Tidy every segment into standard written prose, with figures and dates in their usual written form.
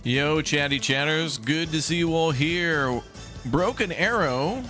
Yo, chatty chatters, good to see you all here. Broken Arrow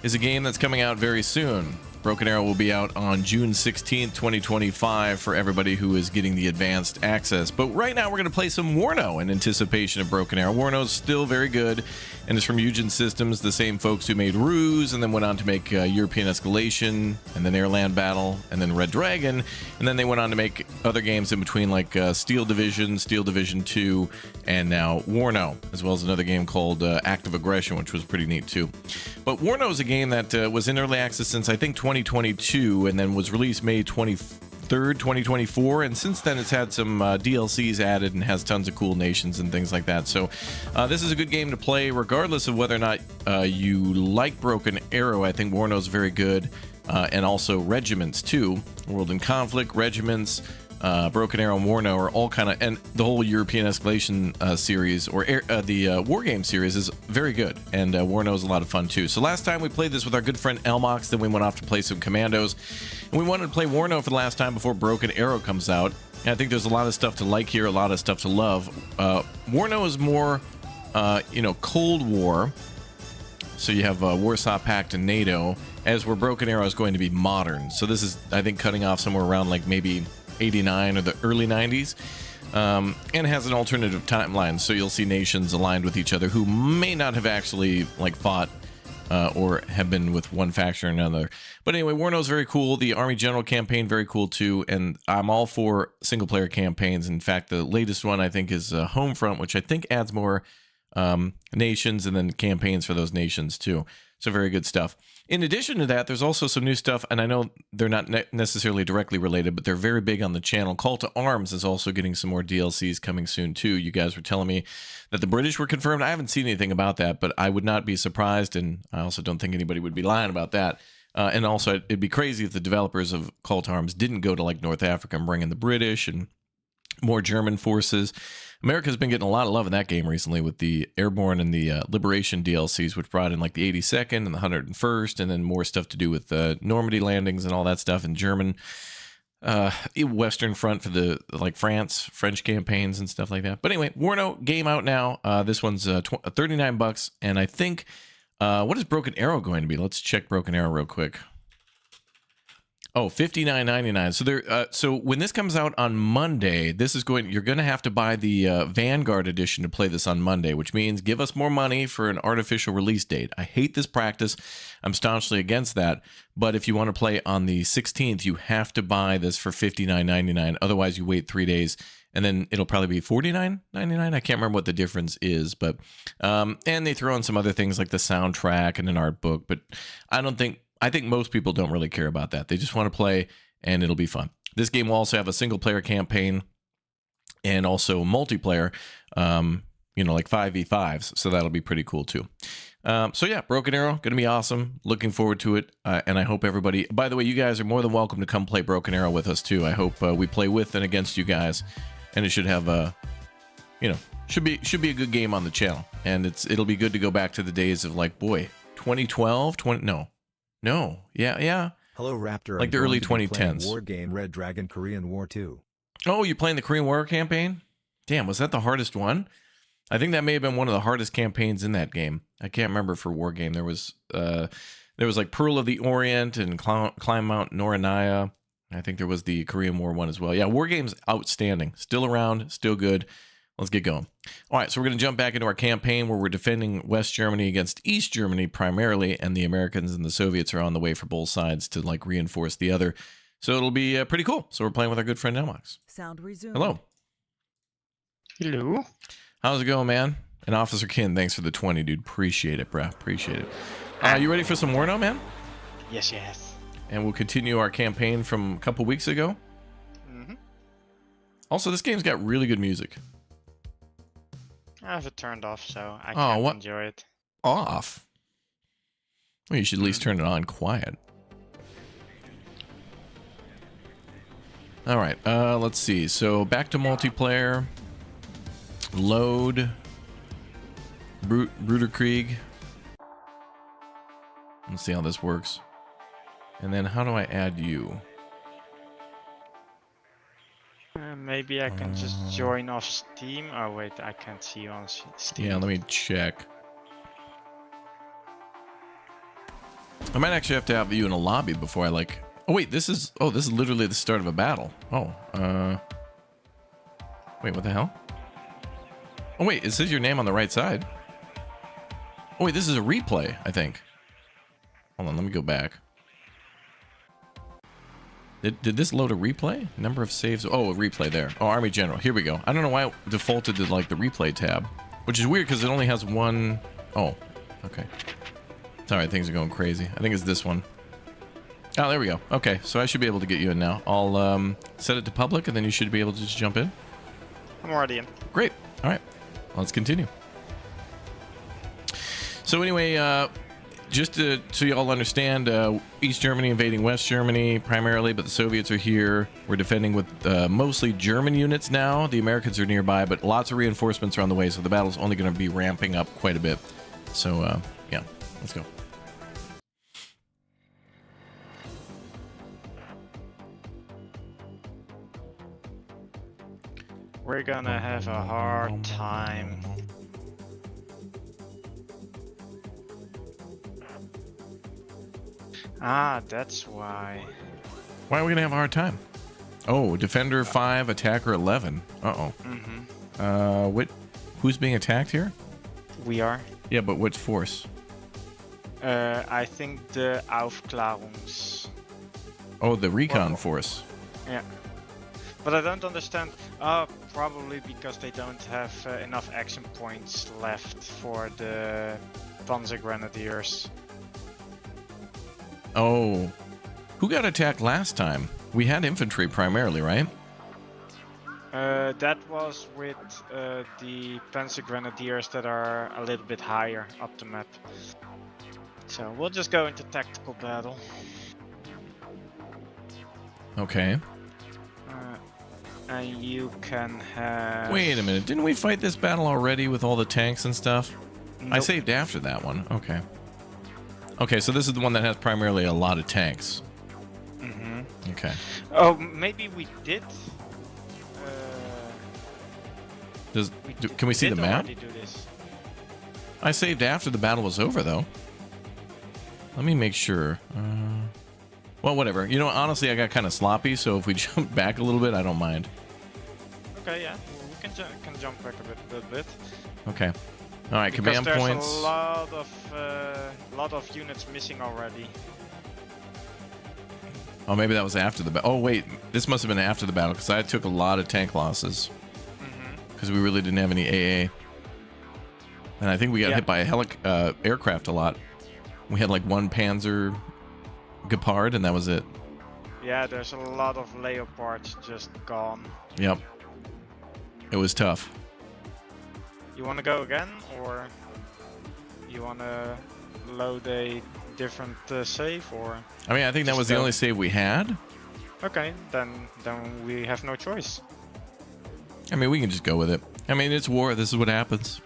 is a game that's coming out very soon. Broken Arrow will be out on June 16th, 2025 for everybody who is getting the advanced access. But right now we're going to play some Warno in anticipation of Broken Arrow. Warno is still very good, and it's from Eugen Systems, the same folks who made Ruse and then went on to make European Escalation and then Airland Battle and then Red Dragon. And then they went on to make other games in between like Steel Division 2, and now Warno, as well as another game called Active Aggression, which was pretty neat too. But Warno is a game that was in early access since I think 2022 and then was released May 23rd, 2024, and since then it's had some DLCs added and has tons of cool nations and things like that. So this is a good game to play regardless of whether or not you like Broken Arrow. I think Warno is very good, and also Regiments too. World in Conflict, Regiments, Broken Arrow and Warno are all kind of, and the whole European Escalation series, or the War Game series, is very good, and Warno is a lot of fun too. So last time we played this with our good friend Elmox, then we went off to play some Commandos, and we wanted to play Warno for the last time before Broken Arrow comes out. And I think there's a lot of stuff to like here, a lot of stuff to love. Warno is more, Cold War, so you have Warsaw Pact and NATO, as where Broken Arrow is going to be modern. So this is, I think, cutting off somewhere around like maybe 89 or the early 90s, and has an alternative timeline, so you'll see nations aligned with each other who may not have actually like fought or have been with one faction or another. But anyway, Warno's very cool. The Army General Campaign, very cool too, and I'm all for single player campaigns. In fact, the latest one I think is Homefront, which I think adds more nations and then campaigns for those nations too. So very good stuff. In addition to that, there's also some new stuff, and I know they're not necessarily directly related, but they're very big on the channel. Call to Arms is also getting some more DLCs coming soon too. You guys were telling me that the British were confirmed. I haven't seen anything about that, but I would not be surprised, and I also don't think anybody would be lying about that. And also, it'd be crazy if the developers of Call to Arms didn't go to like North Africa and bring in the British and more German forces. America's been getting a lot of love in that game recently with the Airborne and the Liberation DLCs, which brought in like the 82nd and the 101st, and then more stuff to do with Normandy landings and all that stuff, and German Western Front for the like French campaigns and stuff like that. But anyway, Warno game out now. This one's $39, and I think what is Broken Arrow going to be? Let's check Broken Arrow real quick. Oh, $59.99. So there. So when this comes out on Monday, you're going to have to buy the Vanguard edition to play this on Monday, which means give us more money for an artificial release date. I hate this practice. I'm staunchly against that. But if you want to play on the 16th, you have to buy this for $59.99. Otherwise, you wait 3 days, and then it'll probably be $49.99. I can't remember what the difference is, but and they throw in some other things like the soundtrack and an art book. But I think most people don't really care about that. They just want to play, and it'll be fun. This game will also have a single-player campaign and also multiplayer, like 5v5s, so that'll be pretty cool too. So yeah, Broken Arrow, going to be awesome. Looking forward to it, and I hope everybody... By the way, you guys are more than welcome to come play Broken Arrow with us too. I hope we play with and against you guys, and it should have a... should be a good game on the channel, and it'll be good to go back to the days of like, boy, 2012, No, yeah. Hello, Raptor. Like the early 2010s. War game Red Dragon Korean War 2. Oh, you're playing the Korean War campaign? Damn, was that the hardest one? I think that may have been one of the hardest campaigns in that game. I can't remember for War Game. There was like Pearl of the Orient and Climb Mount Noranaya. I think there was the Korean War one as well. Yeah, War Game's outstanding. Still around, still good. Let's get going. All right, so we're going to jump back into our campaign where we're defending West Germany against East Germany primarily, and the Americans and the Soviets are on the way for both sides to like reinforce the other. So it'll be pretty cool. So we're playing with our good friend Elmox. Sound resumed. Hello. Hello. How's it going, man? And Officer Kin, thanks for the 20, dude. Appreciate it, bruh. Appreciate it. You ready for some Warno, man? Yes. And we'll continue our campaign from a couple weeks ago. Mm-hmm. Also, this game's got really good music. I have it turned off, so I can't enjoy it. Off? Well, you should at least turn it on quiet. All right, let's see. So back to multiplayer. Load. Bruderkrieg. Let's see how this works. And then how do I add you? Maybe I can just join off Steam. Oh wait, I can't see you on Steam. Yeah, let me check. I might actually have to have you in a lobby before I like. Oh wait, this is literally the start of a battle. Oh, wait, what the hell? Oh wait, it says your name on the right side. Oh wait, this is a replay, I think. Hold on, let me go back. Did this load a replay? Number of saves. Oh, a replay there. Oh, Army General. Here we go. I don't know why it defaulted to like the replay tab, which is weird because it only has one. Oh, okay. Sorry, things are going crazy. I think it's this one. Oh, there we go. Okay, so I should be able to get you in now. I'll set it to public, and then you should be able to just jump in. I'm already in. Great. All right. Let's continue. So anyway, just so you all understand, East Germany invading West Germany primarily, but the Soviets are here. We're defending with mostly German units now. The Americans are nearby, but lots of reinforcements are on the way, so the battle's only going to be ramping up quite a bit. So, yeah, let's go. We're gonna have a hard time. Ah, that's why. Why are we gonna have a hard time? Oh, Defender 5, Attacker 11. Uh-oh. Mm-hmm. Who's being attacked here? We are. Yeah, but which force? I think the Aufklärungs. Oh, the recon force. Yeah. But I don't understand. Probably because they don't have enough action points left for the Panzer Grenadiers. Oh, who got attacked last time? We had infantry primarily, right? That was with the Panzer Grenadiers that are a little bit higher up the map. So we'll just go into tactical battle. Okay. And you can have... Wait a minute, didn't we fight this battle already with all the tanks and stuff? Nope. I saved after that one. Okay. Okay, so this is the one that has primarily a lot of tanks. Mm-hmm. Okay. Oh, maybe we did. Can we see the map? Do this. I saved after the battle was over, though. Let me make sure. Well, whatever. You know, honestly, I got kind of sloppy, so if we jump back a little bit, I don't mind. Okay, yeah. We can jump back a little bit. Okay. All right, because command points. There's a lot of units missing already. Oh, maybe that was after the battle. Oh, wait. This must have been after the battle, because I took a lot of tank losses. Because we really didn't have any AA. And I think we got hit by a aircraft a lot. We had like one Panzer Gepard, and that was it. Yeah, there's a lot of Leopards just gone. Yep. It was tough. You want to go again, or you want to load a different save, or? I mean, I think that was the only save we had. Okay, then we have no choice. I mean, we can just go with it. I mean, it's war. This is what happens.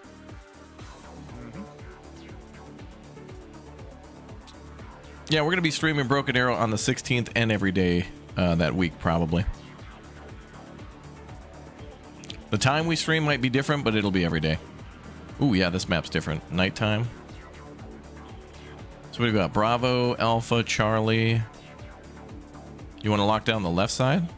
Yeah, we're going to be streaming Broken Arrow on the 16th and every day that week, probably. The time we stream might be different, but it'll be every day. Ooh, yeah, this map's different. Nighttime. So what do we got? Bravo, Alpha, Charlie. You want to lock down the left side?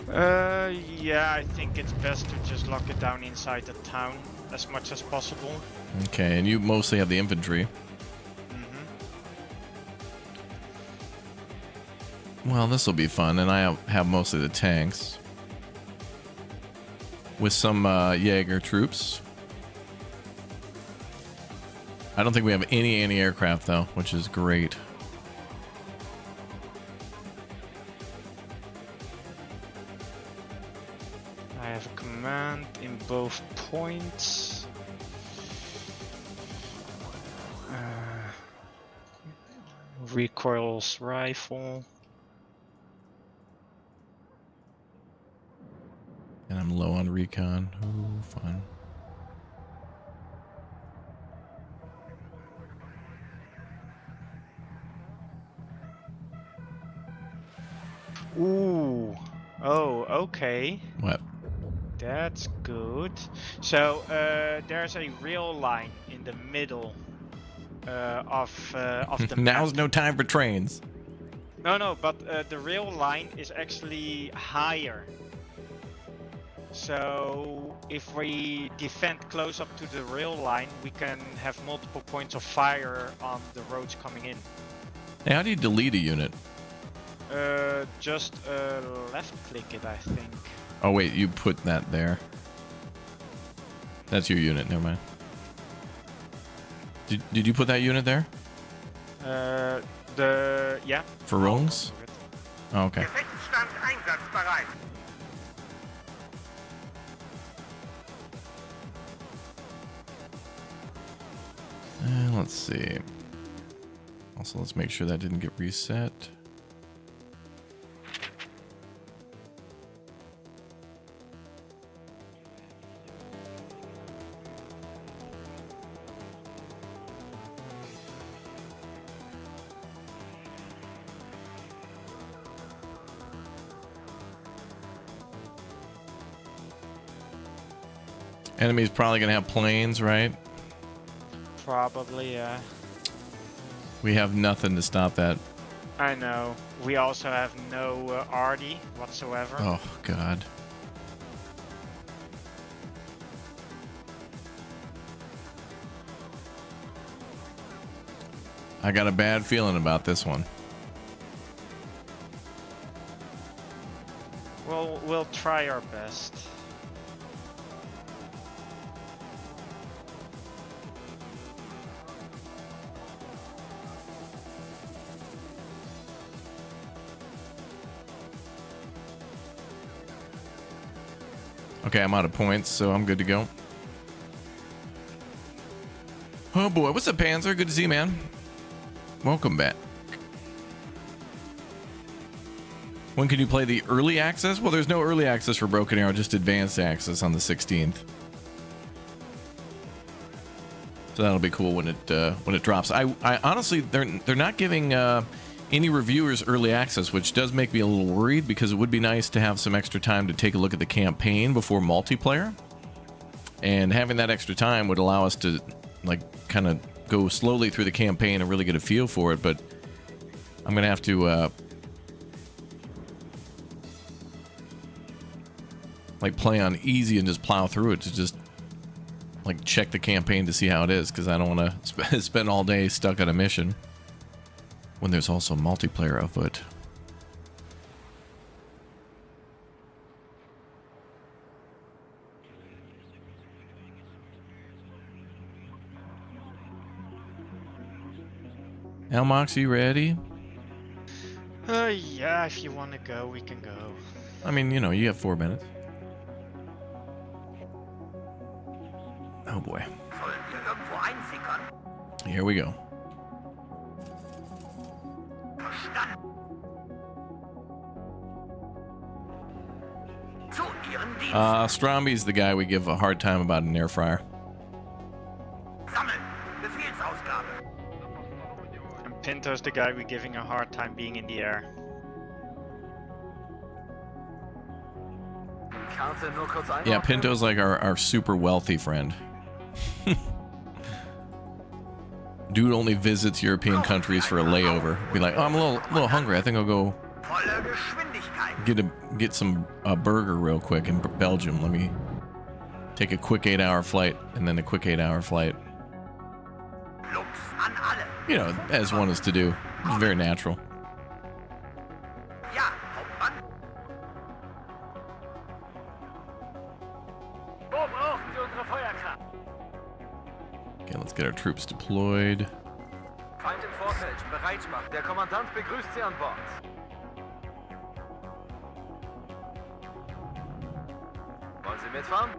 Yeah, I think it's best to just lock it down inside the town as much as possible. Okay, and you mostly have the infantry. Well, this will be fun, and I have mostly the tanks. With some Jaeger troops. I don't think we have any anti-aircraft, though, which is great. I have a command in both points. Recoils rifle. And I'm low on recon. Ooh, fun. Ooh. Oh, okay. What? That's good. So there's a rail line in the middle of the Now's map. no time for trains. No, but the rail line is actually higher. So if we defend close up to the rail line, we can have multiple points of fire on the roads coming in. Hey, how do you delete a unit? Just left click it, I think. Oh wait, you put that there. That's your unit. Never mind. Did you put that unit there? Yeah. For Rungs? Oh, okay. Gefechtsstand einsatzbereit. Let's see. Also, let's make sure that didn't get reset. Enemy's probably gonna have planes, right? Probably, yeah. We have nothing to stop that. I know. We also have no RD whatsoever. Oh god. I got a bad feeling about this one. Well, we'll try our best. Okay, I'm out of points, so I'm good to go. Oh boy, what's up, Panzer? Good to see you, man. Welcome back. When can you play the early access? Well, there's no early access for Broken Arrow, just advanced access on the 16th. So that'll be cool when it drops. I honestly, they're not giving any reviewers early access, which does make me a little worried because it would be nice to have some extra time to take a look at the campaign before multiplayer. And having that extra time would allow us to like kind of go slowly through the campaign and really get a feel for it. But I'm gonna have to like play on easy and just plow through it to just like check the campaign to see how it is, because I don't want to spend all day stuck on a mission when there's also multiplayer afoot. Elmox, you ready? Yeah, if you want to go, we can go. I mean, you know, you have 4 minutes. Oh boy. Sollen wir irgendwo einsickern? Here we go. Verstanden. Zu Ihren Dienst. Stromby's the guy we give a hard time about an air fryer. Sammeln. Befehlsausgabe. And Pinto's the guy we're giving a hard time being in the air. Yeah, Pinto's like our super wealthy friend. Dude only visits European countries for a layover. Be like, oh, I'm a little hungry. I think I'll go Volle Geschwindigkeit. get some burger real quick in Belgium. Let me take a quick 8-hour flight and then a quick 8-hour flight. Lux an alle. You know, as one is to do. It's very natural. Ja, Hauptmann. Wo brauchen Sie unsere Feuerkraft? Okay, let's get our troops deployed. Feind im Vorfeld, bereit machen. Der Kommandant begrüßt Sie an Bord. Wollen Sie mitfahren?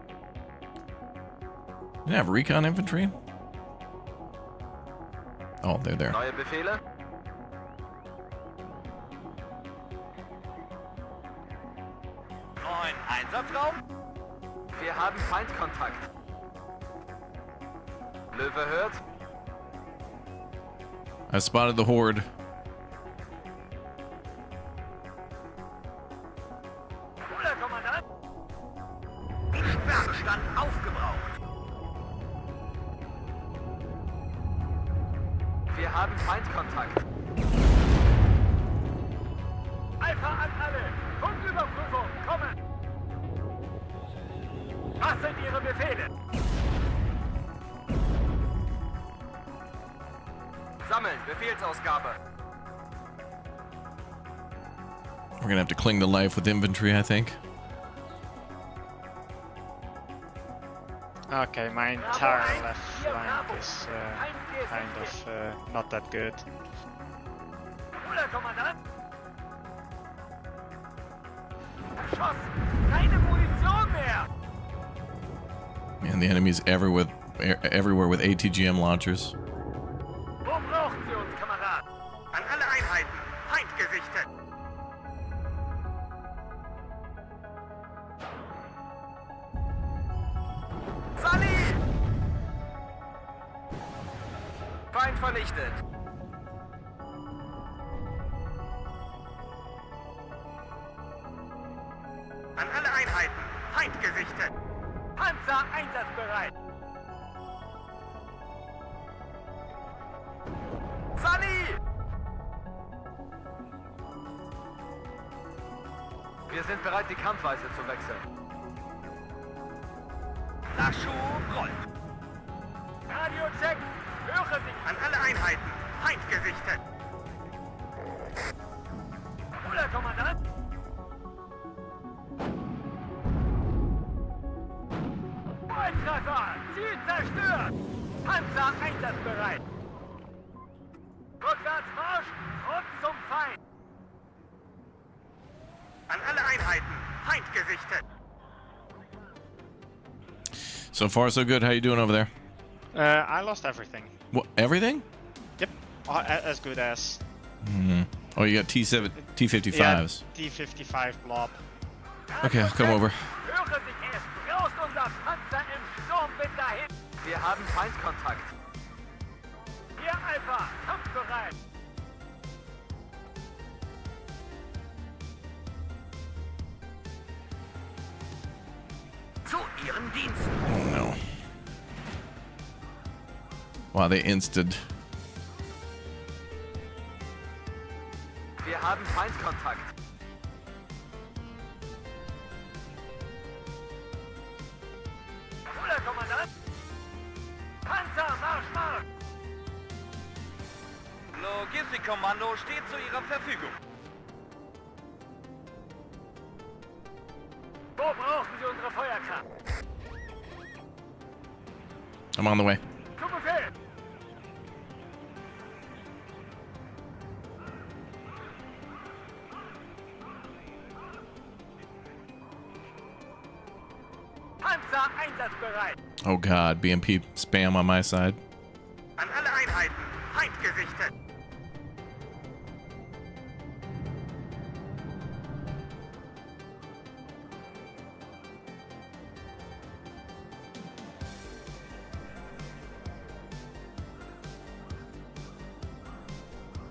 Did I have recon infantry? Oh, they're there. Neue Befehle? Neuen Einsatzraum. Wir haben Feindkontakt. Löwe hört. I spotted the horde. Befehlsausgabe. We're gonna have to cling to life with infantry, I think. Okay, my entire left flank is kind of not that good. Oder, Kommandant? Erschossen! Keine Munition mehr! Man, the enemy's everywhere with ATGM launchers. Wo brauchen Sie uns, Kamerad? An alle Einheiten! Feind gesichtet! Sally! Feind vernichtet. An alle Einheiten! Feind gesichtet! Panzer einsatzbereit! Sally! Wir sind bereit, die Kampfweise zu wechseln. Nachschub rollt! Radio-Check! Höre sich! An alle Einheiten! Feind gesichtet! Oder, Kommandant? Volltreffer! Ziel zerstört! Panzer einsatzbereit! Rückwärts Marsch! Front zum Feind! An alle Einheiten! Feind gesichtet! So far, so good. How you doing over there? I lost everything. What? Everything? Yep, as good as. Oh, you got T-55s. Yeah, T-55 blob. Okay, I'll come over. Höre sich, es braust unser Panzer im Sturmwind dahin! Wir haben Feindkontakt. Hier, Alpha! Kampfbereit! Zu Ihren Diensten! Oh no. Wow, they insted. Wir haben Feindkontakt. Oder, Kommandant? Panzer, Marsch, Marsch! Logistikkommando steht zu Ihrer Verfügung. Wo brauchen Sie unsere Feuerkraft? I'm on the way. Zu Befehl! Panzer einsatzbereit! Oh god, BMP spam on my side. An alle Einheiten! Feind gesichtet!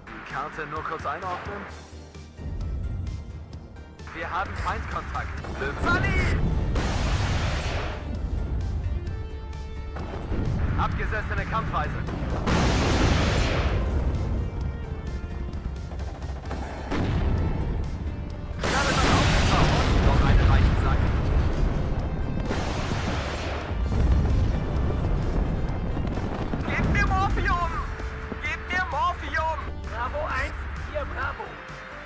Die Karte nur kurz einordnen. Wir haben Feindkontakt. Sally! Abgesessene Kampfweise. Schnalle das aufgezaubert. Noch eine Leichensack. Gebt mir Morphium! Gebt mir Morphium! Bravo 1, hier Bravo.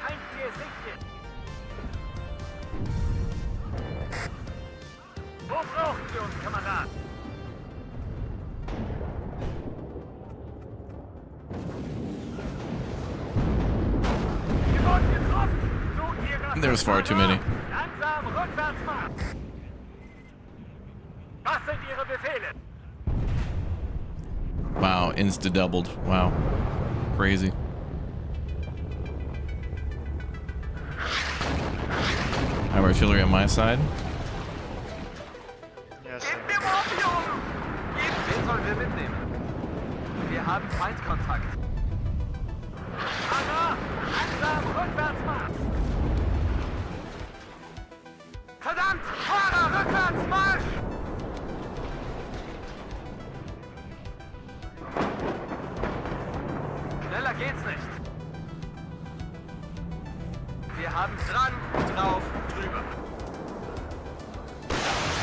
Feind gesichtet. Wo brauchen wir uns, Kamerad? Wir wurden getroffen! Zu Ihrer There was far too many. Langsam rückwärts Marsch! Was sind Ihre Befehle? Wow, insta-doubled. Wow. Crazy. I have artillery on my side. Yes. Gebt mir Morphium! Wen sollen wir mitnehmen? Wir haben Feindkontakt. Fahrer, langsam rückwärts Marsch! Verdammt! Fahrer, rückwärts Marsch! Schneller geht's nicht. Wir haben dran, drauf, drüber.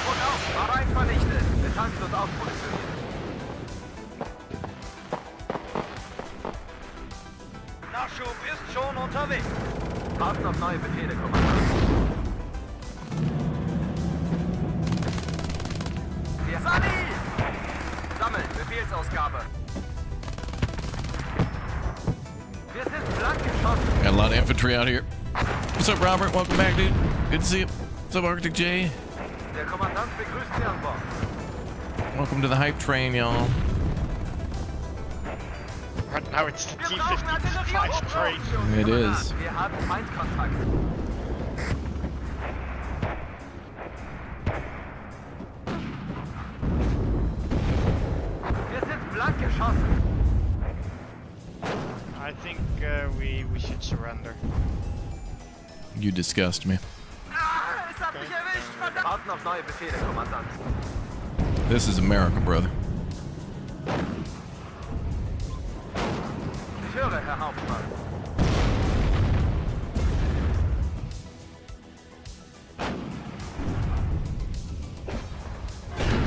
Und auf, Feind vernichtet. Betankt und aufpositioniert. Nachschub ist schon unterwegs. Warten auf neue Befehle, Kommandant. Wir Sunny! Sammeln, Befehlsausgabe. Wir sind blank geschossen. Got a lot of infantry out here. What's up, Robert? Welcome back, dude. Good to see you. What's up, Arctic J? Der Kommandant begrüßt Sie an Bord. Welcome to the hype train, y'all. Right now it's the Wir brauchen T-55 train. It is. Wir haben Feindkontakt. Wir sind blank geschossen. I think we should surrender. You disgust me. Es hat mich erwischt, verdammt! Warten auf neue Befehle, Kommandant. This is America, brother. Ich höre, Herr Hauptmann.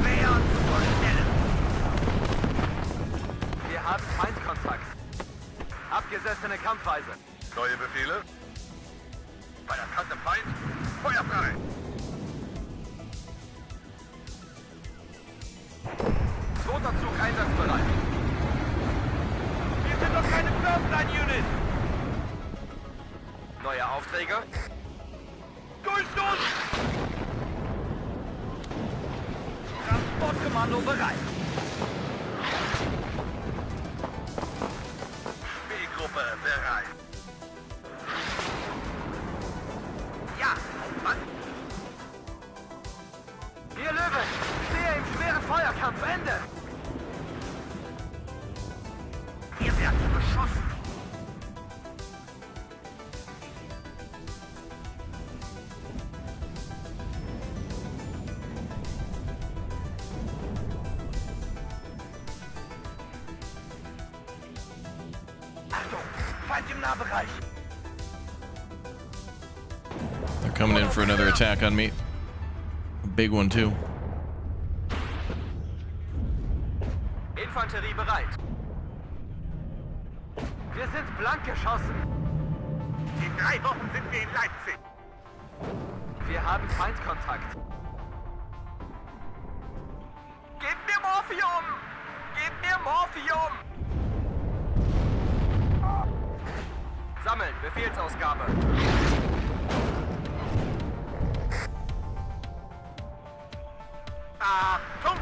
Wehren zur Stelle! Wir haben Feindkontakt. Abgesessene Kampfweise. Neue Befehle? Bei der Kante Feind. Feuer frei! Zweiter Zug einsatzbereit. Wir sind doch keine Firstline-Unit! Neue Aufträge? Durchstoß! Transportkommando bereit. B-Gruppe bereit. Ja, Mann. Ihr Löwe, stehe im schweren Feuerkampf, Ende. Ihr werdet beschossen. Achtung, Feind im Nahbereich. They're coming in for another attack on me. A big one, too. Infanterie bereit. Wir sind blank geschossen. In 3 Wochen sind wir in Leipzig. Wir haben Feindkontakt. Gebt mir Morphium! Gebt mir Morphium! Sammeln, Befehlsausgabe. Achtung!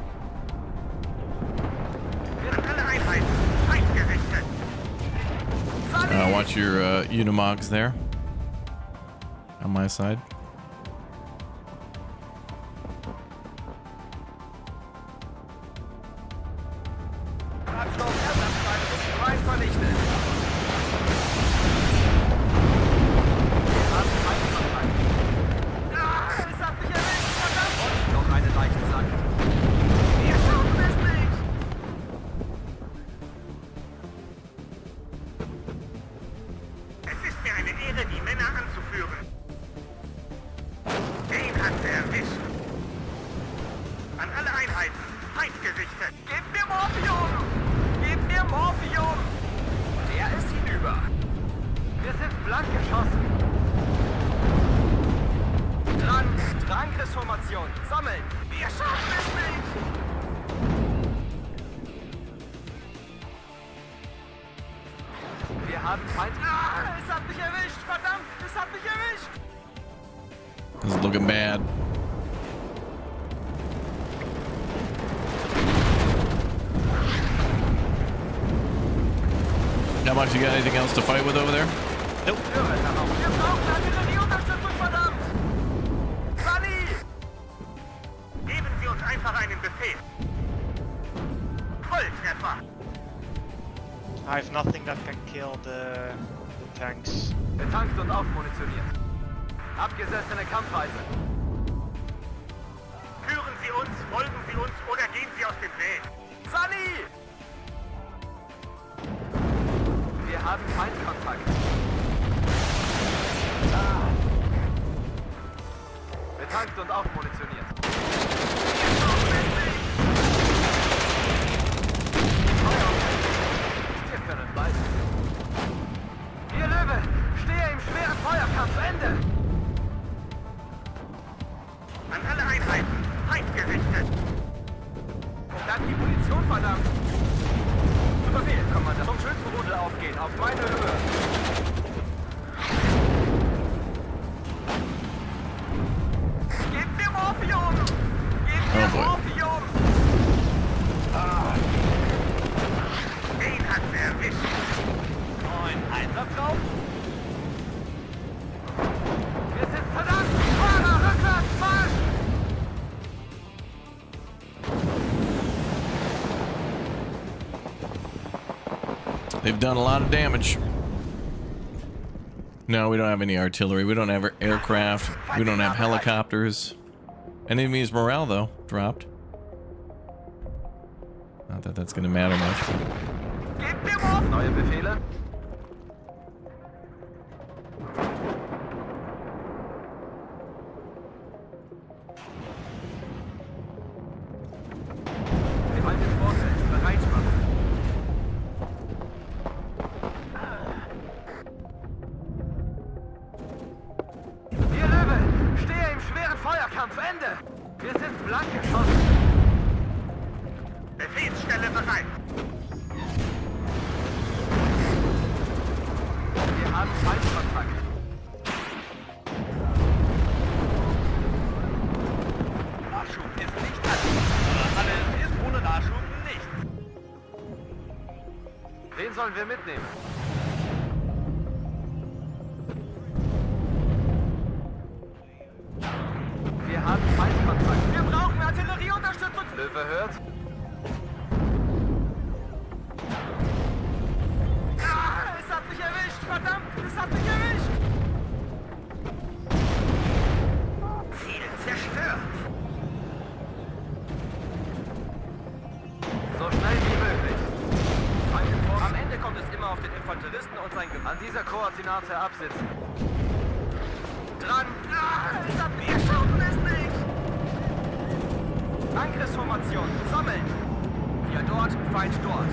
Wir sind alle Einheiten. Feindgerichtet. Watch your Unimogs there. On my side. Abstoß, Ersatzteile müssen Feind vernichtet. Wir haben Feindkontakt. Es hat mich erwischt, verdammt! Und noch einen Leichensack. Wir schaffen es nicht! Es ist mir eine Ehre, die Männer anzuführen. Den hat er erwischt. An alle Einheiten. Feind gerichtet. Gebt mir Morphium! Gebt mir Morphium! Der ist hinüber. Wir sind blank geschossen. Drangriffsformation. Sammeln. Wir schaffen es nicht. Wir haben Feind. Es hat mich erwischt. Verdammt, es hat mich erwischt. This is looking bad. Elmox, you got anything else to fight with over there? Nope. Wir brauchen Artillerieunterstützung, verdammt. Sunny! Geben Sie uns einfach einen Befehl. Volltreffer. I have nothing that can kill the tanks. Betankt und aufmunitioniert. Abgesessene Kampfweise. Führen Sie uns, folgen Sie uns oder gehen Sie aus dem Weg. Sunny! Wir haben Feindkontakt. Betankt und aufmunitioniert. Wir können bleiben. Wir drauf. Wir sind verdammt. Fahrer, rückwärts, Marsch! They've done a lot of damage. No, we don't have any artillery. We don't have aircraft. We don't have helicopters. Enemy's morale, though, dropped. Not that that's going to matter much. Gebt dem auf! Neue Befehle? Wir wollen den Vorfeld bereit machen. Hier, Löwe! Stehe im schweren Feuerkampf! Ende! Wir sind blank geschossen! Befehlsstelle bereit. Wir haben Feindkontakt. Nachschub ist nicht alles. Alles ist ohne Nachschub nicht. Wen sollen wir mitnehmen? Wir haben Feindkontakt. Wir brauchen Artillerieunterstützung. Löwe hört. Es hat mich erwischt! Verdammt! Es hat mich erwischt! Ziel zerstört. So schnell wie möglich. Am Ende kommt es immer auf den Infanteristen und sein Gewand. An dieser Koordinate absitzen. Dran! Es hat mich erschossen, es nicht! Angriffsformation. Sammeln! Wir dort, Feind dort.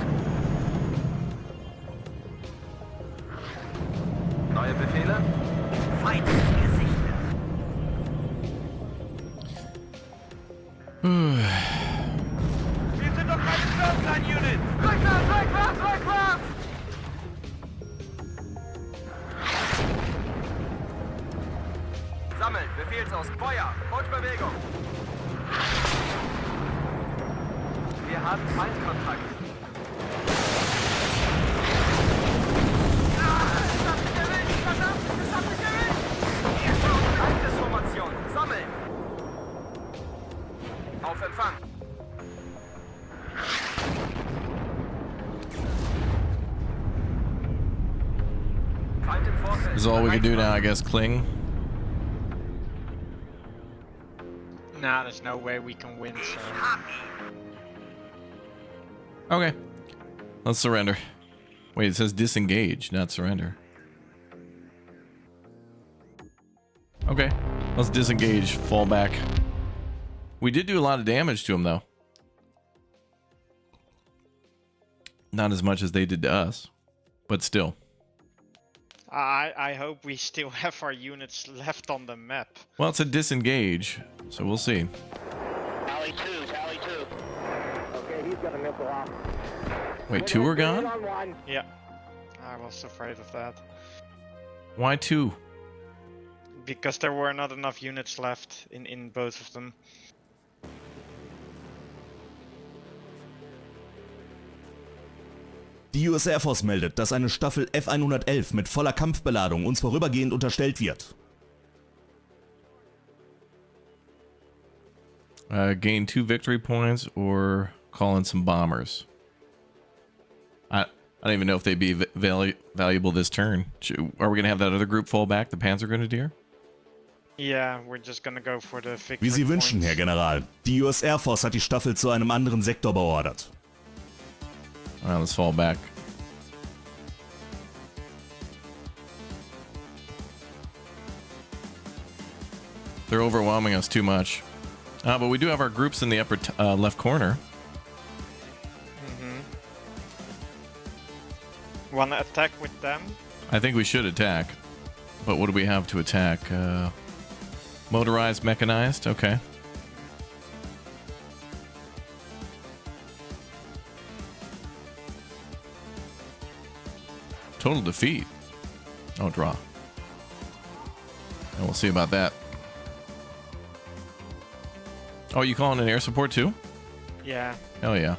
Neue Befehle? Feind gesichtet. Wir sind doch keine Frontline-Unit. Rückwärts, rückwärts, rückwärts! Sammeln, Befehlsaus, Feuer und Bewegung. Wir haben Feindkontakt. Es hat mich erwischt, verdammt, es hat mich erwischt! Angriffsformation, sammeln! Auf Empfang. Feind im Vorfeld. This is all we can do now, I guess. Cling. Nah, there's no way we can win, so... Okay. Let's surrender. Wait, it says disengage, not surrender. Okay. Let's disengage, fall back. We did do a lot of damage to him, though. Not as much as they did to us, but still. I hope we still have our units left on the map. Well, it's a disengage, so we'll see. Tally 2, Tally 2. Okay, he's got a missile off. Wait, two are gone? Yeah, I was afraid of that. Why two? Because there were not enough units left in both of them. Die US Air Force meldet, dass eine Staffel F-111 mit voller Kampfbeladung uns vorübergehend unterstellt wird. Gain 2 victory points or call in some bombers. I don't even know if they'd be valuable this turn. Are we going to have that other group fall back, the Panzer Grenadier? Yeah, we're just gonna go for the victory Wie Sie wünschen, points. Herr General. Die US Air Force hat die Staffel zu einem anderen Sektor beordert. Alright, let's fall back. They're overwhelming us too much. But we do have our groups in the upper left corner. Wanna attack with them? I think we should attack. But what do we have to attack? Motorized, mechanized? Okay. Total defeat. Oh, draw. And we'll see about that. Oh, you calling in air support too? Yeah. Hell yeah.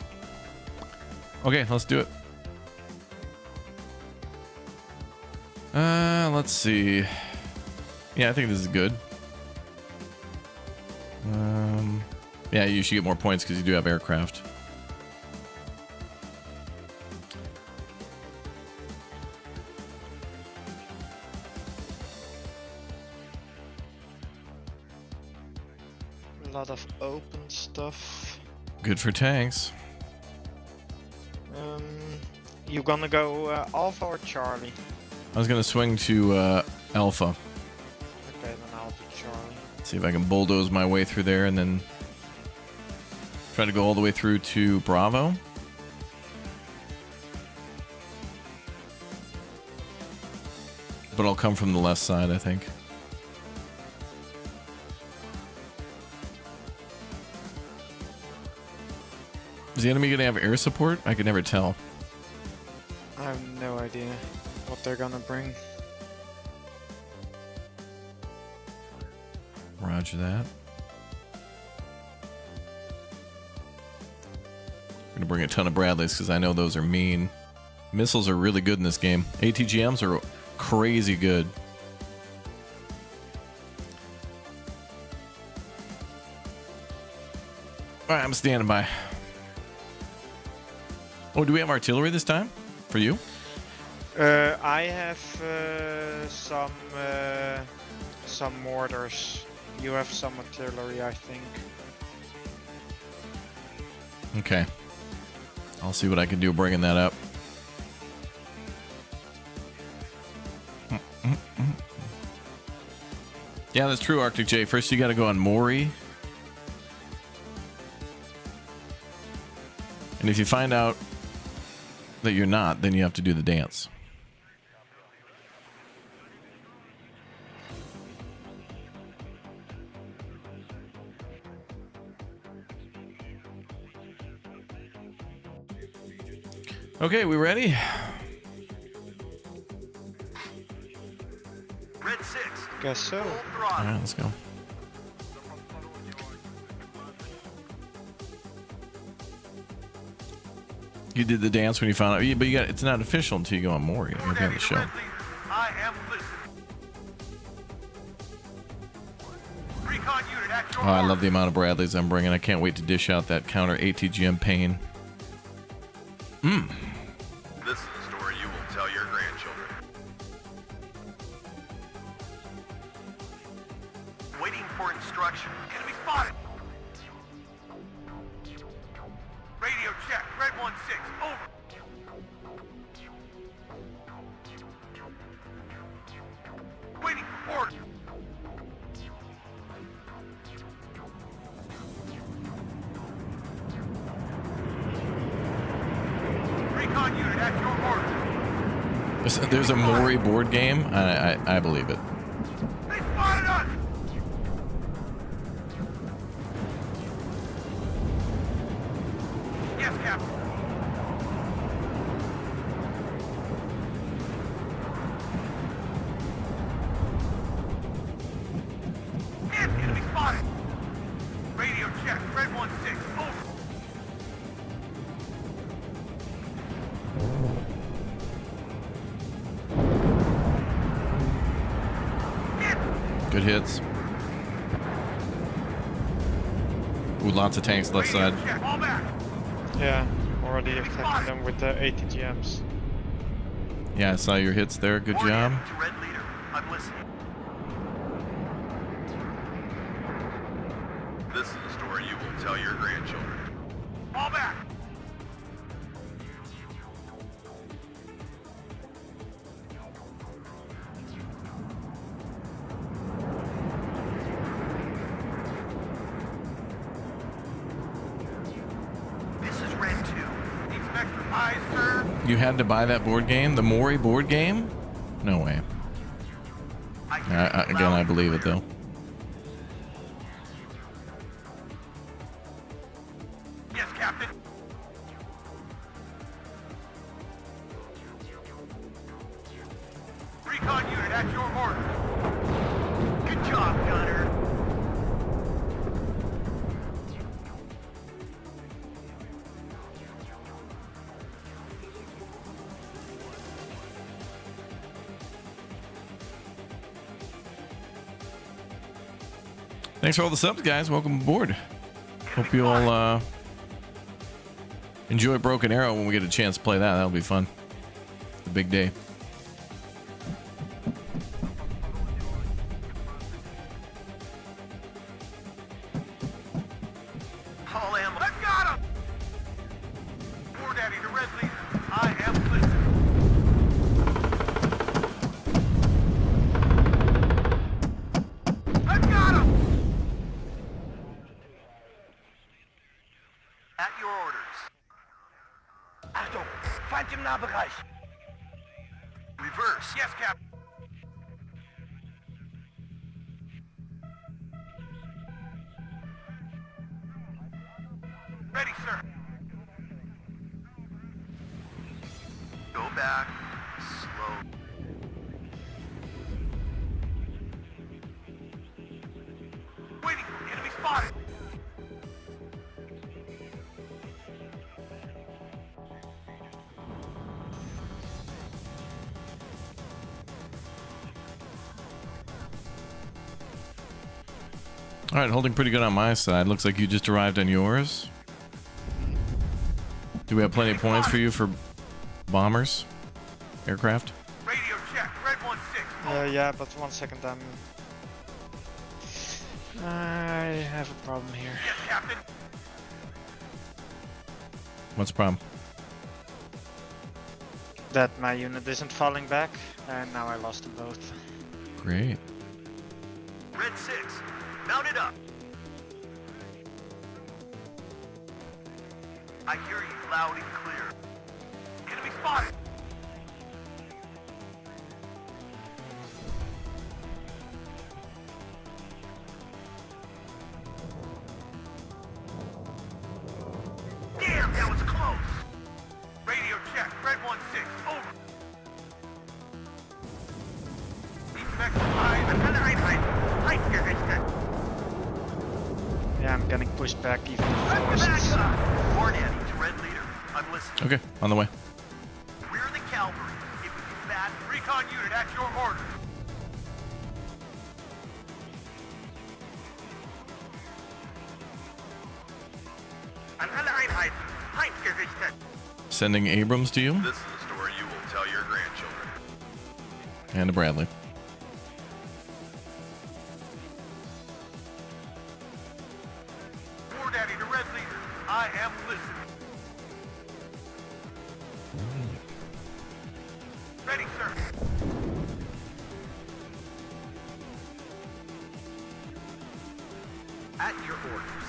Okay, let's do it. Let's see. Yeah, I think this is good. Yeah, you should get more points because you do have aircraft. A lot of open stuff. Good for tanks. You gonna go Alpha or Charlie? I was gonna swing to Alpha. Okay, then I'll do Charlie. See if I can bulldoze my way through there and then try to go all the way through to Bravo. But I'll come from the left side, I think. Is the enemy gonna have air support? I can never tell. I have no idea what they're gonna bring. Roger that. I'm gonna bring a ton of Bradleys because I know those are mean. Missiles are really good in this game. ATGMs are crazy good. Alright, I'm standing by. Oh, do we have artillery this time? For you? I have some mortars. You have some artillery, I think. Okay. I'll see what I can do bringing that up. Yeah, that's true, Arctic J. First you gotta go on Mori. And if you find out that you're not, then you have to do the dance. Okay, we ready? Red 6. Guess so. Full All throttle. right, let's go. You did the dance when you found out, yeah, but it's not official until you go on Maury. You have to have the show. Red leader, I am listening. Recon unit at your Oh, I love orders. the amount of Bradleys I'm bringing. I can't wait to dish out that counter ATGM pain. This is a story you will tell your grandchildren. Waiting for instruction. Enemy spotted. Radio check. Red 1-6. Over. Waiting for orders. Recon unit at your orders. There's a Maury board game. I believe it. They spotted us! Yes, Captain. And enemy spotted! Radio check. Red 1-6. Over. Good hits. Ooh, lots of tanks left side. Radio check. All back. Yeah, already attacking them with the ATGMs. Yeah, I saw your hits there. Good job. To Red leader. I'm listening. This is a story you will tell your grandchildren. All back. This is Red 2. Inspector eyes, sir. You had to buy that board game? The Maury board game? No way. Again, I believe it though. Yes, Captain. Recon unit at your orders. Good job, Gunner. Thanks for all the subs, guys. Welcome aboard. Hope you all enjoy Broken Arrow when we get a chance to play that. That'll be fun. The big day. All ammo. I've got him! War Daddy to Red Leader. I am listening. I've got him! At your orders. Achtung! Feind im Nahbereich! Reverse. Yes, Captain. Ready, sir. Go back. Slow. Waiting. Enemy spotted. All right, holding pretty good on my side. Looks like you just arrived on yours. Do we have plenty of points for you for bombers? Aircraft? Radio check. Red 1-6. Yeah, but 1 second, I have a problem here. Yes, Captain. What's the problem? That my unit isn't falling back, and now I lost them both. Great. Red 6. Mount it up. I hear you loud and clear. Enemy spotted. Damn, that was close. Radio check. Red 1-6. Over. Die SPEC an alle Einheiten. Feindgerichtet. Yeah, I'm getting pushed back even Back to forced. back. Warn Annie to Red Leader. I'm listening. Okay, on the way. We're the cavalry. If we do bad, recon unit at your order. An alle Einheiten. Feindgerichtet. Sending Abrams to you This is a story you will tell your grandchildren. and to Bradley. War Daddy to Red Leader. I am listening. Ready, sir. At your orders.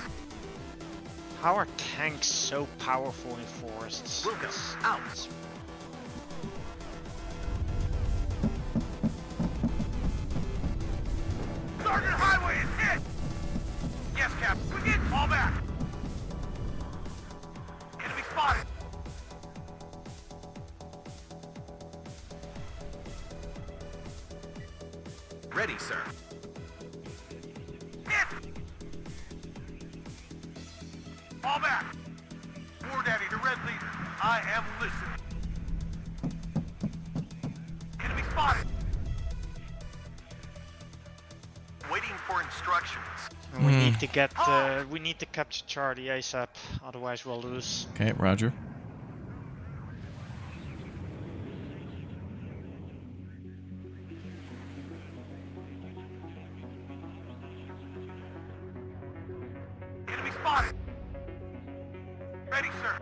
How are tanks so powerful in forests? Wilkes, out. Sergeant Highway is hit! Yes, Cap. We did. Fall back. Enemy spotted. Ready, sir. Hit! Fall back. War Daddy to Red Leader. I am listening. Enemy spotted. Waiting for instructions. And we need to get, we need to capture Charlie ASAP, otherwise we'll lose. Okay, Roger. Enemy spotted. Ready, sir.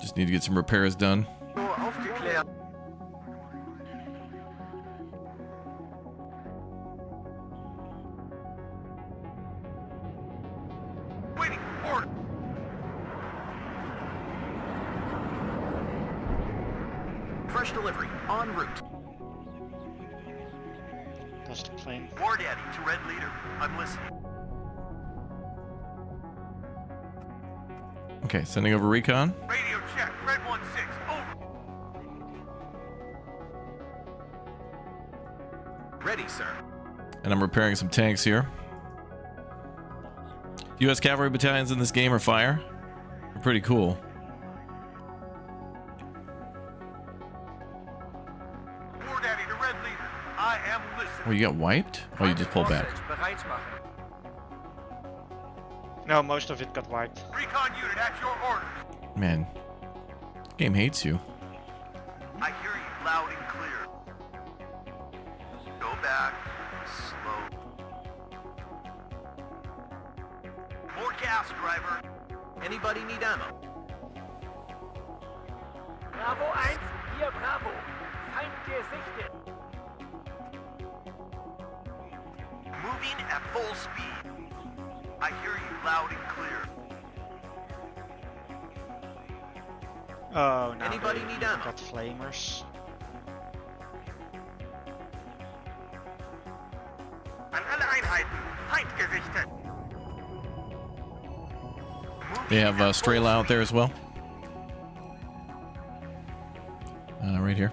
Just need to get some repairs done. Nur aufgeklärt. Waiting. Order. Fresh delivery. En route. Lost the plane. War Daddy to Red Leader. I'm listening. Okay, sending over recon. Radio check. Red 1-6. Over. Ready, sir. And I'm repairing some tanks here. U.S. cavalry battalions in this game are fire. They're pretty cool. War Daddy to Red Leader. I am listening. Oh, you got wiped? Oh, you just pulled back. Bereit machen. No, most of it got wiped. Recon unit at your orders. Man, game hates you. I hear you loud and clear. Go back. Slow. More gas, driver. Anybody need ammo? Bravo 1, hier Bravo. Feind gesichtet. Moving at full speed. I hear you loud and clear. Oh, now Anybody they need ammo? got flamers. An alle Einheiten. Feind gesichtet. They have Strela out there as well. Right here.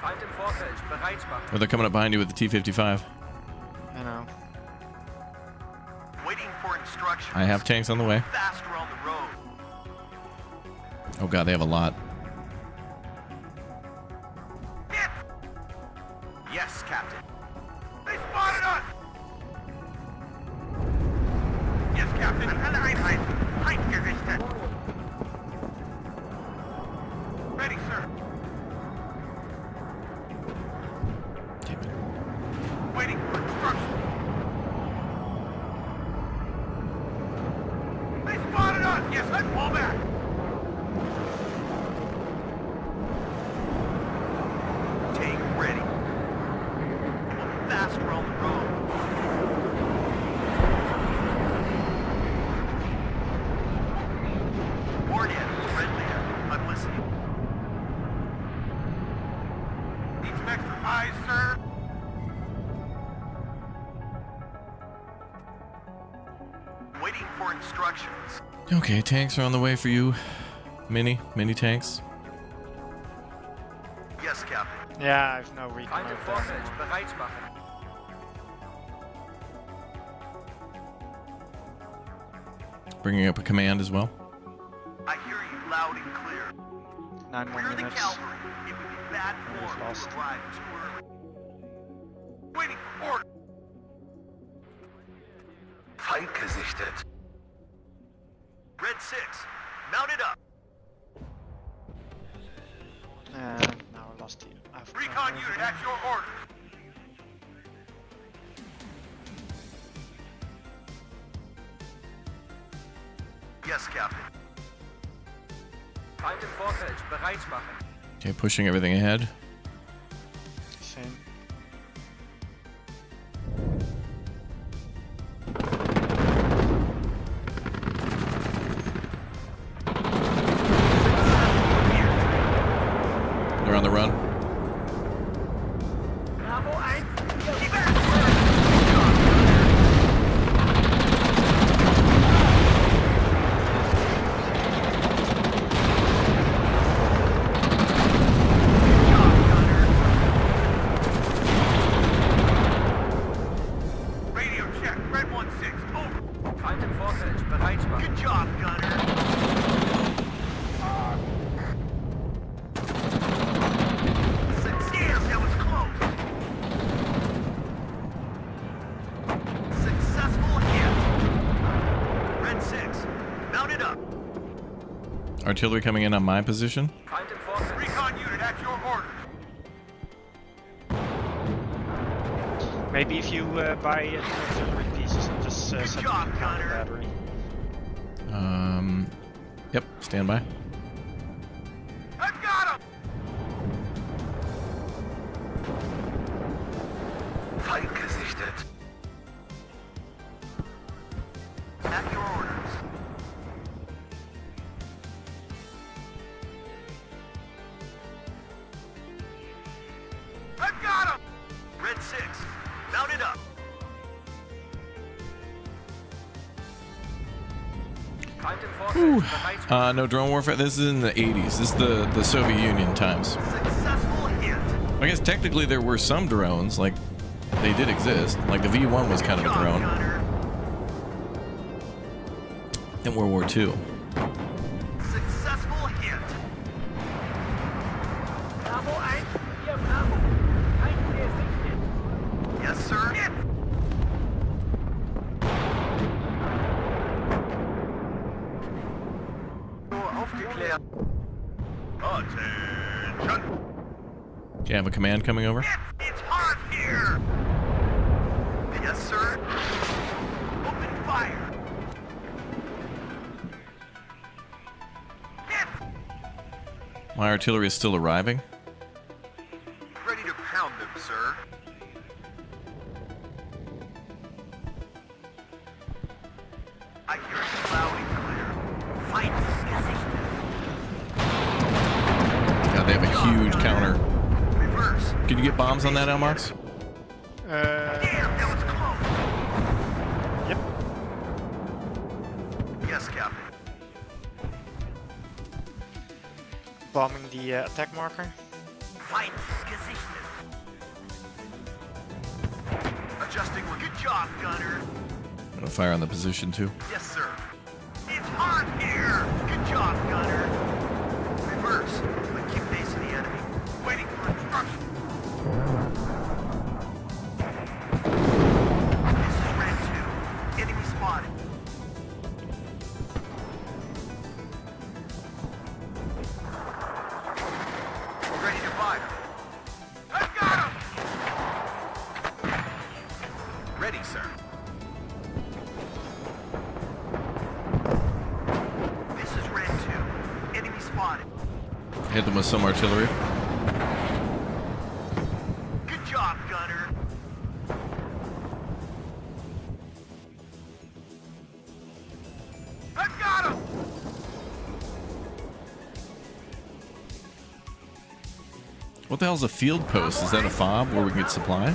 Feind im Vorfeld. Bereit machen. Or they're coming up behind you with the T-55. I know. Waiting for instructions. I have tanks on the way. Faster on the road. Oh god, they have a lot. Yes, Captain. They spotted us! Yes, Captain. An alle Einheiten. Feind gesichtet. Ready, sir. Damn it. Waiting for instructions. They spotted us! Yes, let's pull back. Take ready. Faster on the road. Warn enemy friendly. I'm listening. Need some extra eyes, sir? Waiting for instructions. Okay, tanks are on the way for you. Mini tanks. Yes, Captain. Yeah, I've no recon Feind im over there Vorfeld. anymore. Bereit machen. Bringing up a command as well. I hear you loud and clear. 9 more We're the minutes. cavalry. It would be bad form lost. to arrive too early. Waiting for order. Feind gesichtet. Red 6, mount it up. Now I lost you. Recon unit at your orders. Yes, Captain. Feind im Vorfeld. Bereit machen. Okay, pushing everything ahead. Same. They're on the run. Bravo 1, keep back. Radio check, Red 1-6, over. Feind im Vorfeld. Bereit machen. Good job, Gunner. Damn, that was close. Successful hit. Red 6, mount it up. Artillery coming in on my position. Feind im Vorfeld. Recon unit at your orders. Maybe if you buy artillery pieces and just set them job, in counter Connor. battery. Yep, stand by. I've got him. Feind gesichtet. At your orders. I've got him. Red 6, mount it up. Feind im Vorfeld. Bereit machen. No drone warfare. This is in the 80s. This is the Soviet Union times. Successful hit. I guess technically there were some drones, like they did exist. Like the V1 was kind of a Job, drone. Gunner. in World War II. Successful hit. Bravo 1, hier Bravo. Feind gesichtet. Yes, sir. Hit. Nur aufgeklärt. Attention. Do you have a command coming over? It's hot here. Yes, sir. Open fire. Hit. My artillery is still arriving. Ready to pound them, sir. I hear you loud and clear. Fight gesichtet. God, they have a huge counter. Reverse. Can you get bombs on that, Elmox? Damn, that was close. Yep. Yes, Captain. Bombing the attack marker. Fight gesichtet. Adjusting one. Good job, gunner. I'm gonna fire on the position too. Yes, sir. It's hot here. Good job, gunner. Reverse. But keep facing the enemy. Waiting for instruction. This is Red 2. Enemy spotted. Ready to fire. I've got him! Ready, sir. This is Red 2. Enemy spotted. Hit them with some artillery. Good job, gunner. I've got him! What the hell's a field post? Is that a fob where we can get supply?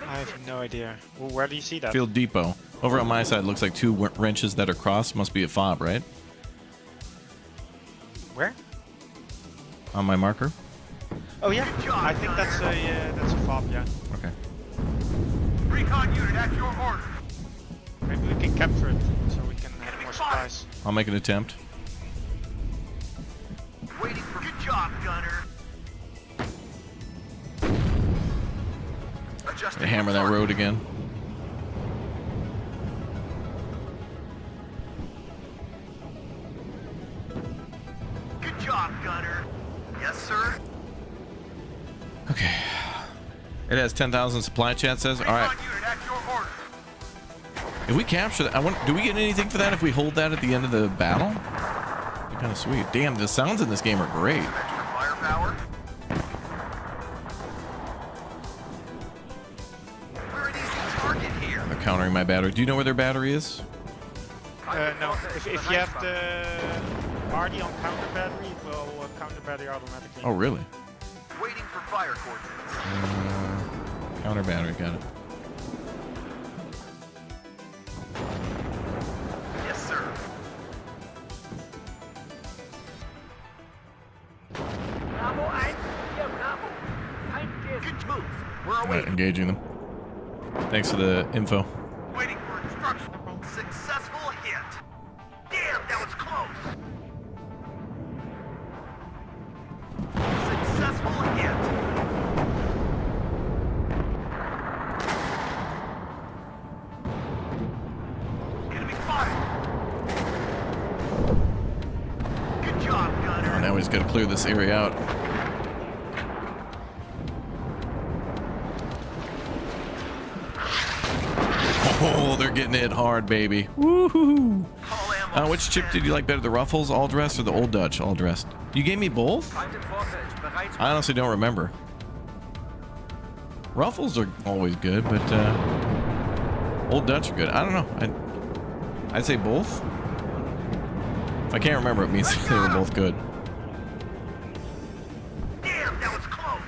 I have no idea. Well, where do you see that? Field depot. Over on my side, looks like two wrenches that are crossed. Must be a fob, right? Where? On my marker. Oh yeah. Good job, I think that's a fob. Yeah. Okay. Recon unit at your order. Maybe we can capture it so we can have more supplies. I'll make an attempt. Waiting for good job, gunner. Adjusting They hammer that target. road again. Good job, gunner. Yes, sir. Okay. It has 10,000 supply, chat says. All right. Recon unit at your order. If we capture that, do we get anything for that if we hold that at the end of the battle? Be kind of sweet. Damn, the sounds in this game are great. Extra firepower. We're an easy target here. They're countering my battery. Do you know where their battery is? No. If you have the RD on counter battery, it will counter battery automatically. Oh, really? Waiting for fire coordinates. Counter battery, got it. Yes, sir. Bravo 1, hier Bravo. Feind Good gesichtet. move. We're All right, awaiting. engaging them. Thanks for the info. Waiting for instruction. Successful hit. Damn, that was close. Successful hit. Enemy spotted. Good job, Oh, gunner. now we just gotta clear this area out. Oh, they're getting hit hard, baby. Woohoo! All ammo Which chip spent. did you like better, the Ruffles all dressed or the Old Dutch all dressed? You gave me both? Feind im Vorfeld. Bereit. I honestly don't remember. Ruffles are always good, but Old Dutch are good. I don't know. I'd say both. If I can't remember, it means they were both good. Damn, that was close.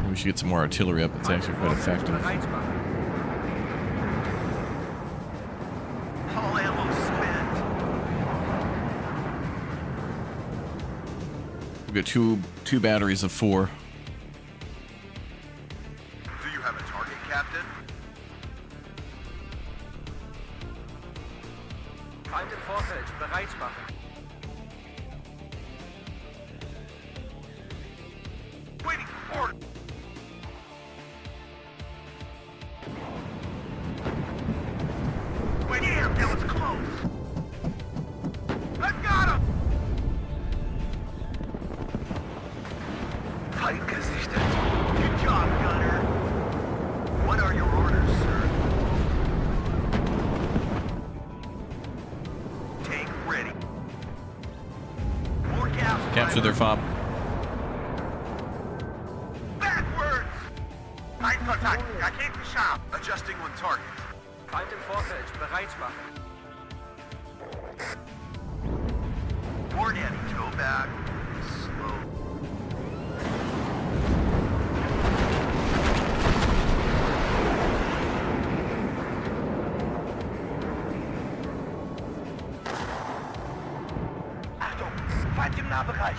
We should get some more artillery up. It's actually quite effective. Bereit machen. All ammo spent. We've got two batteries of 4. Do you have a target, Captain? Feind im Vorfeld, bereit machen. Waiting for orders. Wait, damn, that was close. I've got him! Feind gesichtet. Good job, Gunner. What are your orders, sir? Tank ready. More gas. Capture their fob. Backwards! Einkontakt, Raketenscharf. Adjusting on target. Feind im Vorfeld, bereit machen. War Daddy, toe back. Slow. Achtung, Feind im Nahbereich.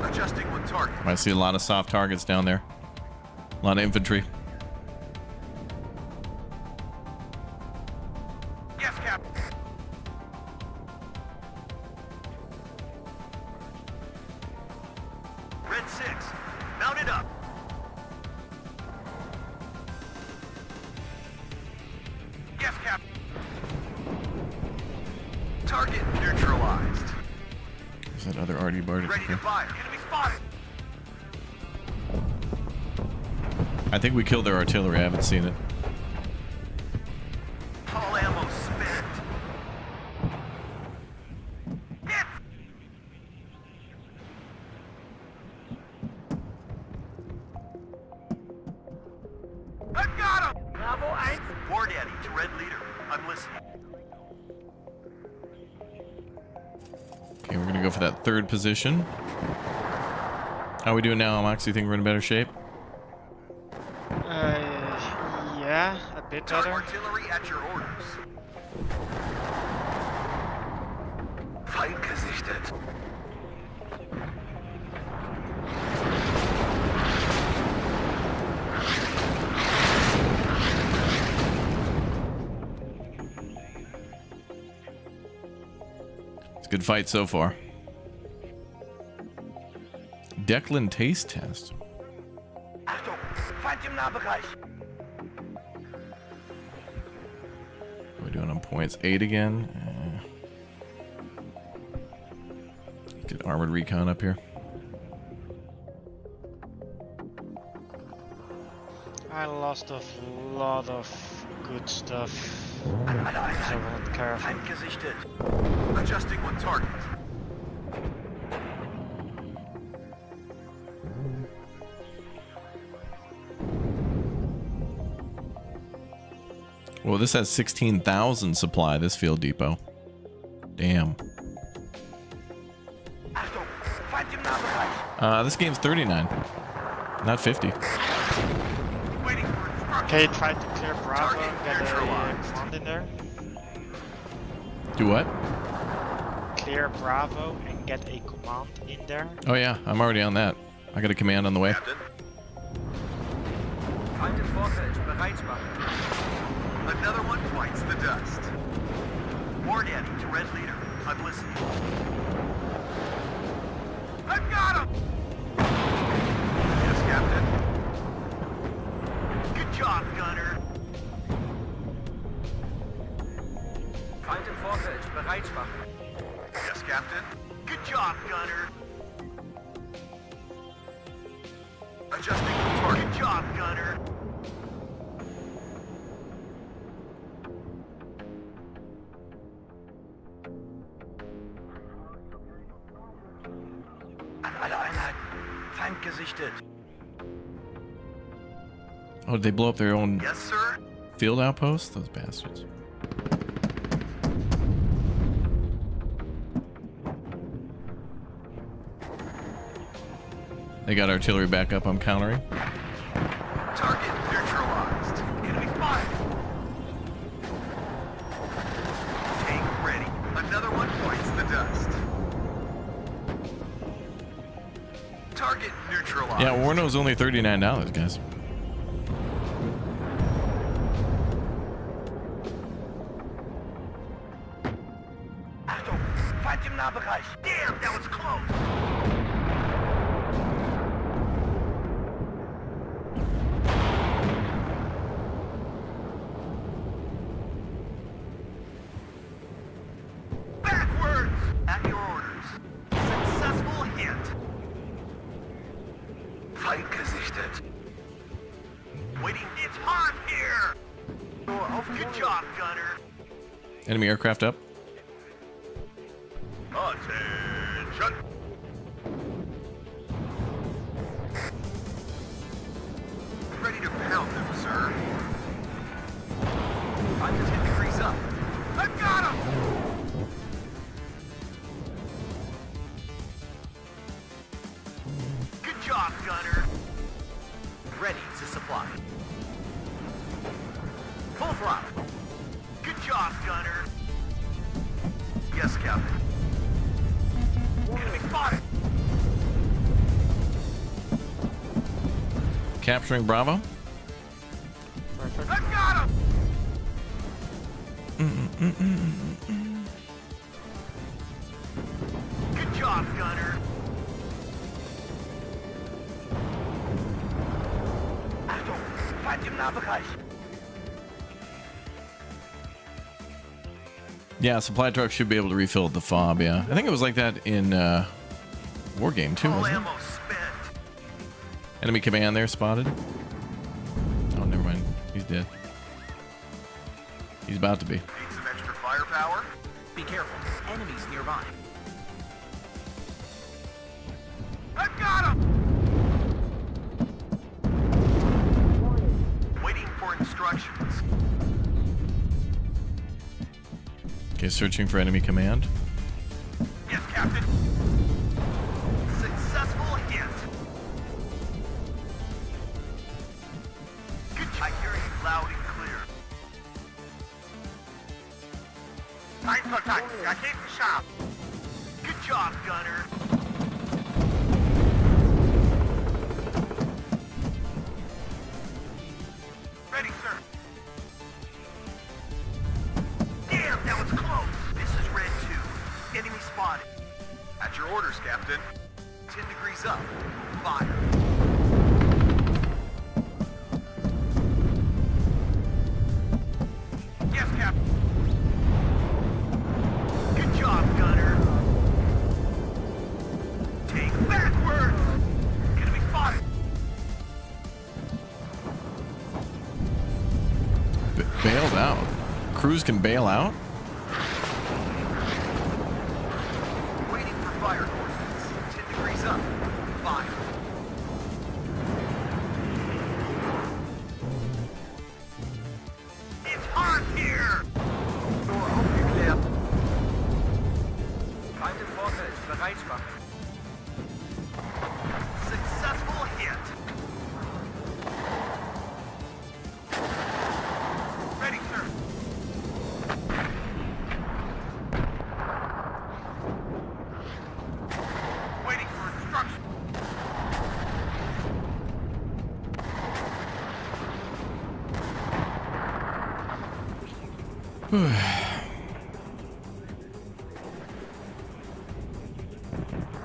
Adjusting on target. I see a lot of soft targets down there. A lot of infantry. Yes, Captain. Red 6, mount it up. Yes, Captain. Target neutralized. There's that other RD bar. Ready to fire. Enemy spotted. I think we killed their artillery. I haven't seen it. All ammo spent. Hit! I've got him! Bravo 1. War Daddy to Red Leader. I'm listening. Okay, we're gonna go for that third position. How are we doing now, Elmox? You think we're in better shape? Yeah, a bit Target better. artillery at your orders. Feind gesichtet. It's a good fight so far. Declan taste test. Achtung, Feind im Nahbereich. We're doing on points 8 again. Get armored recon up here. I lost a lot of good stuff. So I won't care. Feind gesichtet. Adjusting on target. Well, this has 16,000 supply, this field depot. Damn. Achtung, Feind im Nahbereich. This game's 39, not 50. Waiting for instructions. Okay, try to clear Bravo Target and get a neutralized. command in there. Do what? Clear Bravo and get a command in there. Oh yeah, I'm already on that. I got a command on the way. Captain. Feind im Vorfeld, bereit machen. Another one bites the dust. War Daddy to Red Leader. I'm listening. I've got him! Yes, Captain. Good job, Gunner. Feind im Vorfeld, bereit machen. Yes, Captain. Good job, Gunner. Adjusting the target. Good job, Gunner. An alle Einheiten. Feind gesichtet. Oh, did they blow up their own Yes, sir. field outpost? Those bastards. They got artillery back up. I'm countering. Target neutralized. Enemy spotted. Tank ready. Another one bites the dust. Target advised. Yeah, Warno's only $39, guys. Achtung, Feind im Nahbereich. Damn, that was close. Backwards! At your orders. Successful hit. Feind gesichtet. Waiting. It's hot here! Good job, gunner. Enemy aircraft up. Attention! Ready to pound them, sir. I'm just 10 degrees up. I've got him! Good job, gunner. Ready to supply. Full throttle. Good job, gunner. Yes, Captain. Enemy spotted. Capturing Bravo. I've got him! Good job, gunner. Achtung, Feind im Nahbereich. Yeah, supply trucks should be able to refill at the fob. Yeah, I think it was like that in War Game too. All Wasn't it? ammo spent. Enemy command there spotted. Oh, never mind. He's dead. He's about to be. Need some extra firepower? Be careful. Enemies nearby. I've got him! Waiting for instructions. Okay, searching for enemy command. Yes, Captain. Successful hit. Good. I hear you loud and clear. Feindkontakt. Raketenscharf. Good job, gunner. Ready, sir. Damn, that was close. This is Red 2. Enemy spotted. At your orders, Captain. 10 degrees up. Fire. Yes, Captain. Good job, gunner. Take backwards. Enemy spotted. Bailed out. Crews can bail out. Waiting for fire coordinates. 10 degrees up. Fire. It's hot here! Door aufgeklärt. Feind im Vorfeld. Bereitmachen. Successful hit. Ready, sir. Waiting for instructions.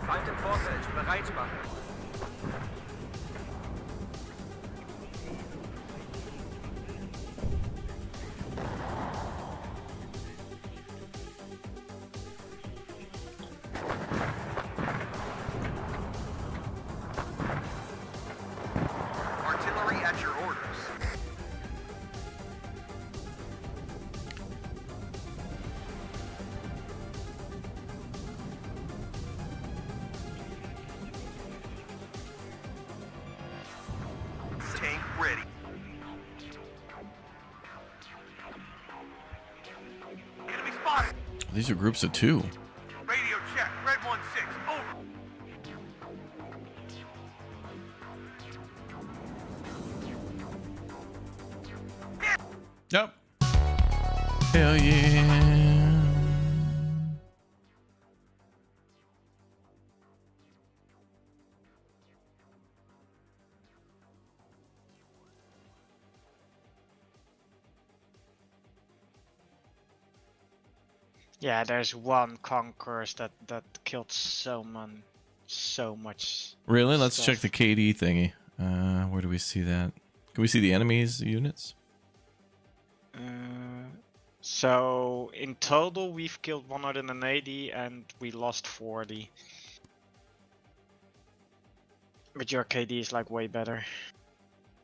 Feind im Vorfeld. Bereitmachen. Artillery at your orders. Tank ready. Enemy spotted. These are groups of two. Radio check. Red 1-6. Over. Yep. Hell yeah. Yeah, there's one conquerors that killed so much. Really? Let's stuff. check the KD thingy. Where do we see that? Can we see the enemy's units? So in total we've killed 180 and we lost 40. But your KD is like way better.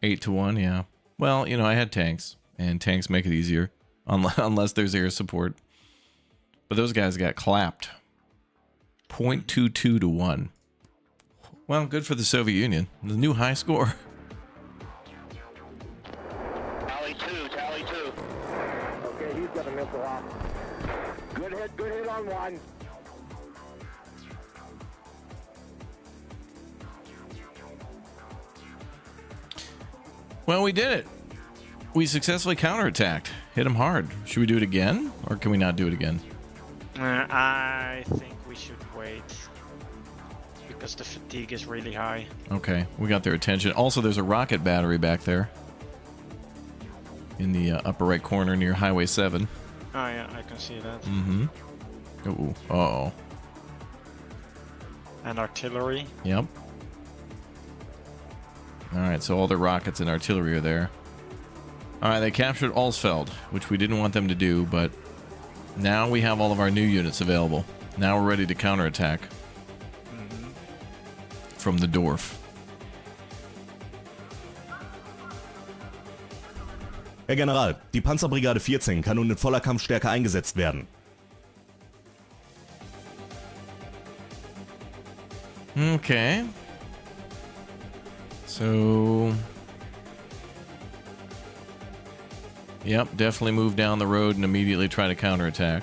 8-1, yeah. Well, you know, I had tanks, and tanks make it easier, unless there's air support. But those guys got clapped. 0.22 to 1. Well, good for the Soviet Union. The new high score. Tally 2. Okay, he's got a missile off. Good hit on one. Well, we did it. We successfully counterattacked. Hit him hard. Should we do it again, or can we not do it again? I think we should wait. Because the fatigue is really high. Okay, we got their attention. Also, there's a rocket battery back there. In the upper right corner near Highway 7. Oh yeah, I can see that. Mm-hmm. Ooh, uh-oh. And artillery. Yep. Alright, so all the rockets and artillery are there. Alright, they captured Alsfeld, which we didn't want them to do, but now we have all of our new units available. Now we're ready to counterattack. From the Dorf. Herr General, die Panzerbrigade 14 kann nun in voller Kampfstärke eingesetzt werden. Okay. So... Yep, definitely move down the road and immediately try to counterattack.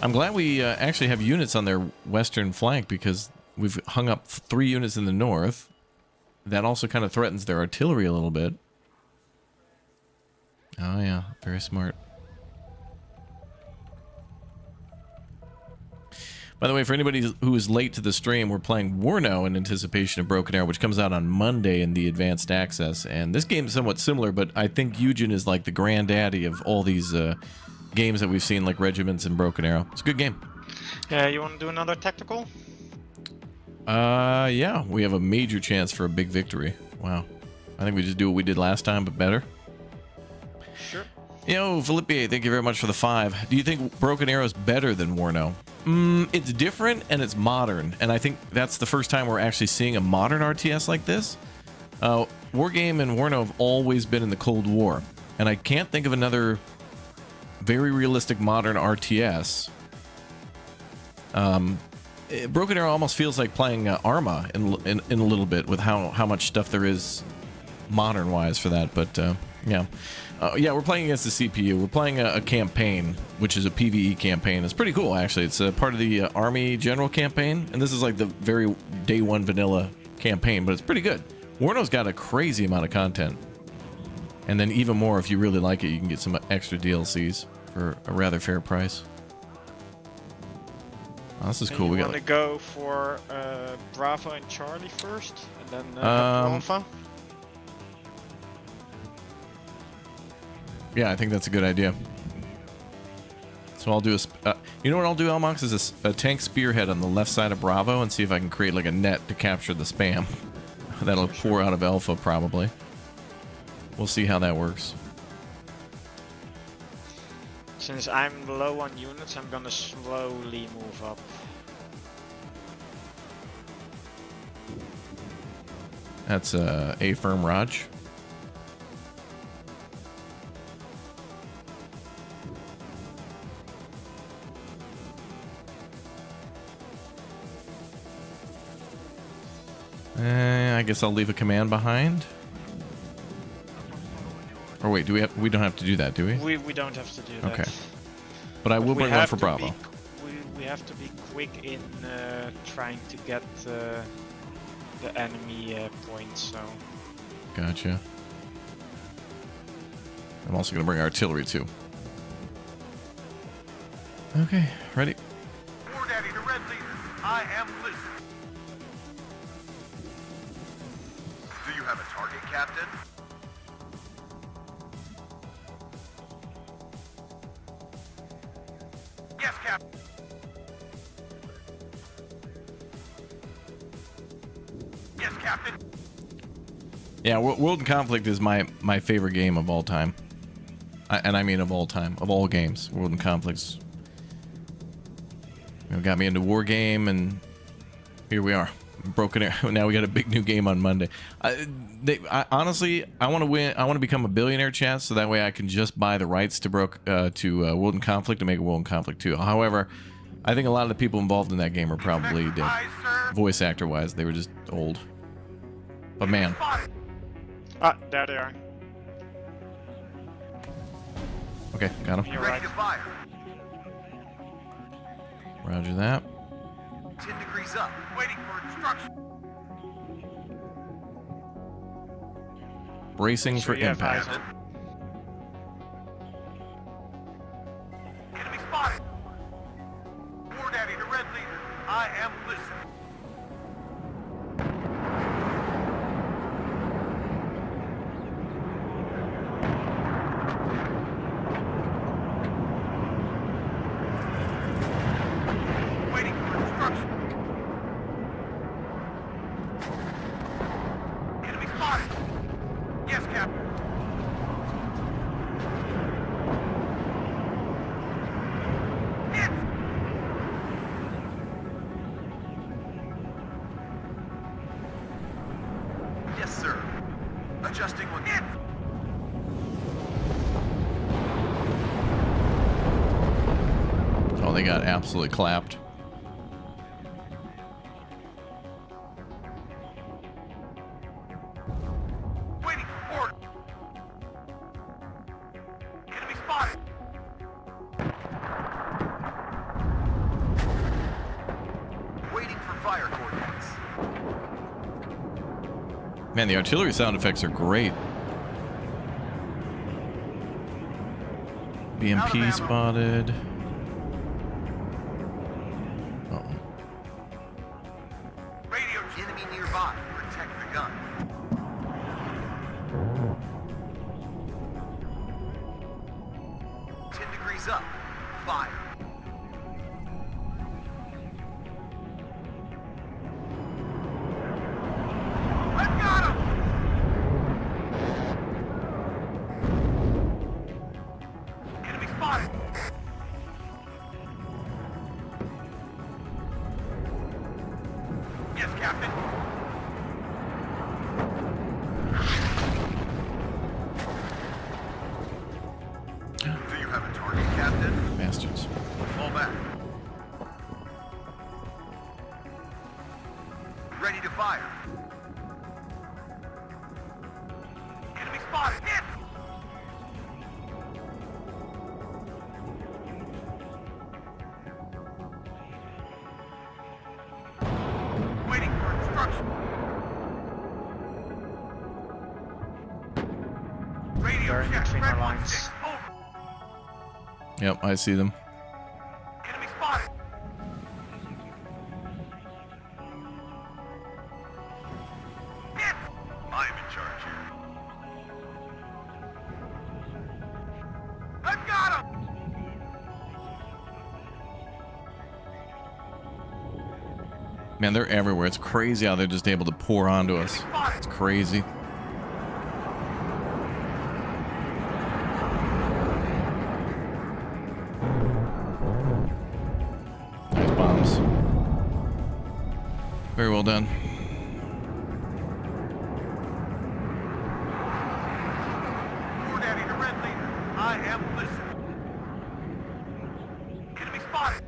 I'm glad we actually have units on their western flank because we've hung up 3 units in the north. That also kind of threatens their artillery a little bit. Oh yeah, very smart. By the way, for anybody who is late to the stream, we're playing Warno in anticipation of Broken Arrow, which comes out on Monday in the Advanced Access. And this game is somewhat similar, but I think Eugen is like the granddaddy of all these games that we've seen, like Regiments and Broken Arrow. It's a good game. Yeah, you want to do another tactical? Yeah, we have a major chance for a big victory. Wow. I think we just do what we did last time, but better. Sure. Yo, Felipe, thank you very much for the 5. Do you think Broken Arrow is better than Warno? It's different and it's modern, and I think that's the first time we're actually seeing a modern RTS like this. Wargame and Warno have always been in the Cold War, and I can't think of another very realistic modern RTS. Broken Arrow almost feels like playing Arma in a little bit with how much stuff there is modern-wise for that, but yeah. Yeah, we're playing against the CPU. We're playing a campaign, which is a PvE campaign. It's pretty cool, actually. It's a part of the Army General Campaign, and this is like the very day one vanilla campaign, but it's pretty good. Warno's got a crazy amount of content. And then even more, if you really like it, you can get some extra DLCs for a rather fair price. Oh, this is cool. We got to go for Bravo and Charlie first, and then Alpha? Yeah, I think that's a good idea. So I'll do you know what I'll do, Elmox, is a tank spearhead on the left side of Bravo and see if I can create like a net to capture the spam. That'll pour out of Alpha, probably. We'll see how that works. Since I'm low on units, I'm gonna slowly move up. That's a firm Raj. I guess I'll leave a command behind. Or wait, we don't have to do that, do we? We don't have to do that. Okay. But I will bring one for Bravo. We have to be quick in trying to get the enemy points, so... Gotcha. I'm also going to bring artillery too. Okay, ready? War Daddy to Red Leader. I am listening. Do you have a target, Captain? Yes, Captain. Yes, Captain. Yeah, World in Conflict is my favorite game of all time. And I mean of all time, of all games. World in Conflict's, you know, got me into War Game, and here we are. Broken Arrow. Now we got a big new game on Monday. Honestly, I want to win. I want to become a billionaire, chat, so that way I can just buy the rights to World in Conflict and make a World in Conflict 2. However, I think a lot of the people involved in that game are probably dead. Aye, sir. Voice actor wise, they were just old. But man, Spotted. Ah, there they are. okay, got him. You're Ready right. to fire. Roger that. 10 degrees up. Waiting for instruction. Bracing for Sure you have eyes impact. on. Enemy spotted. War Daddy to Red Leader. I am listening. Waiting for instruction. Enemy spotted. Yes, Captain. Hit! Yes, sir. Adjusting one. Hit! Oh, they got absolutely clapped. Waiting for order. Enemy spotted. Waiting for fire coordinates. Man, the artillery sound effects are great. Out of BMP ammo. spotted. Uh-oh. Radio enemy nearby. Protect the gun. Ten degrees up. Fire. I've got him! Enemy spotted. Yes, Captain. Do you have a target, Captain? Bastards. Fall back. Ready to fire. Enemy spotted. Hit! Waiting for instruction. Radio They're in check. between Red our 1-6. lines. Over. Yep, I see them. Enemy spotted. Hit! I am in charge here. I've got him! Man, they're everywhere. It's crazy how they're just able to pour onto us. It's crazy. Nice bombs. Very well done. War Daddy to Red Leader. I am listening. Enemy spotted.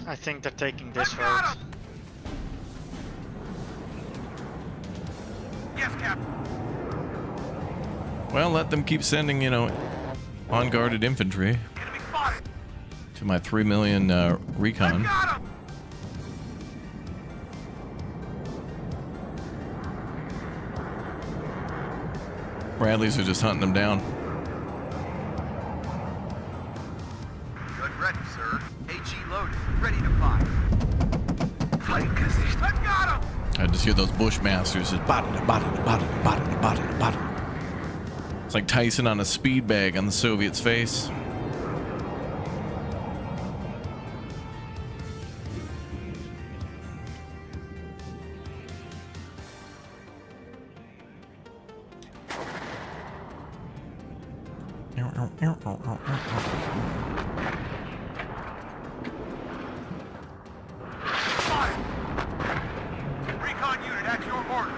I think they're taking this I've road. got him! Yes, Captain. Well, let them keep sending, you know, unguarded infantry Enemy spotted. to my 3 million I've recon. got him! Bradleys are just hunting them down. Gun ready, sir. AG loaded. Ready to fire. Flight I just hear those Bushmasters just bada bada bada bada bada bada. It's like Tyson on a speed bag on the Soviets' face. Recon unit at your order.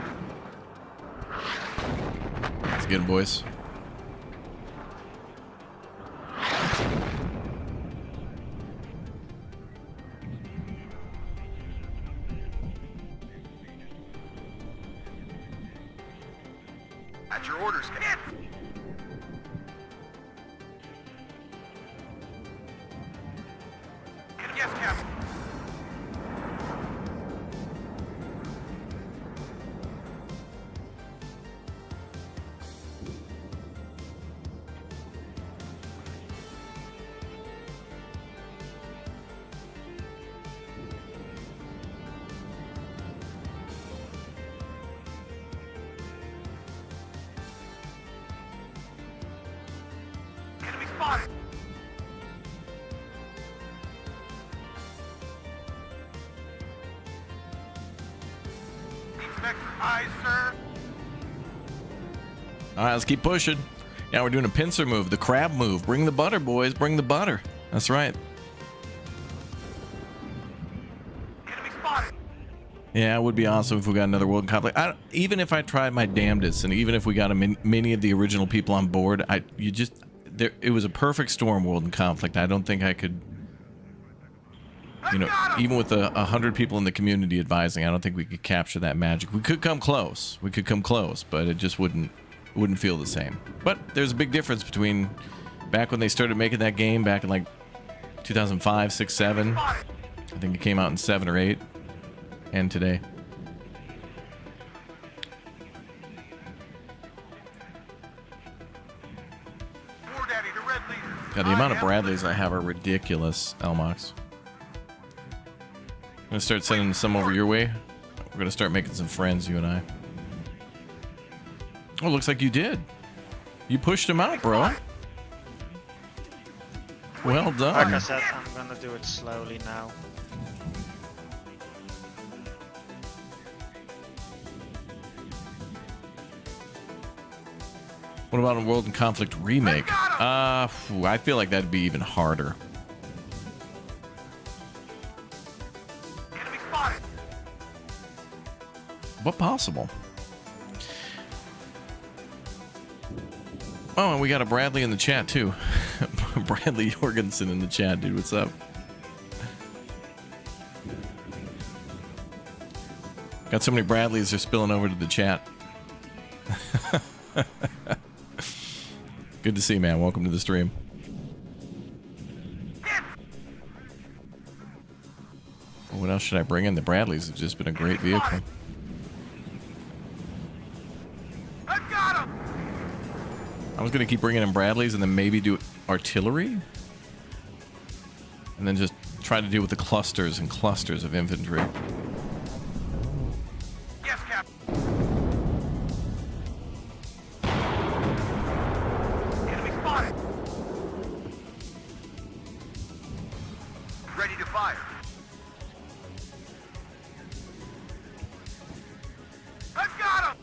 Let's get 'em, boys. At your orders, Captain. Yes, Captain. Enemy spotted. Inspector, eyes, sir. All right, let's keep pushing. Now we're doing a pincer move, the crab move. Bring the butter, boys. Bring the butter. That's right. Enemy spotted. Yeah, it would be awesome if we got another world conflict. Even if I tried my damnedest, and even if we got many of the original people on board, it was a perfect storm, world and conflict. I don't think I could, even with 100 people in the community advising, I don't think we could capture that magic. We could come close. We could come close, but it just wouldn't feel the same. But there's a big difference between back when they started making that game back in like 2005, 6, 7. I think it came out in 7 or 8, and today. War Daddy, the red leader. God, the amount of Bradleys I have are ridiculous, Elmox. I'm gonna start sending some over your way. We're gonna start making some friends, you and I. Oh, looks like you did. You pushed him out, bro. Well Like I done. said, I'm gonna do it slowly now. What about a World and Conflict remake? I feel like that'd be even harder. Enemy spotted. What possible? Oh, and we got a Bradley in the chat too. Bradley Jorgensen in the chat, dude. What's up? Got so many Bradleys, they're spilling over to the chat. Good to see you, man. Welcome to the stream. Well, what else should I bring in? The Bradleys have just been a great vehicle. I've got him. I was going to keep bringing in Bradleys and then maybe do artillery. And then just try to deal with the clusters and clusters of infantry. Yes, Captain. Enemy spotted. Ready to fire. I've got him.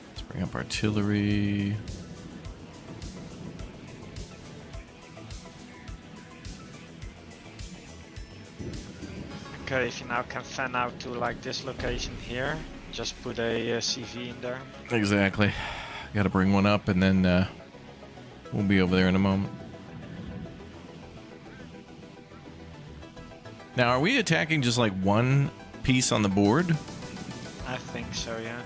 Let's bring up artillery. Okay, if you now can fan out to like this location here, just put a CV in there. Exactly. Got to bring one up and then we'll be over there in a moment. Now, are we attacking just like one piece on the board? I think so, yeah.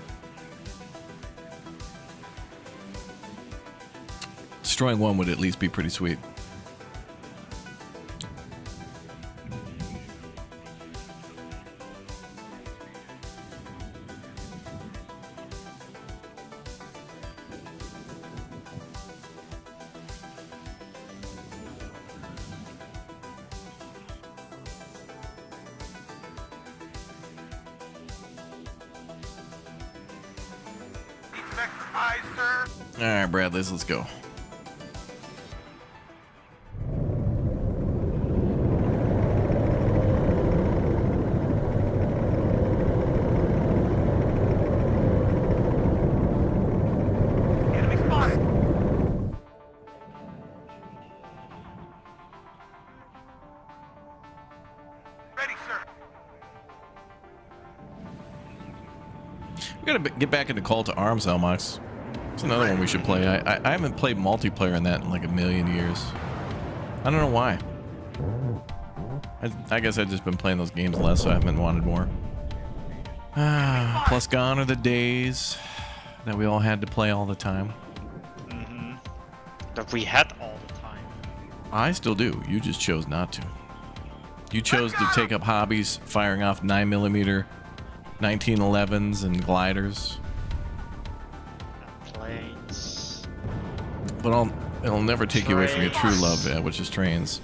Destroying one would at least be pretty sweet. extra eyes, sir? All right, Bradley's, let's go. Enemy spotted. Ready, sir. We gotta get back into Call to Arms, Elmox. It's another one we should play. I haven't played multiplayer in that in like a million years. I don't know why. I guess I've just been playing those games less, so I haven't wanted more. Plus, gone are the days that we all had to play all the time. That we had all the time. I still do. You just chose not to. You chose to take up hobbies firing off 9mm 1911s and gliders. Planes. But it'll never take you away from your true love, which is trains.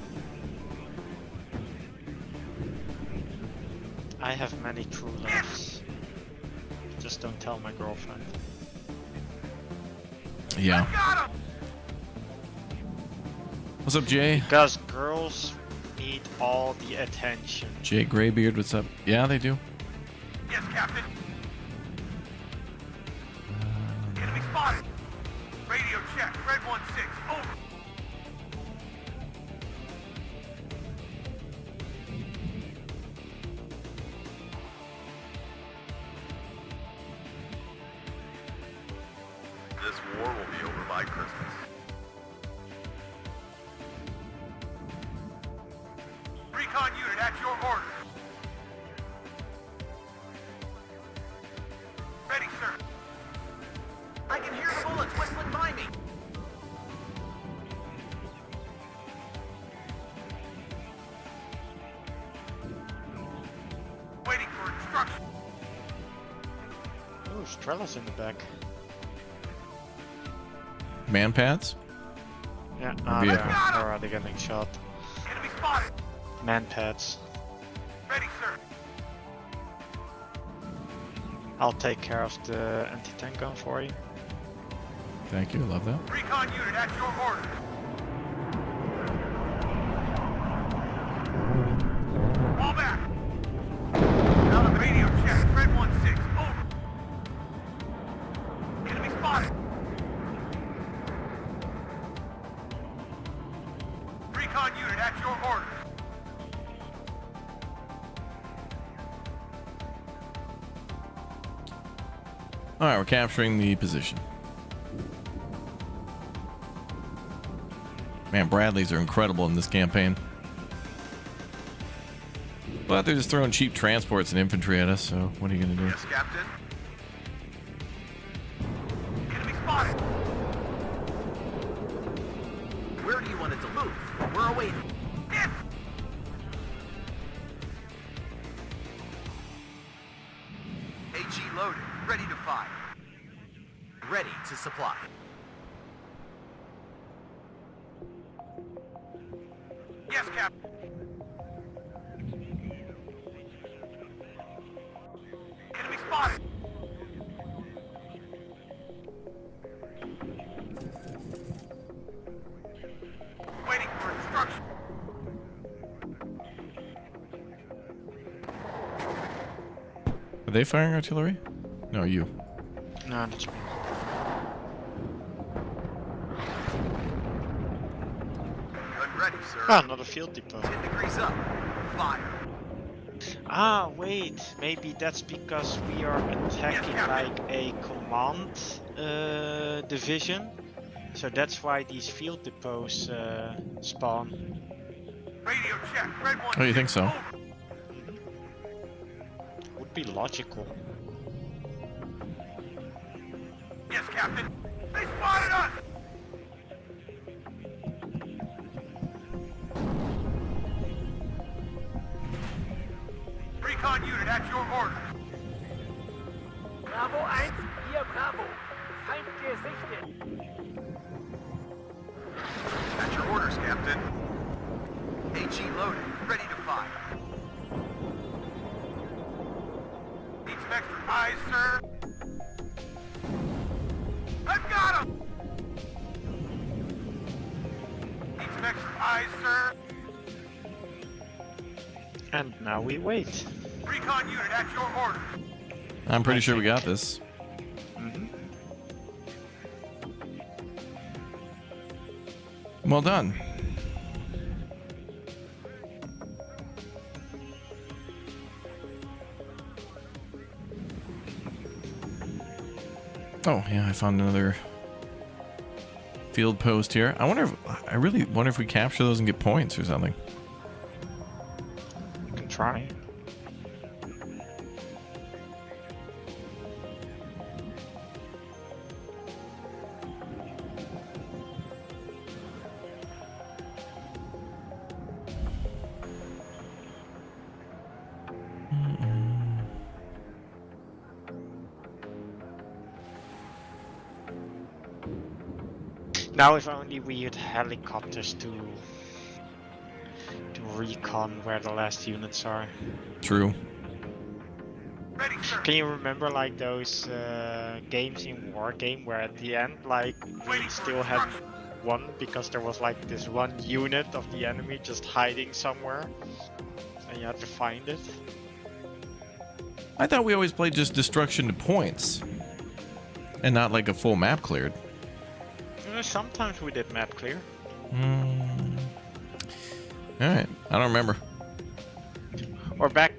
I have many true loves. Just don't tell my girlfriend. Yeah. Got him. What's up, Jay? Because girls need all the attention. Jay Graybeard, what's up? Yeah, they do. Yes, Captain. Enemy spotted. Radio check. Red 1-6. Over. This war will be over by Christmas. Recon unit at your orders. Ready, sir. I can hear the bullets whistling by me. Waiting for instruction. Oh, Strella's in the back. Man pads? Yeah, vehicle. or are they getting shot? Enemy spotted. Man pads. Ready, sir. I'll take care of the anti-tank gun for you. Thank you, love that. Recon unit at your orders. Fall back. Now the radio check. Red 1-6. Over. Enemy spotted. Recon unit at your orders. Alright, we're capturing the position. Man, Bradleys are incredible in this campaign. But they're just throwing cheap transports and infantry at us, so what are you gonna do? Yes, Captain. Enemy spotted. Where do you want it to move? We're awaiting. Yes. AG loaded. Ready to fire. Ready to supply. Yes, Captain. Enemy spotted. Waiting for instruction. Are they firing artillery? No, you. No, that's me. Gun ready, sir. Ah, another field depot. 10 degrees up. Fire. Ah, wait. Maybe that's because we are attacking like a command division. So that's why these field depots spawn. Radio check. Red 1. Oh, you think so? Would be logical. Yes, Captain. They spotted us. Recon unit at your orders. Bravo 1, hier Bravo. Feind gesichtet. At your orders, Captain. AG loaded. Ready to fire. Need some extra eyes, sir. Aye, sir. And now we wait. Recon unit at your order. I'm pretty sure we got this. Well done. Oh yeah, I found another field post here. I really wonder if we capture those and get points or something. You can try. Now if only we had helicopters to recon where the last units are. True. Ready, sir. Can you remember like those games in War Game where at the end like we still had one because there was like this one unit of the enemy just hiding somewhere and you had to find it? I thought we always played just destruction to points and not like a full map cleared. Sometimes we did map clear. Alright, I don't remember. Or back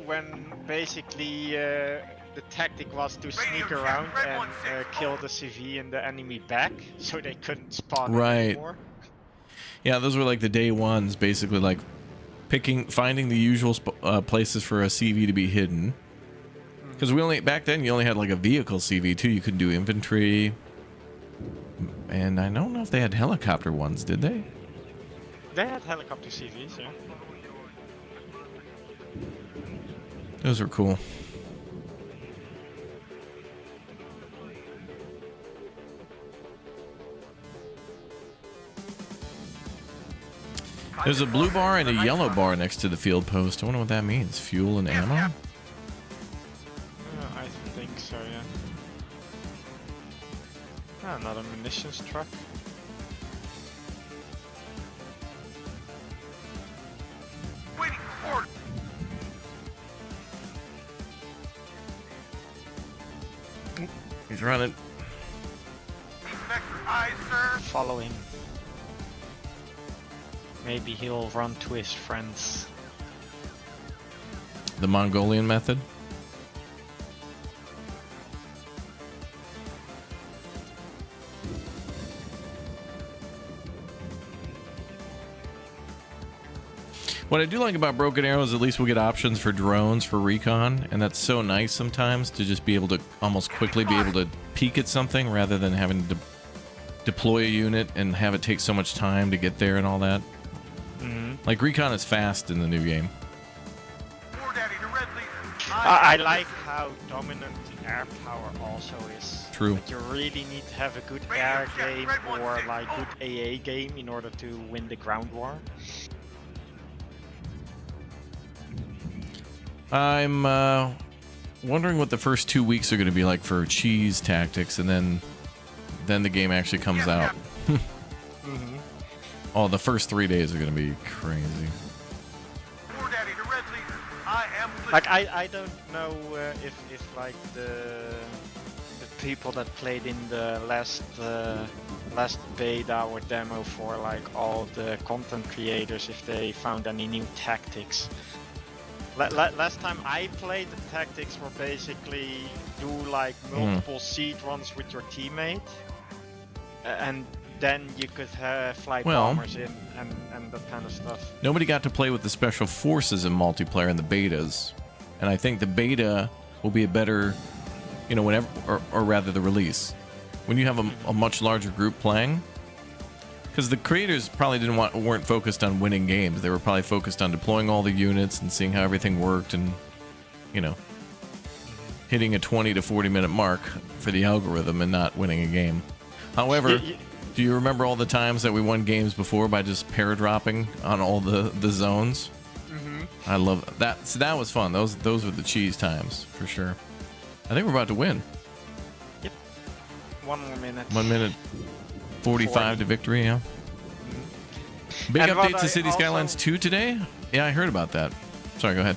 when basically the tactic was to sneak around and kill the CV and the enemy back, so they couldn't spawn anymore. Yeah, those were like the day ones, basically like finding the usual places for a CV to be hidden. Because back then you only had like a vehicle CV too. You couldn't do infantry. And I don't know if they had helicopter ones, did they? They had helicopter CVs, yeah. Those were cool. There's a blue bar and a yellow bar next to the field post. I wonder what that means. Fuel and ammo? I think so, yeah. Another munitions truck. Waiting for order. He's running. Inspector, aye, sir. Follow him. Maybe he'll run to his friends. The Mongolian method? What I do like about Broken Arrow is at least we'll get options for drones for recon, and that's so nice sometimes to just be able to almost quickly be able to peek at something rather than having to deploy a unit and have it take so much time to get there and all that. Like recon is fast in the new game. War Daddy to Red Leader. I like how dominant the air power also is. True. But you really need to have a good air game or like good AA game in order to win the ground war. I'm wondering what the first 2 weeks are going to be like for cheese tactics, and then the game actually comes out. Oh, the first 3 days are going to be crazy. War Daddy to Red Leader. I am Like I don't know if like the people that played in the last beta or demo for like all the content creators, if they found any new tactics. Last time I played, the tactics were basically do like multiple seed runs with your teammate, and then you could fly bombers in and that kind of stuff. Nobody got to play with the special forces in multiplayer in the betas, and I think the beta will be a better, whenever, or rather the release, when you have a much larger group playing. Because the creators probably weren't focused on winning games. They were probably focused on deploying all the units and seeing how everything worked and, hitting a 20 to 40 minute mark for the algorithm and not winning a game. However, do you remember all the times that we won games before by just paradropping on all the zones? I love that. So that was fun. Those were the cheese times for sure. I think we're about to win. Yep. 1 more minute. 1 minute 45 to victory, yeah. Big And what update to I City also- Skylines 2 today? Yeah, I heard about that. Sorry, go ahead.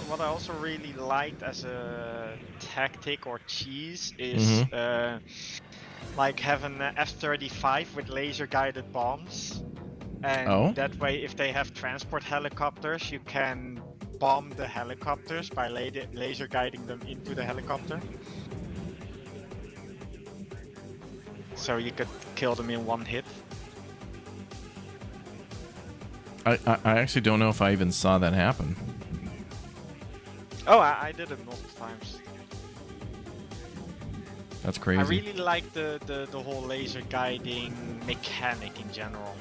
What I also really liked as a tactic or cheese is Mm-hmm. like having an F-35 with laser guided bombs, and Oh. that way if they have transport helicopters you can bomb the helicopters by laser guiding them into the helicopter. So you could kill them in one hit. I actually don't know if I even saw that happen. Oh, I did it multiple times. That's crazy. I really like the whole laser guiding mechanic in general.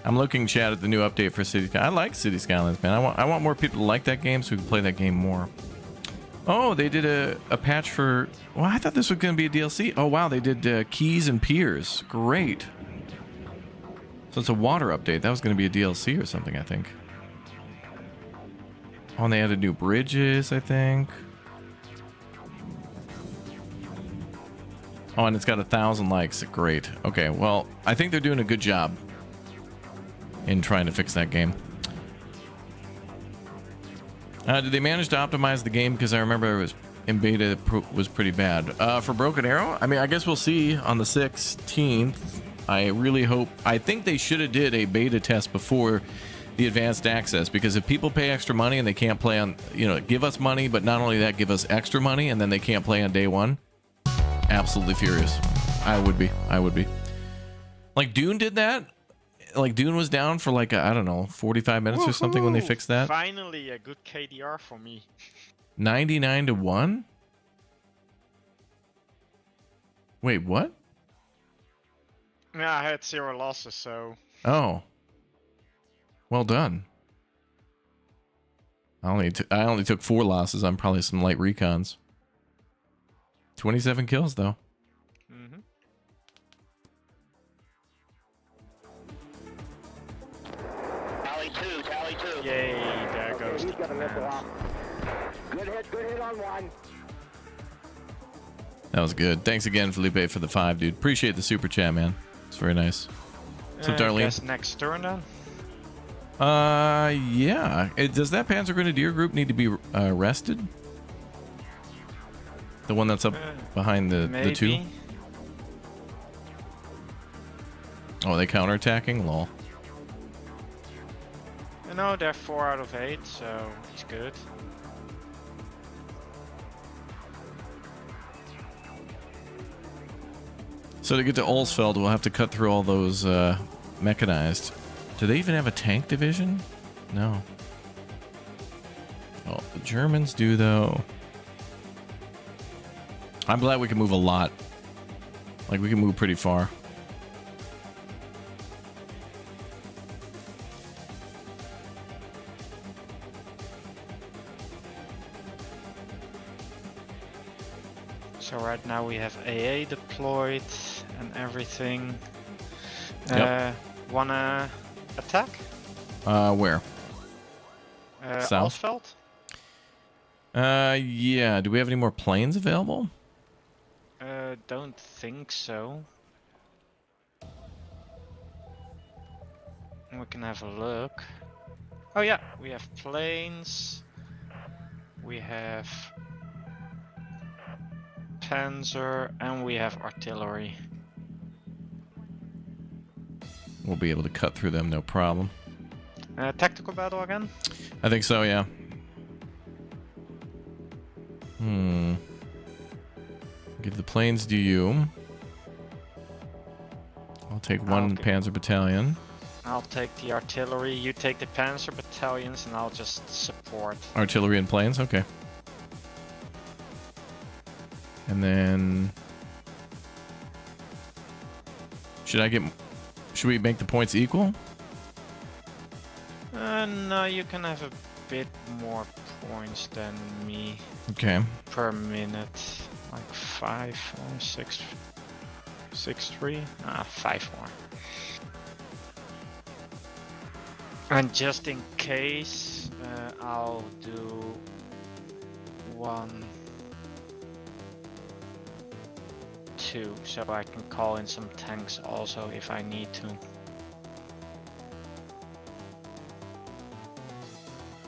I'm looking, chat, at the new update for City. I like City Skylines, man. I want more people to like that game so we can play that game more. Oh, they did a patch for... Well, I thought this was going to be a DLC. Oh, wow, they did Keys and Piers. Great. So it's a water update. That was going to be a DLC or something, I think. Oh, and they added new bridges, I think. Oh, and it's got 1,000 likes. Great. Okay, well, I think they're doing a good job in trying to fix that game. Did they manage to optimize the game? Because I remember it was in beta, it was pretty bad. For Broken Arrow, I mean, I guess we'll see on the 16th. I really hope... I think they should have did a beta test before the advanced access, because if people pay extra money and they can't play on... You know, give us money, but not only that, give us extra money, and then they can't play on day one. Absolutely furious. I would be. Like, Dune did that. Like, Dune was down for like, I don't know, 45 minutes or something when they fixed that. Finally, a good KDR for me. 99 to 1? Wait, what? Yeah, I had 0 losses, so... Oh. Well done. I only took 4 losses on probably some light recons. 27 kills, though. Mm-hmm. Tally 2. Yay, there goes He's the got a missile command. off. Good hit on one. That was good. Thanks again, Felipe, for the 5, dude. Appreciate the super chat, man. It's very nice. What's up, Darlene? Guess next turn then? Yeah. Does that Panzer Grenadier group need to be rested? The one that's up behind the 2? Maybe. Oh, they counterattacking? Lol. No, they're 4 out of 8, so it's good. So to get to Olsfeld, we'll have to cut through all those mechanized. Do they even have a tank division? No. Oh, the Germans do, though. I'm glad we can move a lot. Like, we can move pretty far. So right now we have AA deployed and everything. Yep. Wanna attack? Where? South? Osveld? Yeah. Do we have any more planes available? Don't think so. We can have a look. Oh yeah, we have planes. We have Panzer and we have artillery. We'll be able to cut through them, no problem. Tactical battle again? I think so, yeah. Give the planes to you. I'll take one Okay. Panzer battalion. I'll take the artillery, you take the Panzer battalions, and I'll just support. Artillery and planes, okay. And then... Should we make the points equal? No, you can have a bit more points than me Okay. per minute. Like 5 or 6, 3? 5 more. And just in case, I'll do 1 2, so I can call in some tanks also if I need to.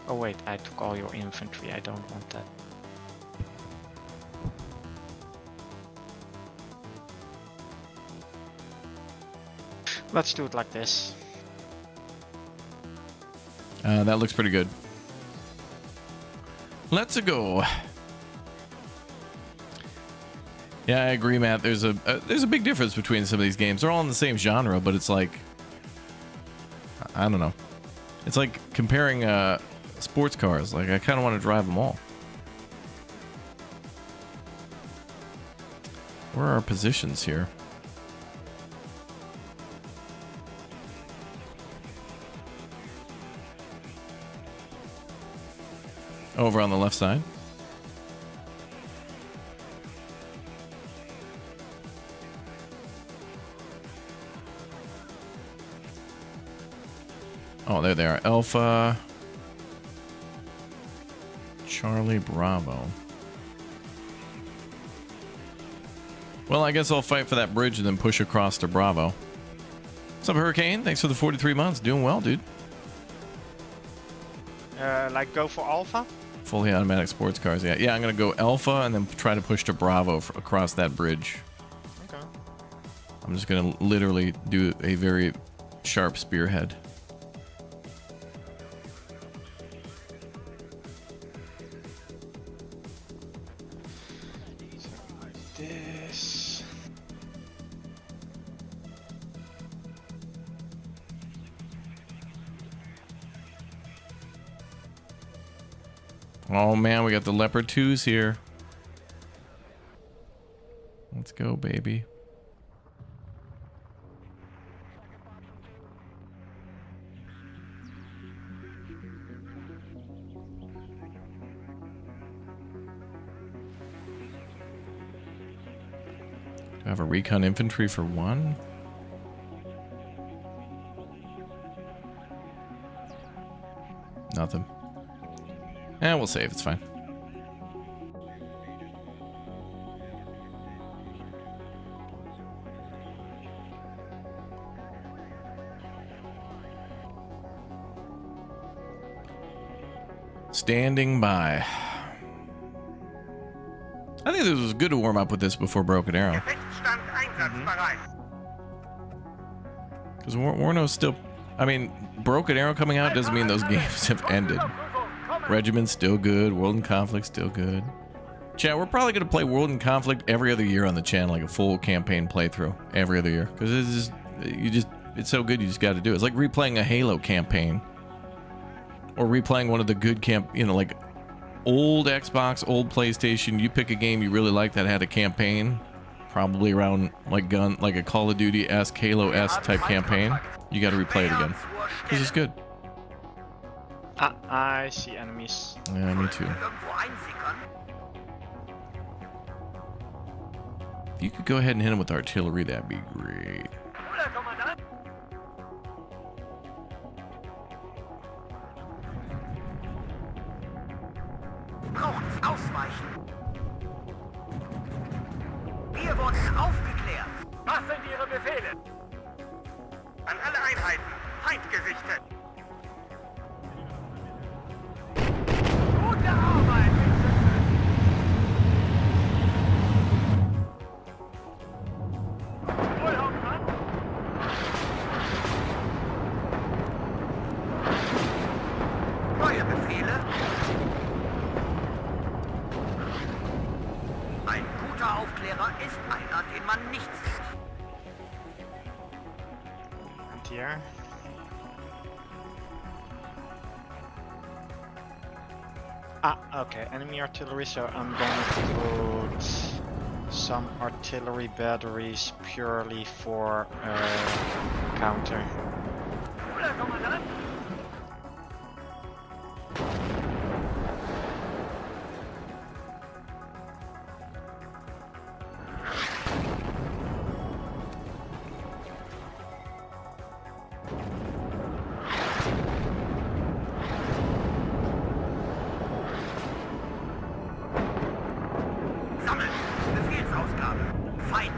Oh wait, I took all your infantry, I don't want that. Let's do it like this. That looks pretty good. Let's go. Yeah, I agree, Matt. There's a big difference between some of these games. They're all in the same genre, but it's like, I don't know. It's like comparing sports cars. Like, I kind of want to drive them all. Where are our positions here? Over on the left side. Oh, there they are. Alpha Charlie Bravo. Well, I guess I'll fight for that bridge and then push across to Bravo. What's up, Hurricane? Thanks for the 43 months. Doing well, dude. Like go for Alpha? Fully automatic sports cars. Yeah, I'm gonna go Alpha and then try to push to Bravo across that bridge. Okay. I'm just gonna literally do a very sharp spearhead. So like this. Oh man, we got the Leopard 2s here. Let's go, baby. Do I have a recon infantry for 1? Nothing. We'll save, it's fine. Standing by. I think this was good to warm up with this before Broken Arrow. Gefechtsstand einsatzbereit. Because Warno's still... I mean, Broken Arrow coming out doesn't mean those games have ended. Regiment's still good. World in Conflict still good. Chat, we're probably going to play World in Conflict every other year on the channel, like a full campaign playthrough every other year. Because it's so good, you just got to do it. It's like replaying a Halo campaign. Or replaying one of the good like old Xbox, old PlayStation. You pick a game you really like that had a campaign. Probably around like a Call of Duty-esque, Halo-esque type campaign. You got to replay it again. Because it's good. I see enemies. Yeah, me too. Irgendwo einsickern. If you could go ahead and hit him with artillery, that'd be great. Bruder, Kommandant. Braucht's ausweichen. Wir wurden aufgeklärt. Was sind Ihre Befehle? An alle Einheiten. Feind gesichtet. Gute Arbeit, Wohl, Hauptmann. Neue Befehle. Ein guter Aufklärer ist einer, den man nicht sieht. And here. Okay, enemy artillery, so I'm gonna put some artillery batteries purely for counter. Bruder, Kommandant. Sammeln. Befehlsausgabe. Feind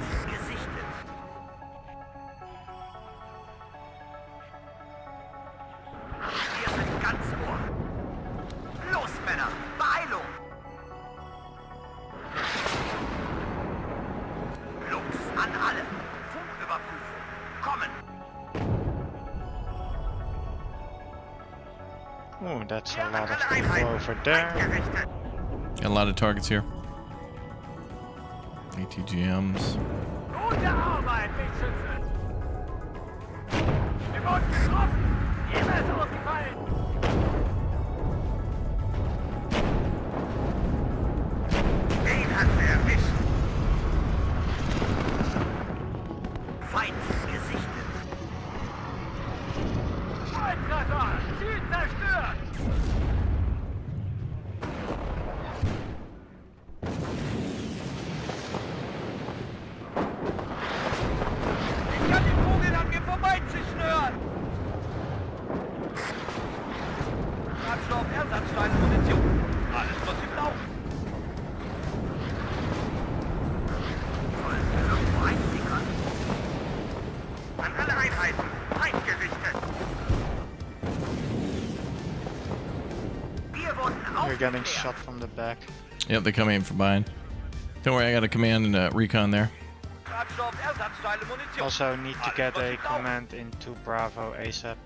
Oh, that's a lot of people over there. Eingerichtet. Got a lot of targets here. ATGMs. Gute Arbeit, Wegschütze! Wir wurden getroffen! Jeder ist ausgefallen! Den hat sie erwischt. Feind gesichtet. Volltreffer! Ziel zerstört! Ich kann die Kugel an mir vorbeizuschnüren! Treibstoff, Ersatzteile, Munition. Alles, was Sie brauchen. Sollen wir irgendwo einsickern? An alle Einheiten. Feind gerichtet. Wir wurden We're getting aufgeklärt. shot from the back. Yep, they come in from behind. Don't worry, I got a command and recon there. Treibstoff, Ersatzteile, Munition. Also need to get a command into Bravo ASAP.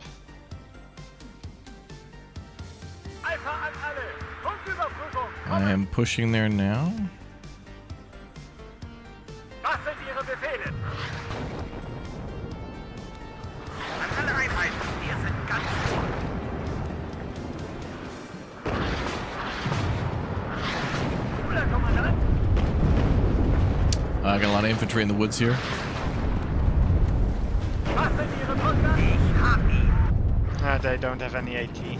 Alpha an alle. Punktüberprüfung. I am pushing there now. Was sind Ihre Befehle? An alle Einheiten. Wir sind ganz vor. Bruder Kommandant. I got a lot of infantry in the woods here. Was sind Ihre Bunker? Ich hab ihn. They don't have any AT.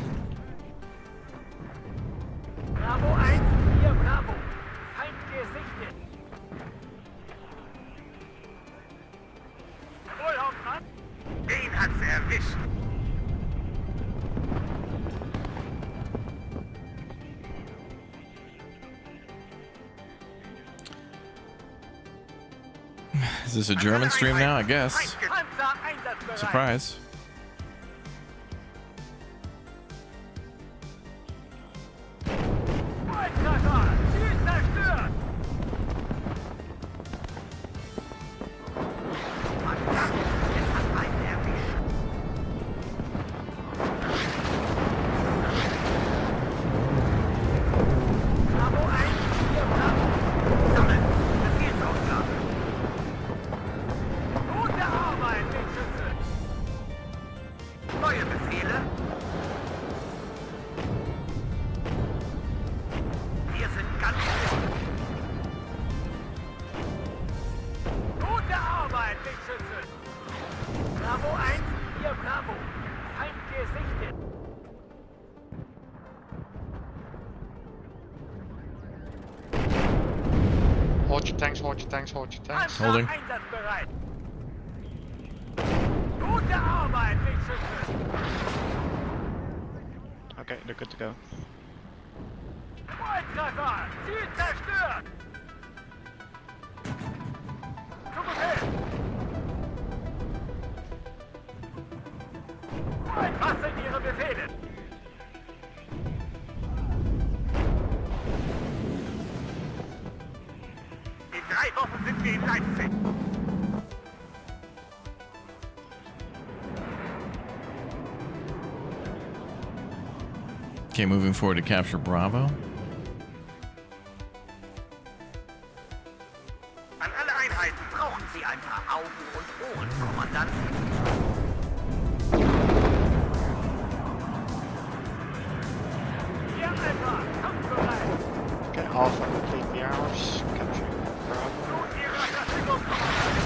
Bravo 1, hier Bravo. Feind gesichtet. Jawohl, Hauptmann. Den hat sie erwischt. Is this a German stream now? I guess. Panzer einsatzbereit. Surprise. Volltreffer. Ziel zerstört. Verdammt, es hat einen erwischt. Bravo 1, hier Bravo. Sammeln. Befehlsaufgabe. Gute Arbeit, Wegschütze. Neue Befehle. Wir sind ganz vor. Gute Arbeit, Wegschütze. Bravo 1, hier Bravo. Feind gesichtet. Hold your tanks, hold your tanks, hold your tanks. Panzer Holding. einsatzbereit. Gute Arbeit, Wegschütze. Okay, they're good to go. Volltreffer. Ziel zerstört. Zu Befehl. Was sind Ihre Befehle? In 3 Wochen sind wir in Leipzig. Okay, moving forward to capture Bravo. An alle Einheiten brauchen Sie ein paar Augen und Ohren, Kommandant. Hier Alpha, kampfbereit. Okay, Alpha complete the hours. Capturing Bravo. Zu Ihrer Verfügung, Kommandant.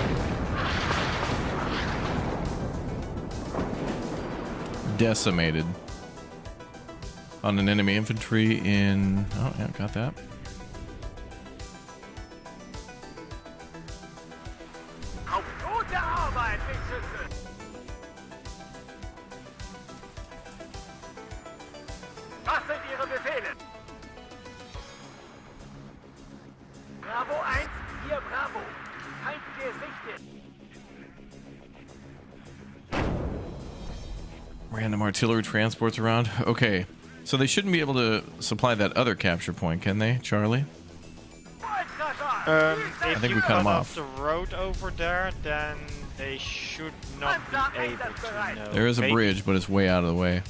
Decimated. On an enemy infantry in... Oh, yeah, got that. Gute Arbeit, Wegschütze. Was sind Ihre Befehle? Bravo 1, hier Bravo. Feind gesichtet. Random artillery transports around. Okay. So they shouldn't be able to supply that other capture point, can they, Charlie? Volltreffer. If think you we cut 'em cut off. the road over there, then they should not be able to know. There is a Maybe- bridge, but it's way out of the way.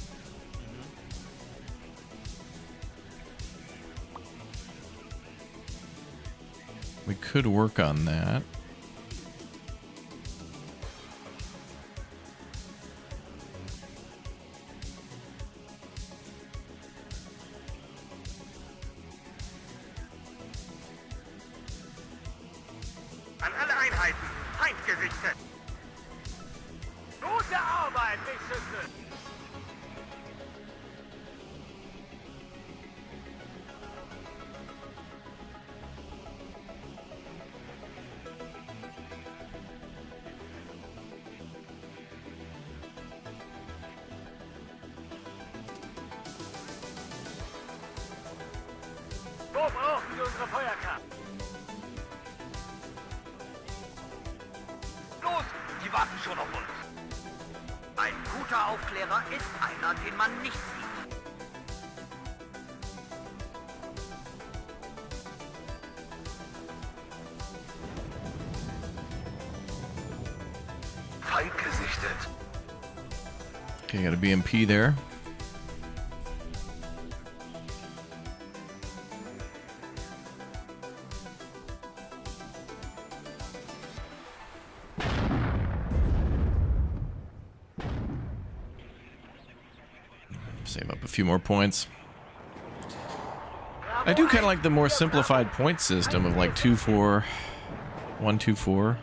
We could work on that. An alle Einheiten, Feind gesichtet. Gute Arbeit, Lichtschützen! Wo brauchen wir unsere Feuerkraft? Los, die warten schon auf uns. Ein guter Aufklärer ist einer, den man nicht sieht. Feind gesichtet. Okay, got a BMP there. Save up a few more points. I do kind of like the more simplified point system of like 2-4, 1-2-4.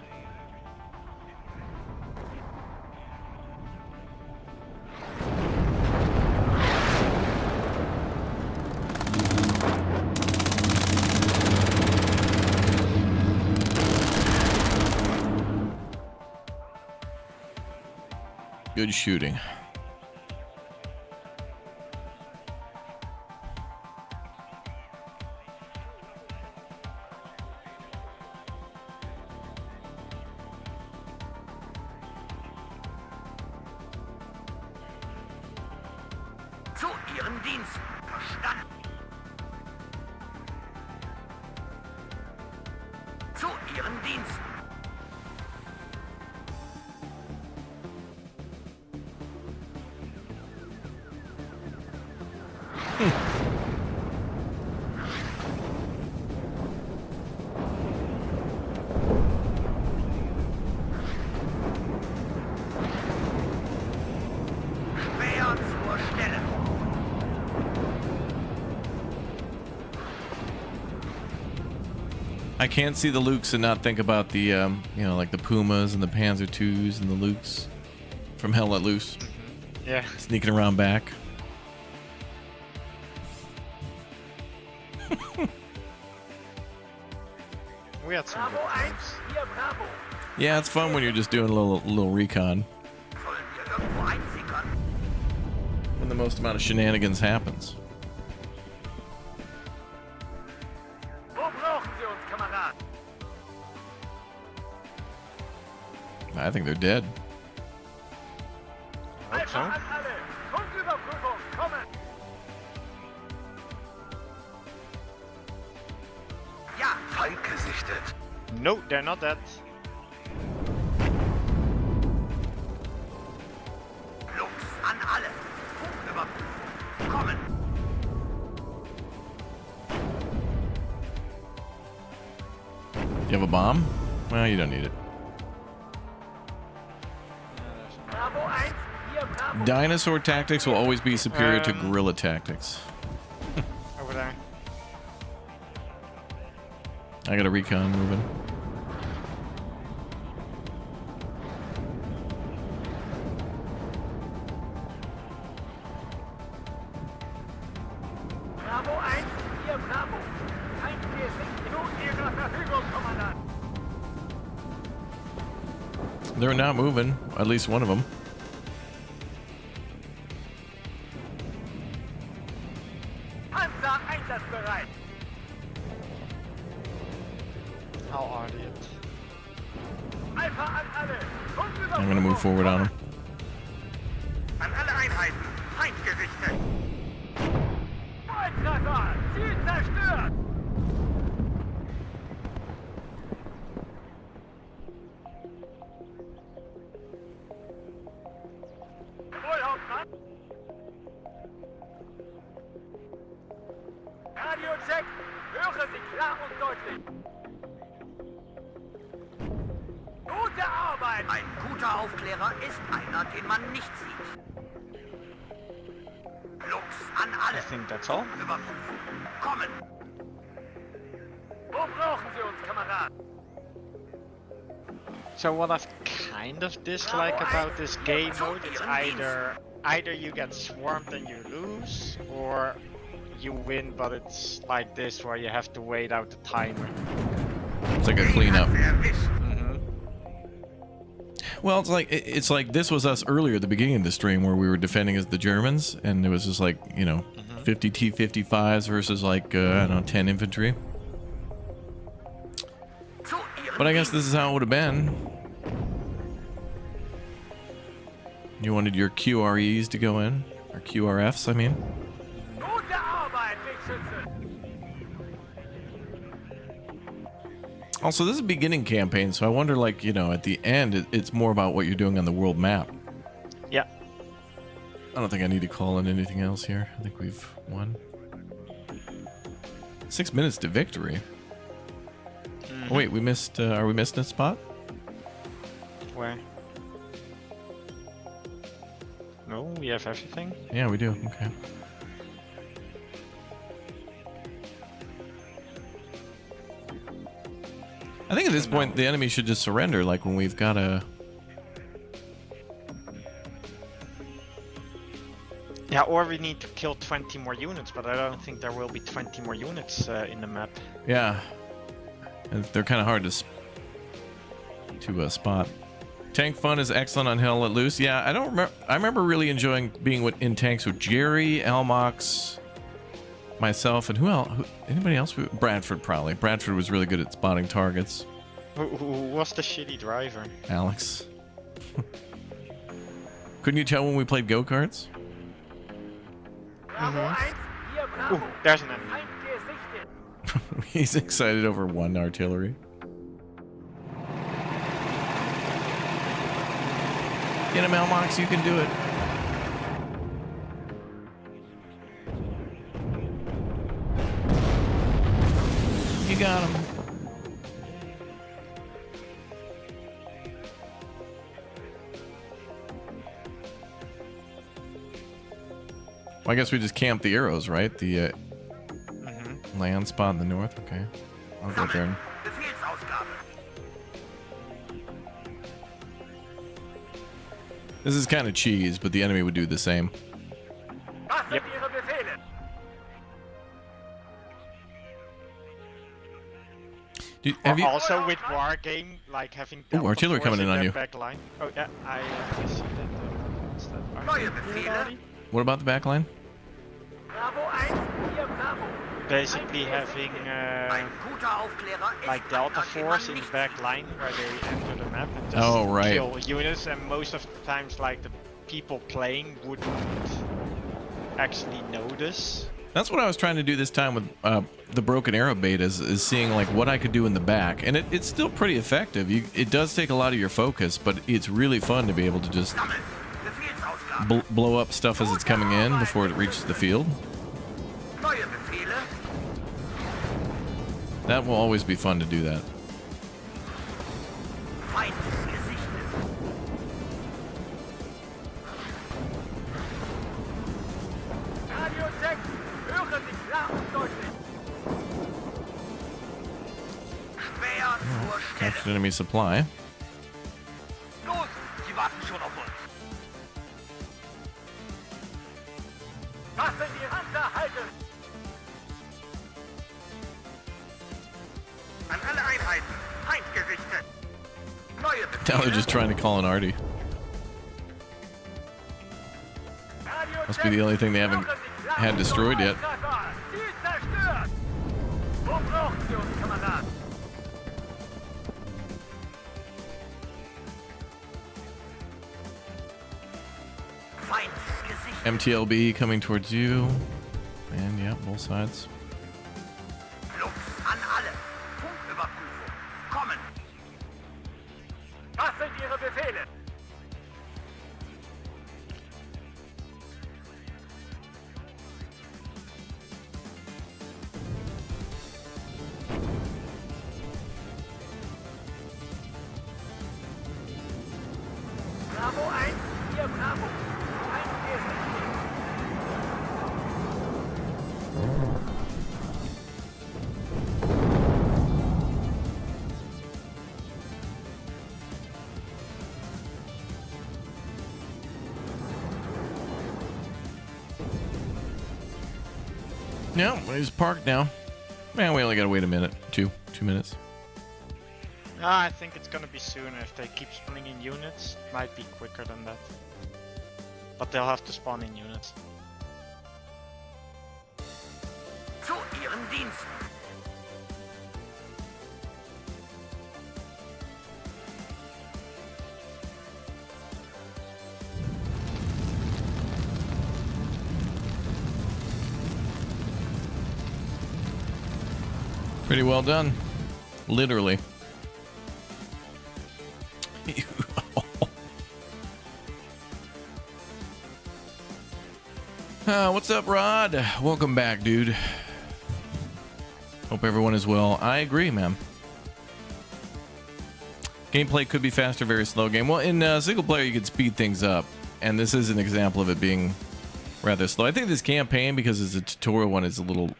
Good shooting. Zu Ihrem Dienst. Verstanden. Zu Ihrem Dienst. Speer zur Stelle. I can't see the Lukes and not think about the, you know, like the Pumas and the Panzer IIs and the Lukes from Hell Let Loose. Yeah. Sneaking around back. We had some Bravo good 1, times. hier Bravo. Yeah, it's fun when you're just doing a little recon. Sollen wir irgendwo einsickern? When the most amount of shenanigans happens. Wo brauchen Sie uns, Kamerad? I think they're dead. I hope Alpha so. an alle! Funküberprüfung, kommen! Ja, Feind gesichtet. No, they're not dead. Lux an alle. Funküberprüfung. Kommen. You have a bomb? Well, you don't need it. Bravo 1, hier Bravo. Dinosaur tactics will always be superior to Um, guerrilla tactics. Over there. I got a recon moving. Bravo 1, hier Bravo. Feindwehr sind zu Ihrer Verfügung, Kommandant. They're not moving. At least one of them. Panzer einsatzbereit. How are they? Alpha an alle. Funküberprüfung. I'm gonna move forward on them. An alle Einheiten. Feind gesichtet. Volltreffer. Ziel zerstört. Jawohl, Hauptmann. Radiocheck. Höre Sie klar und deutlich. Gute Arbeit! Ein guter Aufklärer ist einer, den man nicht sieht. Lux an I alle. think that's all. Überprüfen. Kommen. Wo brauchen Sie uns, Kamerad? So what I've kind of dislike about this game mode, it's either you get swarmed and you lose, or you win but it's like this where you have to wait out the timer. It's like a cleanup. Erwischt. Well, it's like this was us earlier at the beginning of the stream where we were defending as the Germans, and it was just like, you know, 50 T-55s versus like I don't know, 10 infantry. Zu Ihrem But I guess this is how it would have been. You wanted your QREs to go in, or QRFs, I mean. Gute Arbeit, Wegschütze! Also, this is a beginning campaign, so I wonder, like, you know, at the end, it's more about what you're doing on the world map. Yeah. I don't think I need to call in anything else here. I think we've won. 6 minutes to victory. Oh, wait, we missed. Are we missing a spot? Where? No, we have everything. Yeah, we do. Okay. I think at this point the enemy should just surrender, like when we've got a... Yeah, or we need to kill 20 more units, but I don't think there will be 20 more units in the map. Yeah. And they're kind of hard to spot. Tank fun is excellent on Hell Let Loose. Yeah, I don't remember. I remember really enjoying being in tanks with Jerry, Elmox, myself, and who else? Anybody else? Bradford, probably. Bradford was really good at spotting targets. Who was the shitty driver? Alex. Couldn't you tell when we played go-karts? Bravo 1, hier Bravo. Ooh, there's an enemy. Feind gesichtet. He's excited over one artillery. Get him, Elmox, you can do it. You got him. Well, I guess we just camp the arrows, right? The land spot in the north. Okay. I'll go there. Befehlsausgabe. This is kind of cheese, but the enemy would do the same. Was sind Ihre Befehle? Have you? Also with war game, like having Ooh, artillery coming in on you. back line. Oh yeah, I see that. What's that? Neue Befehle. What about the back line? Bravo 1, hier Bravo. Basically having Ein guter Aufklärer ist like Delta einer, den man Force in the nicht back sieht. line where they enter the map and just Oh, right. kill units, and most of the times like the people playing wouldn't actually notice. That's what I was trying to do this time with the Broken Arrow beta, is seeing like what I could do in the back, and it's still pretty effective. It does take a lot of your focus, but it's really fun to be able to just Sammeln. Befehlsausgabe. blow up stuff as it's coming in before it reaches the field. Neue Befehle. That will always be fun to do that. Feind gesichtet. Radio 6, hören Sie klar und deutlich. Schwer zur Stelle. Captured enemy supply. Los, Sie warten schon auf uns. Was sind die Panzer halten? An alle Einheiten. Feind gerichtet. Neue Now they're Befehle. just trying to call an Artie. Radio Must be the only thing they haven't had destroyed yet. Ziel zerstört. Wo brauchen Sie uns, Kamerad? Feind gesichtet. MTLB coming towards you. And yeah, both sides. Lux an alle. Funküberprüfung. Kommen. Was sind Ihre Befehle? No, he's parked now. Man, we only gotta wait a minute. 2 minutes. I think it's gonna be sooner if they keep spawning in units. Might be quicker than that. But they'll have to spawn in units. Zu Ihren Diensten. Pretty well done. Literally. What's up, Rod? Welcome back, dude. Hope everyone is well. I agree, man. Gameplay could be faster, very slow game. Well, in single player, you could speed things up, and this is an example of it being rather slow. I think this campaign, because it's a tutorial one, is a little...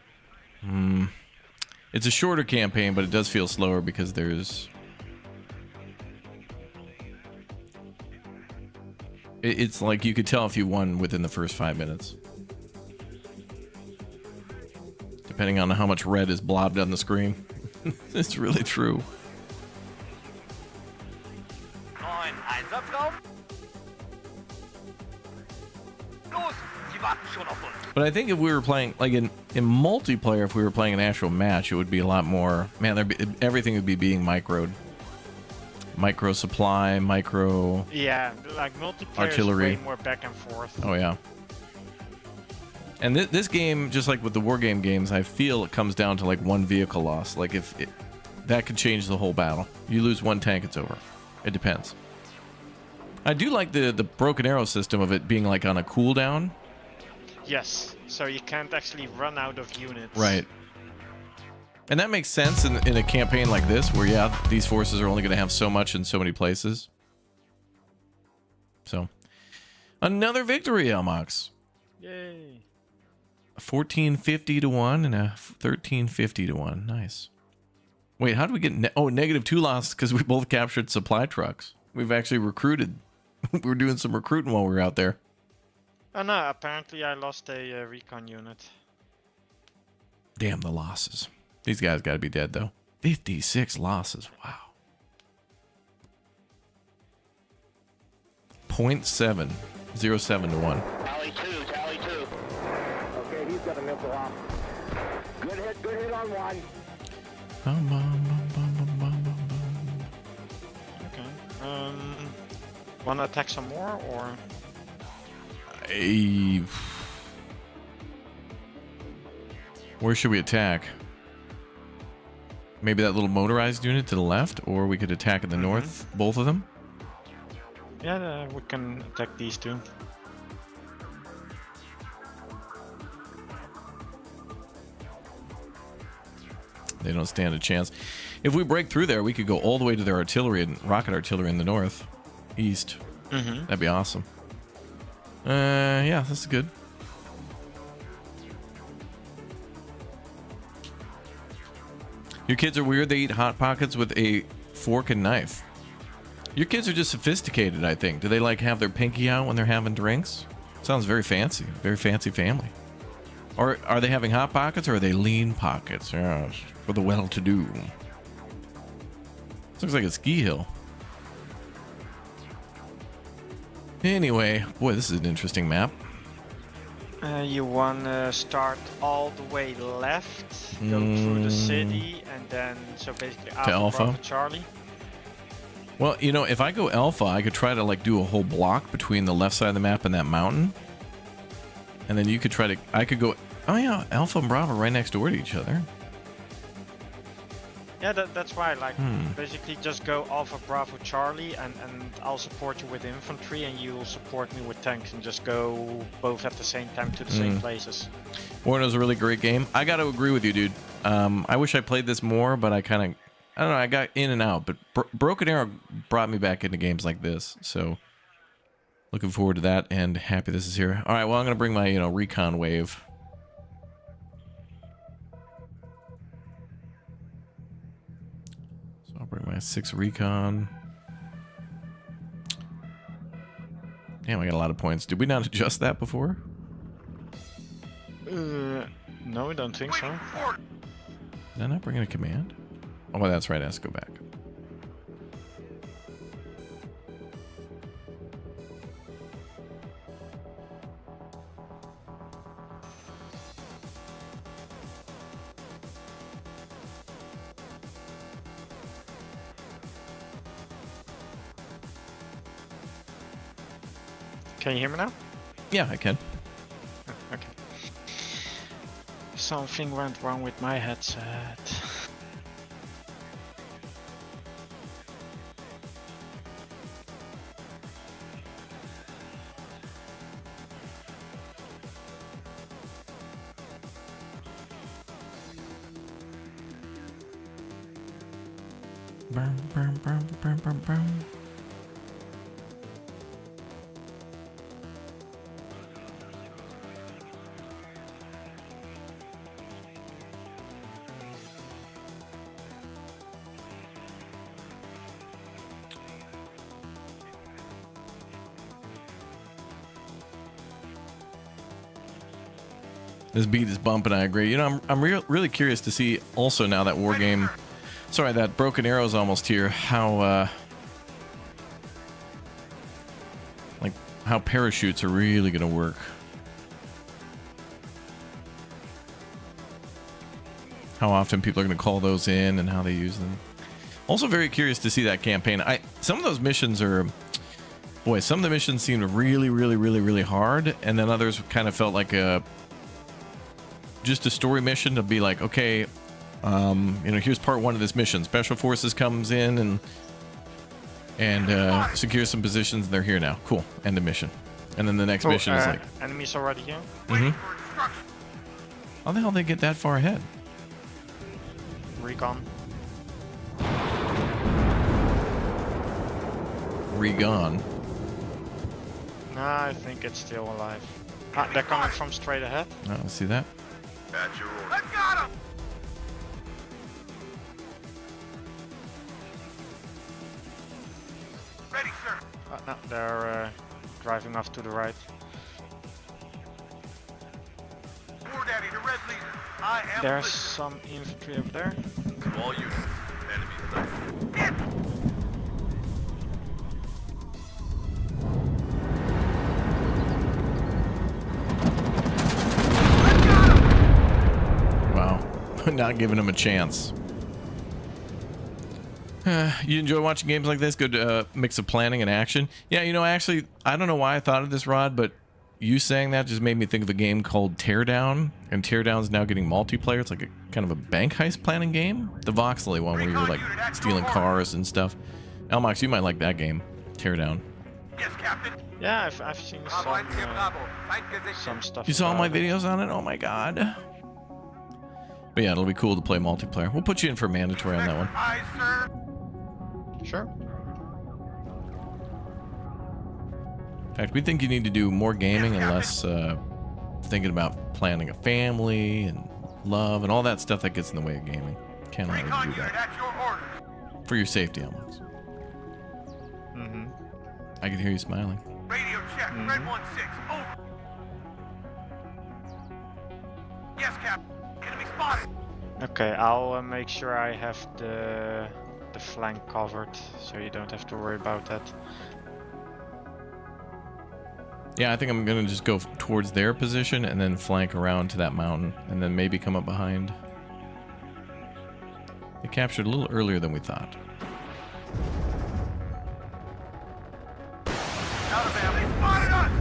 It's a shorter campaign, but it does feel slower because there's... It's like you could tell if you won within the first 5 minutes. Depending on how much red is blobbed on the screen. It's really true. Neuen Einsatzraum. Los, Sie warten schon auf uns. But I think if we were playing, like in multiplayer, if we were playing an actual match, it would be a lot more... Man, everything would be being microed. Micro supply, micro... Yeah, like multiplayer artillery. is way more back and forth. Oh, yeah. And this game, just like with the Wargame games, I feel it comes down to like one vehicle loss. Like if that could change the whole battle. You lose one tank, it's over. It depends. I do like the broken arrow system of it being like on a cooldown. Yes, so you can't actually run out of units. Right. And that makes sense in a campaign like this, where, yeah, these forces are only going to have so much in so many places. So, another victory, Elmox. Yay. A 1450 to 1 and a 1350 to 1. Nice. Wait, how do we get... -2 losses because we both captured supply trucks. We've actually recruited. We were doing some recruiting while we were out there. Oh no, apparently I lost a recon unit. Damn the losses. These guys got to be dead, though. 56 losses. Wow. 0.7. 0.7 to 1. Tally 2, tally 2. Okay, he's got a missile off. Good hit on one. Bum, bum, bum, bum, bum, bum, bum, bum. Okay. Wanna attack some more or? Where should we attack? Maybe that little motorized unit to the left, or we could attack in the north, both of them? Yeah, we can attack these two. They don't stand a chance. If we break through there, we could go all the way to their artillery and rocket artillery in the north, east. That'd be awesome. Yeah, this is good. Your kids are weird. They eat Hot Pockets with a fork and knife. Your kids are just sophisticated, I think. Do they like have their pinky out when they're having drinks? Sounds very fancy. Very fancy family. Or are they having Hot Pockets or are they lean pockets? Yes, for the well-to-do. This looks like a ski hill. Anyway, boy, this is an interesting map. You wanna start all the way left, go through the city, and then so basically Alpha? Bravo Charlie. Well, you know, if I go Alpha, I could try to like do a whole block between the left side of the map and that mountain. And then you could try to... I could go... Oh yeah, Alpha and Bravo right next door to each other. Yeah, that's why, like, basically just go Alpha Bravo Charlie, and I'll support you with infantry, and you'll support me with tanks, and just go both at the same time to the same places. Warno's a really great game. I got to agree with you, dude. I wish I played this more, but I kind of... I don't know, I got in and out, but Broken Arrow brought me back into games like this, so... Looking forward to that, and happy this is here. Alright, well, I'm going to bring my, you know, recon wave. So I'll bring my 6 recon. Damn, I got a lot of points. Did we not adjust that before? No, I don't think so. Waiting for orders. Did I not bring in a command? Oh, well, that's right. I have to go back. Can you hear me now? Yeah, I can. Okay. Something went wrong with my headset. Brum, brum, brum, brum, brum, brum. This beat is bumping, I agree. You know, I'm really curious to see also now that war game, sorry, that Broken Arrow's almost here, how like how parachutes are really going to work. How often people are going to call those in and how they use them. Also very curious to see that campaign. Some of those missions are, boy, some of the missions seemed really hard, and then others kind of felt like just a story mission to be like, okay, you know, here's part one of this mission. Special Forces comes in and secures some positions. They're here now. Cool. End of mission. And then the next mission is like, enemies already here. Waiting for instructions. how the hell they get that far ahead? Recon. Re-gone. Nah, I think it's still alive. Ah, they're coming from straight ahead. Oh, see that? At your orders. I've got him! Ready, sir. No, they're driving off to the right. War Daddy, the red leader. I am There's listening. some infantry over there. All units. Enemy alert. Wow. Not giving them a chance. You enjoy watching games like this? Good mix of planning and action. Yeah, you know, actually, I don't know why I thought of this, Rod, but you saying that just made me think of a game called Teardown, and Teardown's now getting multiplayer. It's like a kind of a bank heist planning game. The Voxley one where you're like stealing cars and stuff. Elmox, you might like that game, Teardown. Yes, Captain. Yeah, I've seen some stuff. You saw my about it. videos on it? Oh my god. But yeah, it'll be cool to play multiplayer. We'll put you in for mandatory on that one. Aye, sir. Sure. In fact, we think you need to do more gaming and less thinking about planning a family and love and all that stuff that gets in the way of gaming. Can't allow you Recon to do unit that. at your orders. For your safety, Elmox. Mm-hmm. I can hear you smiling. Radio check. Red 1-6. Over. Yes, Captain. Enemy spotted. Okay, I'll make sure I have the flank covered, so you don't have to worry about that. Yeah, I think I'm gonna just go towards their position and then flank around to that mountain and then maybe come up behind. They captured a little earlier than we thought. Out of ammo. They spotted us.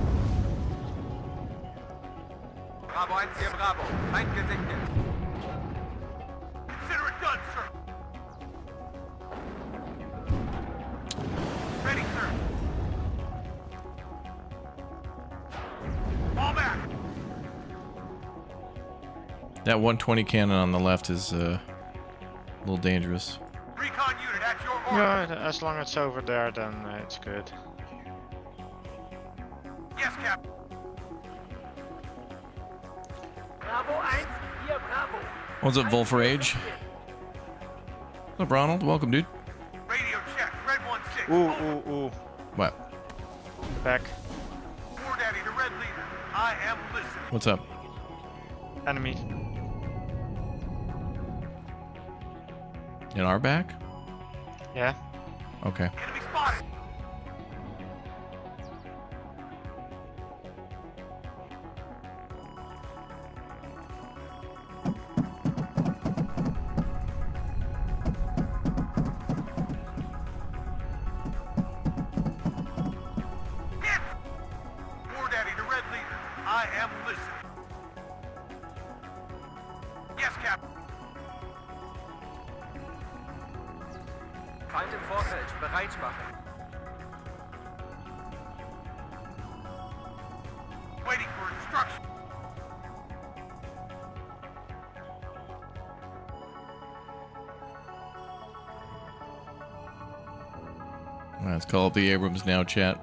Bravo 1 hier, Bravo. Feind gesichtet. Consider it done, sir. Ready, sir. Fall back. That 120 cannon on the left is a little dangerous. Recon unit at your orders. Yeah, as long as it's over there, then it's good. Yes, Captain. Bravo 1 hier, Bravo. What's up, Volferage? What's up, Ronald? Welcome, dude. Radio check. Red 1-6. Ooh, Over. ooh, ooh. What? Back. War Daddy, the red leader. I am listening. What's up? Enemy. In our back? Yeah. Okay. Enemy spotted. Hit! War Daddy to Red Leader. I am listening. Yes, Captain. Feind im Vorfeld, bereit machen. Waiting for instruction. Let's call up the Abrams now, chat.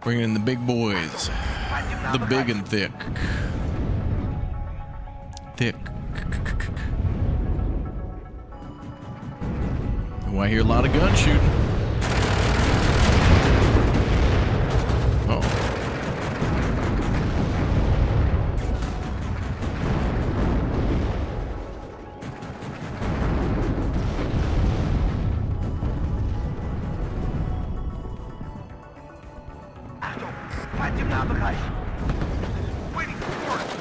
Bringing in the big boys. The big and thick. Thick. Oh, I hear a lot of gun shooting. Oh. Achtung, Feind im Nahbereich. Waiting for orders.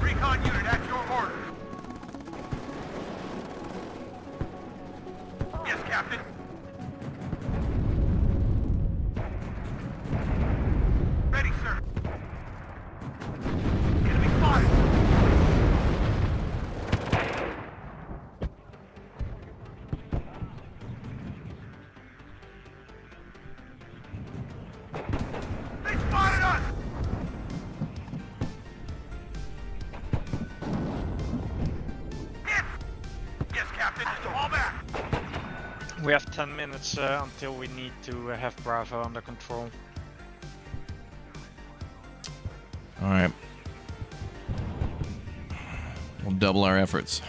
Recon unit at your orders. Yes, Captain. Ready, sir. Enemy spotted. They spotted us! Hit! Yes, Captain. Fall back! We have 10 minutes until we need to have Bravo under control. All right. We'll double our efforts.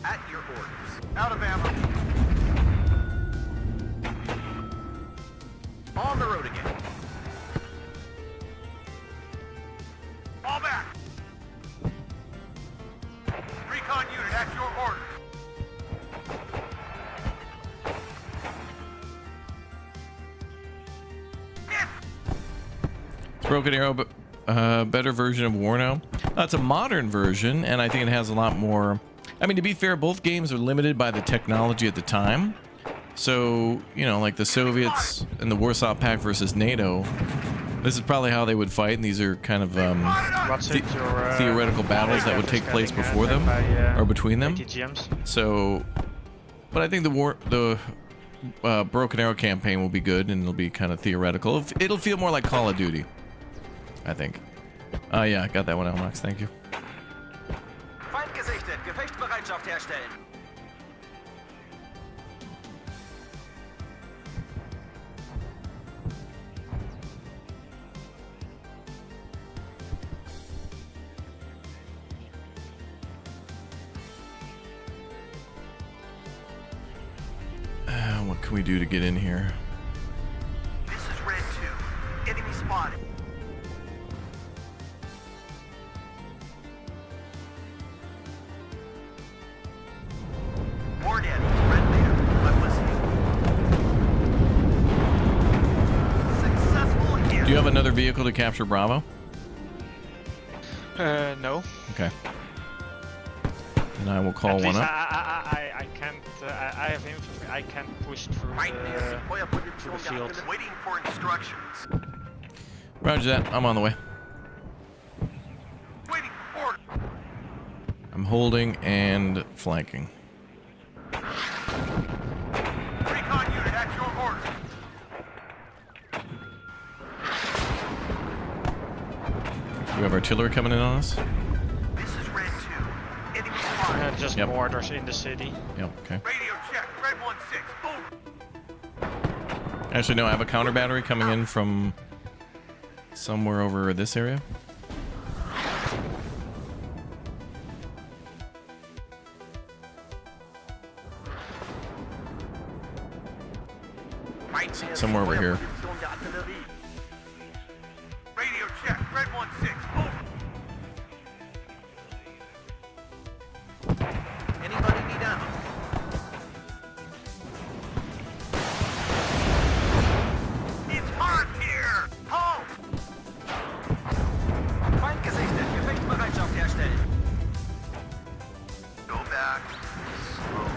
At your orders. Out of ammo. On the road again. Fall back! Recon unit at your orders. Hit! Broken Arrow, but better version of Warno. It's a modern version, and I think it has a lot more. I mean, to be fair, both games are limited by the technology at the time. So, you know, like the Soviets and the Warsaw Pact versus NATO, this is probably how they would fight, and these are kind of What's it, your, theoretical battles that would take place before them or between them. ATGMs? So, but I think the Broken Arrow campaign will be good, and it'll be kind of theoretical. It'll feel more like Call of Duty, I think. Yeah, I got that one, Elmox. Thank you. Feind gesichtet, Gefechtsbereitschaft herstellen. What can we do to get in here? This is Red 2. Enemy spotted. War Daddy, Red Leader. I'm listening. Successful hit. Do you have another vehicle to capture Bravo? No. Okay. And I will call At one least up. I can't. I have infantry. I can't push through the field. Waiting for instructions. Roger that. I'm on the way. Waiting for orders. I'm holding and flanking. Recon unit at your orders. You have artillery coming in on us? This is Red 2. Enemy spotted. Just Yep. borders in the city. Yep, okay. Radio check. Red 1-6. Over. Actually, no, I have a counter battery coming in from somewhere over this area. Somewhere over here. Radio check, Red 1-6, over. Anybody need ammo? It's hot here! Home! Feind gesichtet. Gefechtsbereitschaft herstellen. Go back. Slow.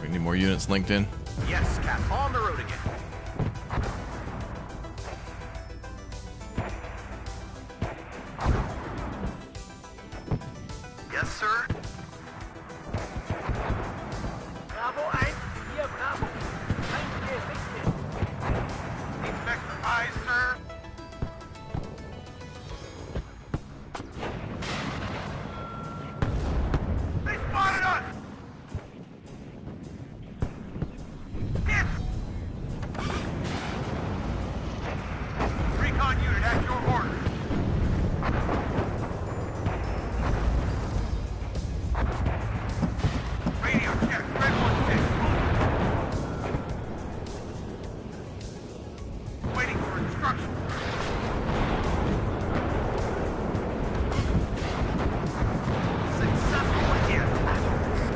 We need more units linked in. Yes, Cap. On the road again. Yes, sir. Bravo 1, hier Bravo. Feind gesichtet. Inspector, eyes, sir. They spotted us! Hit! Recon unit at your orders. Radio check, Red 1-6, over. Waiting for instructions. Successful hit.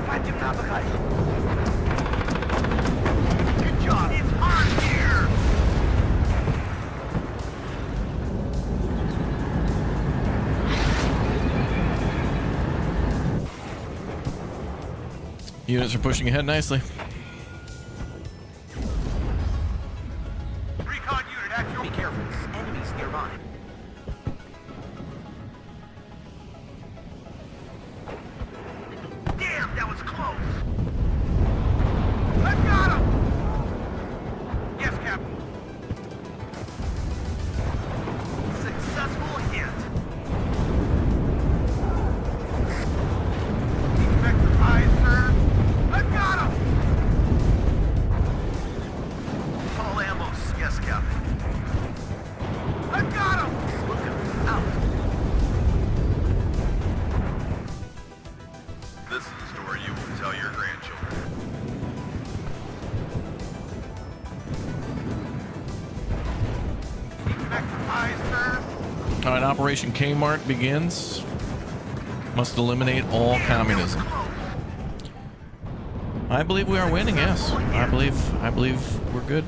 Feindnahbereich. Good job. It's hot here. Units are pushing ahead nicely. Recon unit at your... Be careful. Enemies nearby. Damn, that was close. I got him. Yes, Captain. Successful hit. Inspector eyes, sir. I got him. All Elmox. Yes, Captain. I got him. Look out. This is a story you will tell your grandchildren. Inspector eyes, sir. All right, Operation Kmart begins. Must eliminate all communism. I believe we are winning. Yes, I believe we're good.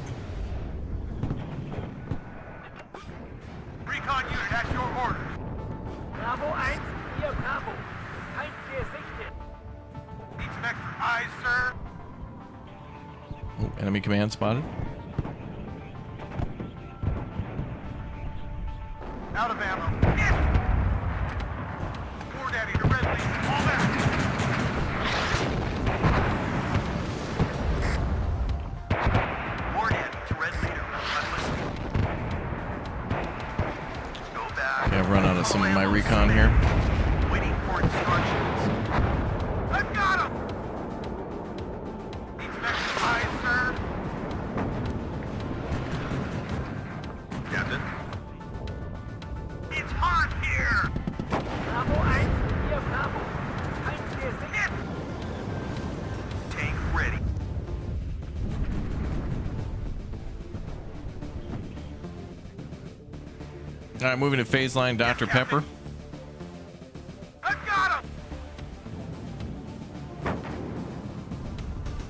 Recon unit at your orders. Bravo 1, hier Bravo. Feind gesichtet. Inspector eyes, sir. Oh, enemy command spotted. Out of ammo. Hit! War Daddy to Red Leaf. All back. War Daddy to Red Leader. I'm listening. Go back. Okay, I've run out of some of my recon here. Waiting for instructions. I've got him! Inspector eyes, sir. Captain. It's hot here! Bravo 1, hier Bravo. Feind gesichtet. Tank ready. All right, moving to phase line, Dr. Pepper. I've got him!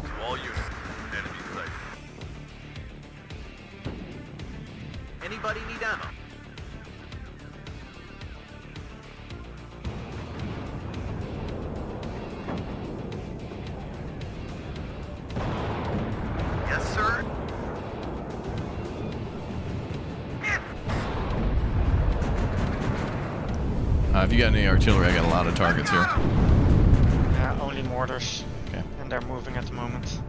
To all units, enemy sighted. Anybody need ammo? Yes, sir. Hit! If you got any artillery, I got a lot of targets here. Yeah, only mortars. Okay. And they're moving at the moment.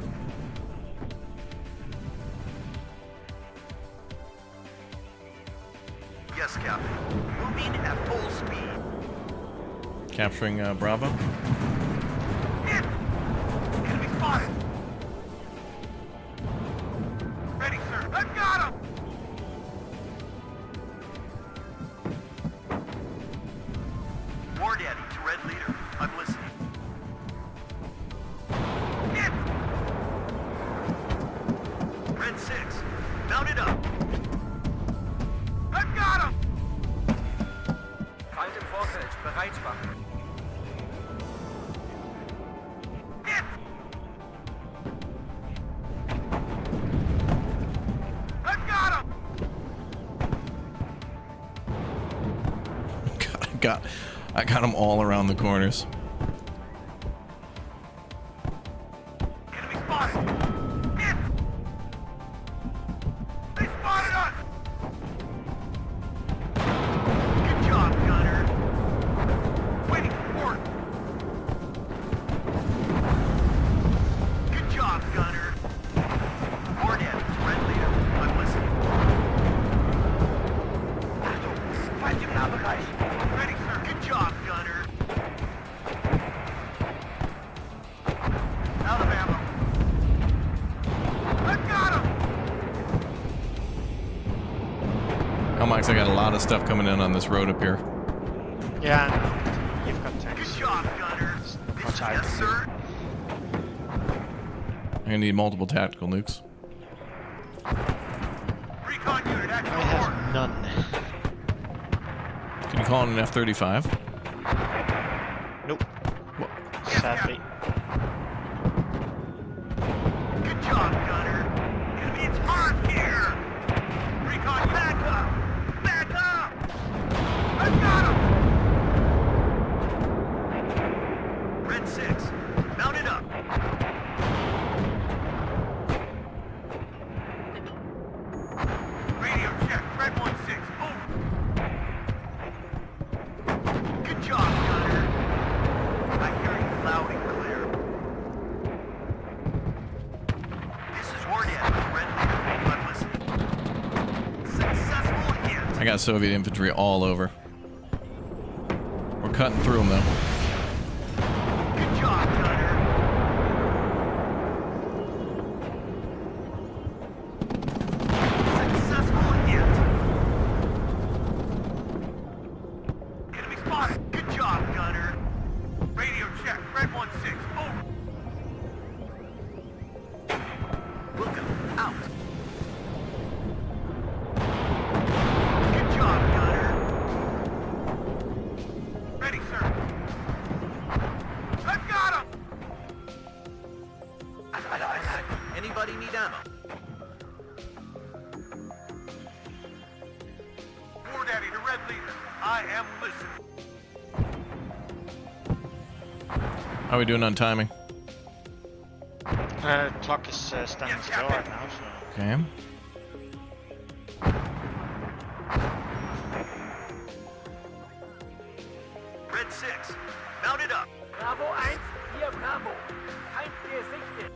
Yes, Captain. Moving at full speed. Capturing Bravo. Hit! Enemy spotted! Ready, sir. I've got him! War Daddy to Red Leader. I'm listening. Hit! Red 6. I got them all around the corners. Enemy spotted! Hit! They spotted us! Good job, Gunner. Waiting for port. Good job, Gunner. Hornet, red leader. I'm listening. Achtung, Feind im Nahbereich. Ready, sir. Good job, Gunner. Out of ammo. I got him! Elmox, I got a lot of stuff coming in on this road up here. Yeah, you've got Good tanks. job, Gunner. Watch out. Yes, sir. I'm gonna need multiple tactical nukes. Recon unit, act I on have board. none. Can you call in an F-35? Nope. Sadly. Good job, Gunner. Enemy, it's hard here. Recon, back up. Back up. I've got him. Red 6, mount it up. Radio check, Red 1-6, over. Good job, Gunner. I hear you loud and clear. This is Hornet, Red Leader. I'm listening. Successful hit. I got Soviet infantry all over. We're cutting through them though. Good job, Gunner. Successful hit. Enemy spotted. Good job, Gunner. Radio check. Red 1-6. Over. Wilken, out. Good job, Gunner. Ready, sir. I've got him. Anybody need ammo? War Daddy, the Red Leader. I am listening. How are we doing on timing? Clock is standing still right now, so. Okay. Red 6, mount it up. Bravo 1, hier Bravo. Feind gesichtet.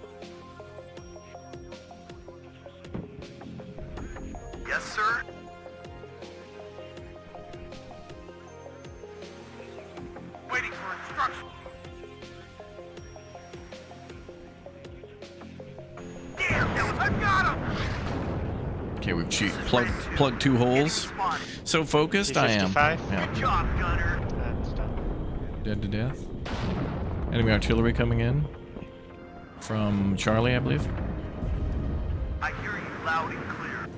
Yes, sir. Waiting for instruction. Damn, that was, I've got him. Okay, we've plugged two holes. So focused I am. T-55? Yeah. Good job, Gunner. That's done. Dead to death. Enemy artillery coming in from Charlie, I believe. I hear you loud and clear.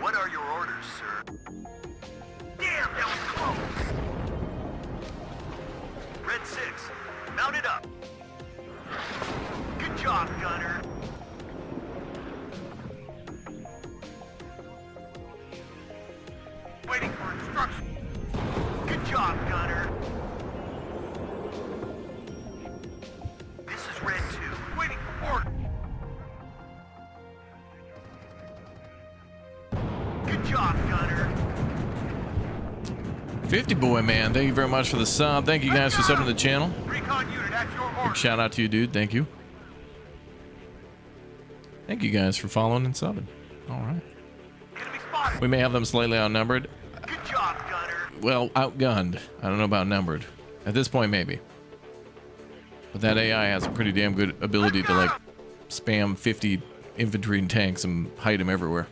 What are your orders, sir? Damn, that was close. Red 6, mount it up. Good job, Gunner. Waiting for instruction. Good job, Gunner. This is Red 2, waiting for order. Good job, Gunner. 50 boy man, thank you very much for the sub. Thank you guys for subbing to the channel. Recon unit at your order. Big shout out to you, dude. Thank you. Thank you guys for following and subbing. All right. Enemy spotted. We may have them slightly outnumbered. Good job, Gunner. Well, outgunned. I don't know about numbered. At this point, maybe. But that AI has a pretty damn good ability to, like, spam 50 infantry and tanks and hide them everywhere.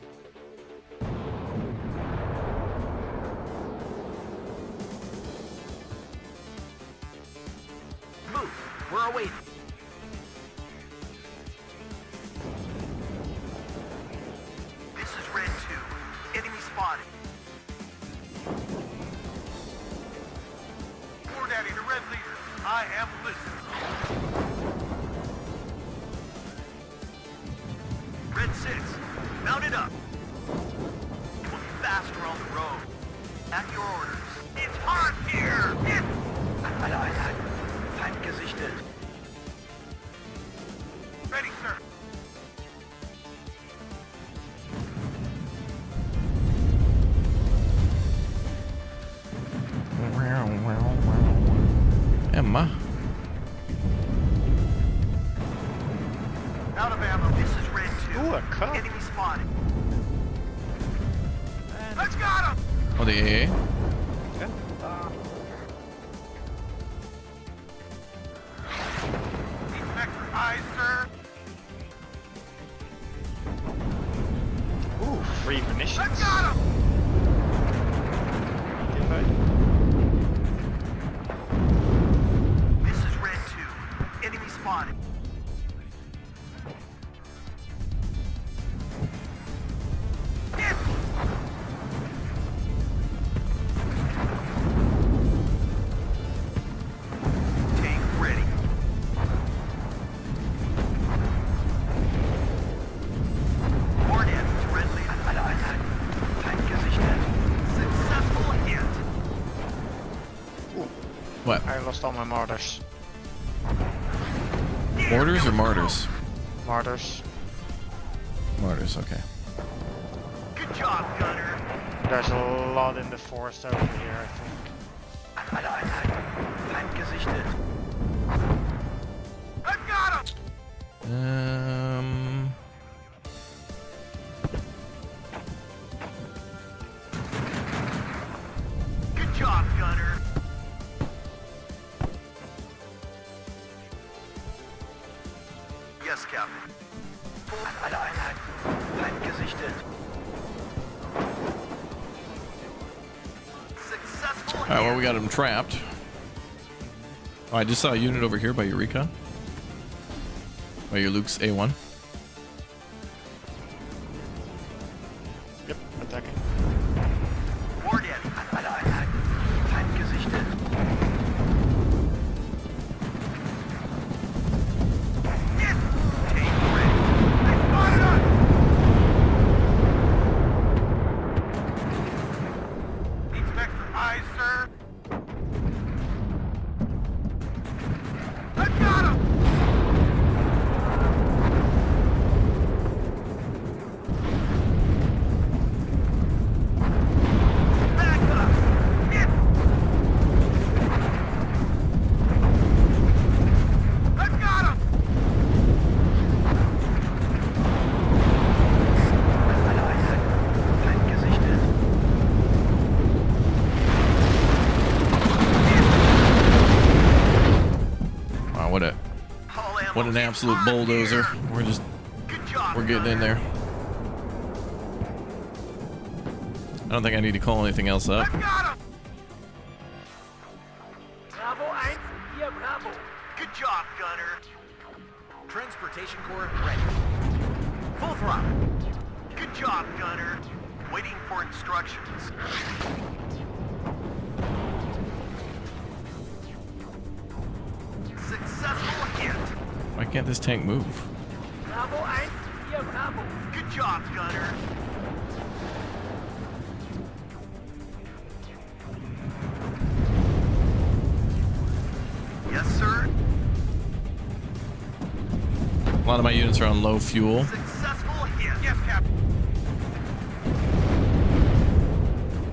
Move. We're awaiting. This is Red 2. Enemy spotted. War Daddy, the Red Leader. I am listening. Red 6, mount it up. Emma. Out of ammo. This is Red 2. Ooh, a cup. Enemy spotted. Let's got him! Oh, the AA. Inspector, eyes, sir. Ooh, free munitions. Let's got him! Okay, bud. This is Red 2. Enemy spotted. Hit! Tank ready. Hornet, Red Leader. Tank gesichtet. Successful hit. What? I lost all my martyrs. Orders or martyrs? Martyrs. Martyrs, okay. Good job, Gunner. There's a lot in the forest over here, I think. Tank gesichtet. I've got him! Good job, Gunner. Yes, Captain. Tank gesichtet. Successful. Alright, well, we got him trapped. Oh, I just saw a unit over here by your recon. By your Luke's A1. Yep, attacking. War Daddy. Tank gesichtet. Hit! Tank ready. They spotted us! Inspector, eyes, sir. I've got him! Back up! Hit! I've got him! Tank gesichtet. Wow, what a All ammo what an is absolute on bulldozer. here. Good job. We're getting in there. I don't think I need to call anything else up. I've got him! Bravo 1, hier Bravo. Good job, Gunner. Transportation Corps ready. Full throttle. Good job, Gunner. Waiting for instructions. Successful hit. Why can't this tank move? Bravo 1, hier Bravo. Good job, Gunner. Yes, sir. A lot of my units are on low fuel. Successful hit. Yes, Captain.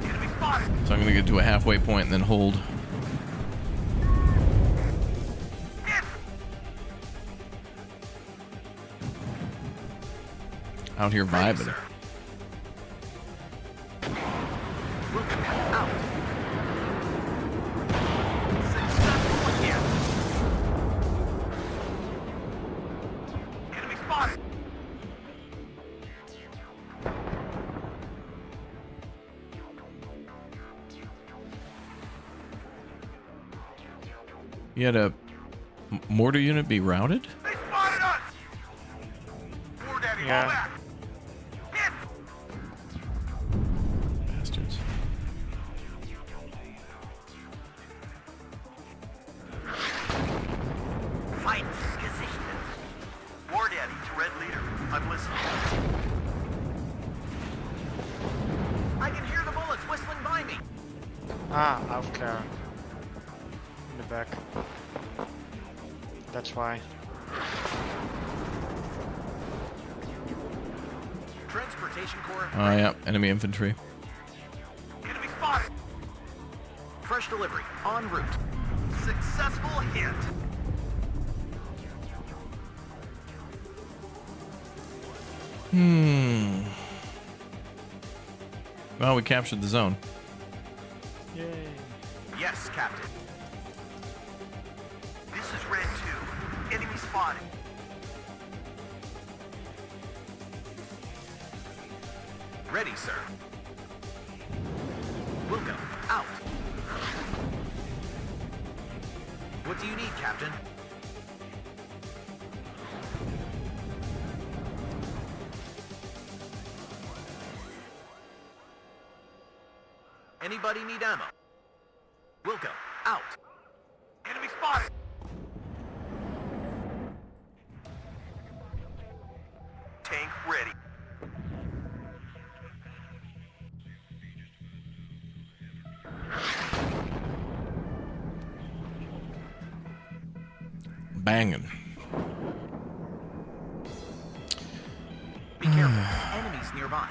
Enemy spotted. So I'm gonna get to a halfway point and then hold. Hit. Out here Ready, vibing. sir. Moving out. Successful hit. Enemy spotted. You had a mortar unit be routed? They spotted us. War Daddy, Yeah. fall back. Hit. Bastards. Fight gesichtet. War Daddy to Red Leader. I'm listening. I can hear the bullets whistling by me. Ah, Aufklär. In the back. That's why. Transportation Corps Oh yeah, enemy infantry. Enemy spotted. fresh delivery en route. Successful hit. Well, we captured the zone. Yay. Yes, Captain. This is Red 2. Enemy spotted. Ready, sir. We'll go. Out. What do you need, Captain? Anybody need ammo? We'll go. Out. Enemy spotted. Tank ready. Banging. Be careful. Enemies nearby.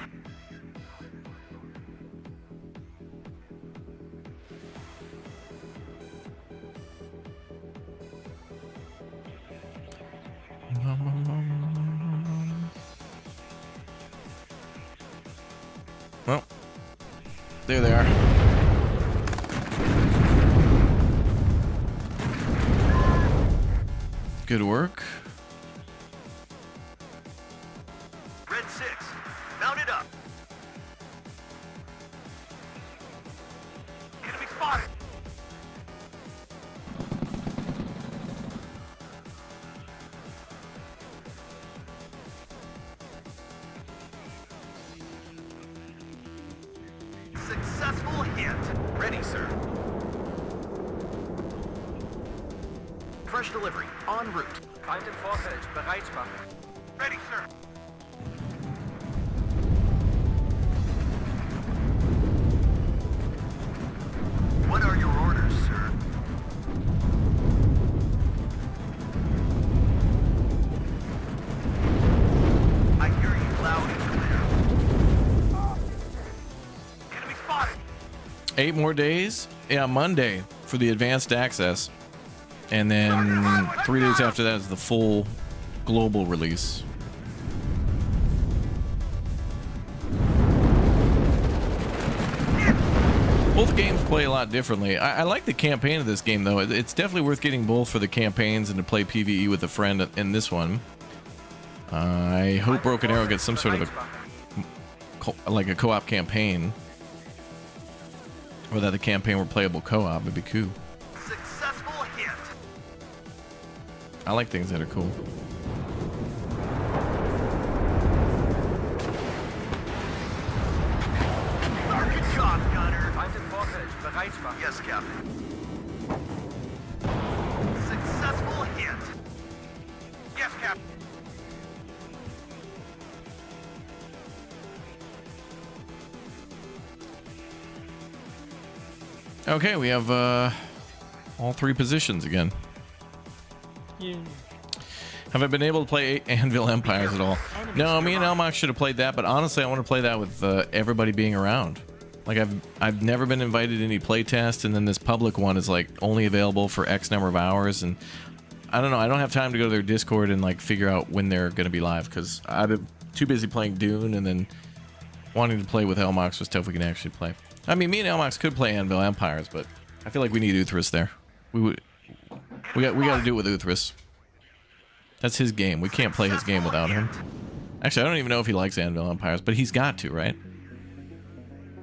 Well, there they are. Good work. Red 6. Mount it up. Enemy spotted. Successful hit. Ready, sir. Fresh delivery. En route. Feind im Vorfeld. Bereit machen. Ready, sir. What are your orders, sir? I hear you loud and clear. Enemy spotted. 8 more days? Yeah, Monday for the advanced access. And then 3 days after that is the full global release. Both games play a lot differently. I like the campaign of this game, though. It's definitely worth getting both for the campaigns and to play PvE with a friend in this one. I hope Broken Arrow gets some sort of a co-op campaign, or that the campaign were playable co-op. It'd be cool. Successful hit. I like things that are cool. Good job, Gunner. Feind im Vorfeld. Bereit machen. Yes, Captain. Successful hit. Yes, Captain. Okay, we have all 3 positions again. Have I been able to play Anvil Empires at all? No, me and Elmox should have played that, but honestly, I want to play that with everybody being around. Like, I've never been invited to any playtest, and then this public one is like only available for X number of hours, and I don't know. I don't have time to go to their Discord and like figure out when they're going to be live because I've been too busy playing Dune, and then wanting to play with Elmox was stuff we can actually play. I mean, me and Elmox could play Anvil Empires, but I feel like we need Uthris there. We got to do it with Uthris. That's his game. We can't play his game without him. Actually, I don't even know if he likes Anvil Empires, but he's got to, right?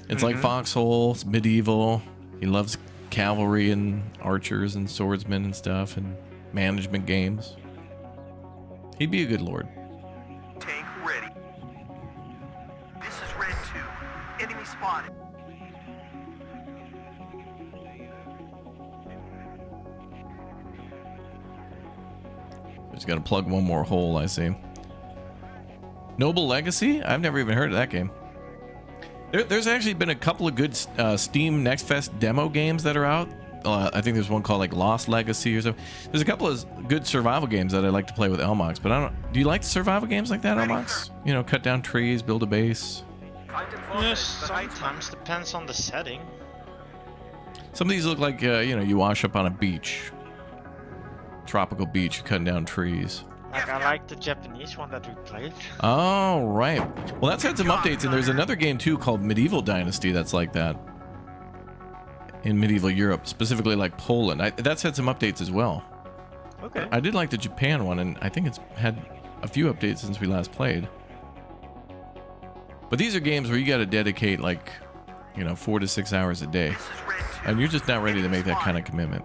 It's like Foxhole, it's medieval. He loves cavalry and archers and swordsmen and stuff and management games. He'd be a good lord. Tank ready. This is Red 2. Enemy spotted. Just got to plug one more hole, I see. Noble Legacy? I've never even heard of that game. There's actually been a couple of good Steam Next Fest demo games that are out. I think there's one called like Lost Legacy or something. There's a couple of good survival games that I like to play with Elmox, but I don't. Do you like survival games like that, Elmox? You know, cut down trees, build a base. Yes, sometimes depends on the setting. Some of these look like you know, you wash up on a beach. tropical beach, cutting down trees. Like, I like the Japanese one that we played. Oh, right. Well, that's had some updates, and there's another game too called Medieval Dynasty that's like that. In medieval Europe, specifically like Poland. That's had some updates as well. Okay. I did like the Japan one, and I think it's had a few updates since we last played. But these are games where you got to dedicate like, 4 to 6 hours a day. And you're just not ready to make that kind of commitment.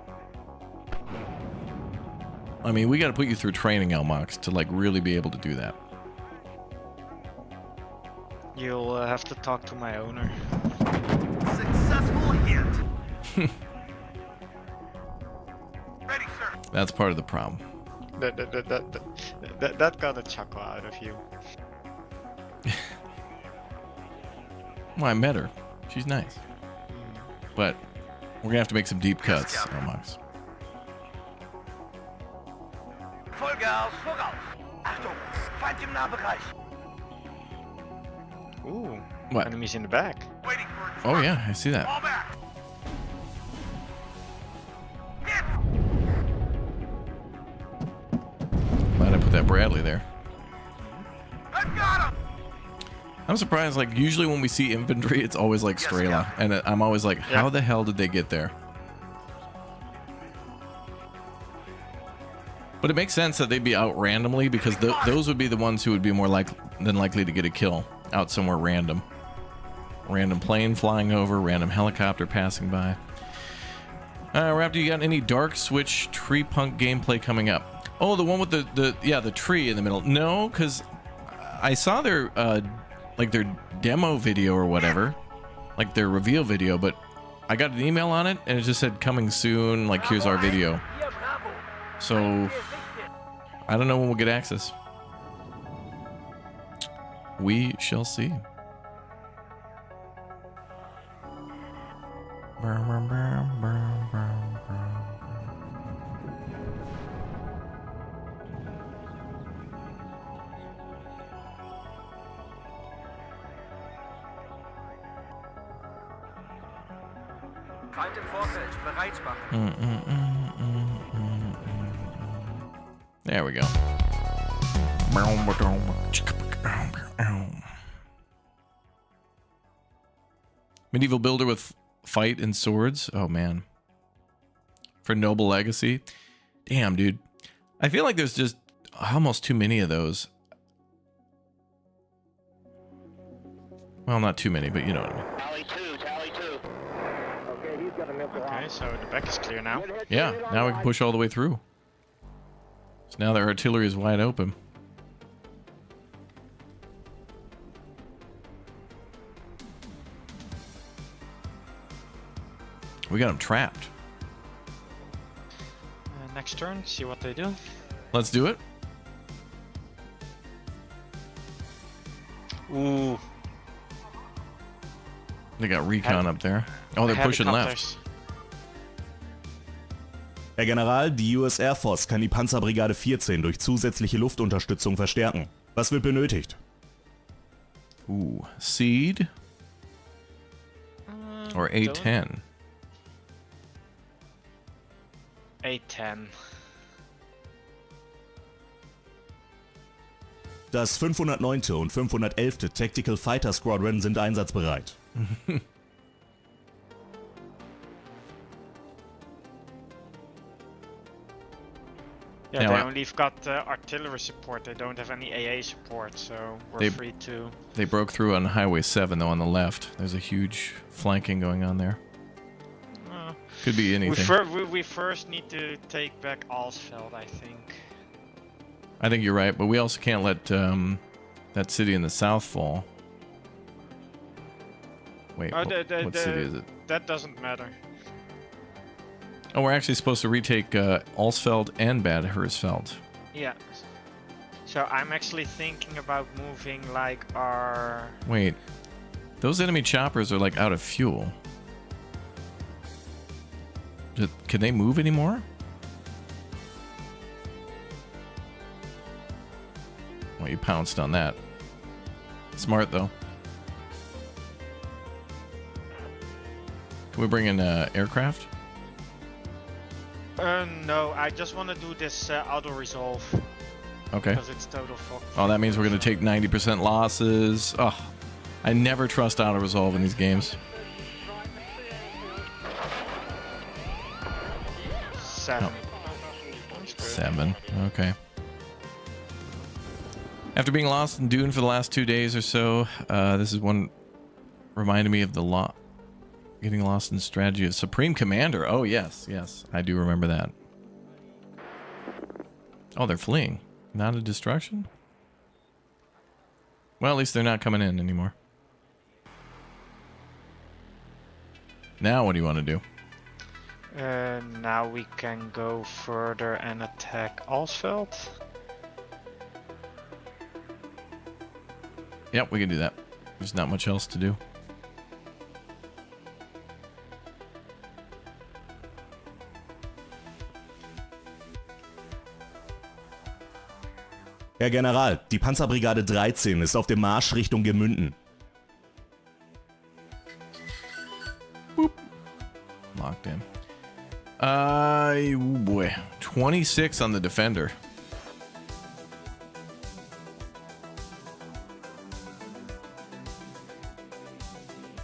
I mean, we got to put you through training, Elmox, to like really be able to do that. You'll have to talk to my owner. Successful hit. Ready, sir. That's part of the problem. That got a chuckle out of you. Well, I met her. She's nice. But we're gonna have to make some deep cuts, Elmox. Vollgas, voraus. Achtung, Feind im Nahbereich. Ooh. What? Enemies in the back. Waiting for it. Oh yeah, I see that. Fall back. Hit. Glad I put that Bradley there. I've got him. I'm surprised, like, usually when we see infantry, it's always like Strela. And I'm always like, how the hell did they get there? But it makes sense that they'd be out randomly, because those would be the ones who would be more likely to get a kill out somewhere random. Random plane flying over, random helicopter passing by. Raptor, you got any Dark Switch Tree Punk gameplay coming up? Oh, the one with the tree in the middle. No, because I saw their their demo video or whatever, like their reveal video, but I got an email on it and it just said coming soon, like here's our video. So I don't know when we'll get access. We shall see. Feind im Vorfeld, bereit machen. There we go. Medieval builder with fight and swords. Oh man. For noble legacy. Damn, dude. I feel like there's just almost too many of those. Well, not too many, but you know what I mean. Tally two. Okay, he's got a missile Okay, off. so the back is clear now. Yeah, now we can push all the way through. So now their artillery is wide open. We got them trapped. Next turn, see what they do. Let's do it. Ooh. They got recon up there. Oh, they're pushing left. Herr General, die US Air Force kann die Panzerbrigade 14 durch zusätzliche Luftunterstützung verstärken. Was wird benötigt? Ooh, Seed or A10? A10. Das 509. und 511. Tactical Fighter Squadron sind einsatzbereit. Yeah, Now, they only got artillery support. They don't have any AA support, so we're free to. They broke through on Highway 7 though on the left. There's a huge flanking going on there. Could be anything. We first need to take back Alsfeld, I think. I think you're right, but we also can't let that city in the south fall. Wait, Oh, what city is it? That doesn't matter. Oh, we're actually supposed to retake Alsfeld and Bad Hersfeld. Yeah. So I'm actually thinking about moving like our. Wait, those enemy choppers are like out of fuel. Can they move anymore? Well, you pounced on that. Smart though. Can we bring in aircraft? No, I just want to do this auto-resolve. Okay. Because it's total fuck. Oh, that means we're going to take 90% losses. Oh, I never trust auto-resolve in these games. 7. No. That's good. 7. Okay. After being lost in Dune for the last 2 days or so, this is one reminded me of the getting lost in strategy of Supreme Commander. Oh, yes, yes. I do remember that. Oh, they're fleeing. Not a destruction? Well, at least they're not coming in anymore. Now what do you want to do? Now we can go further and attack Alsfeld. Yep, we can do that. There's not much else to do. Herr General, die Panzerbrigade 13 ist auf dem Marsch Richtung Gemünden. Locked in. Oh boy. 26 on the defender.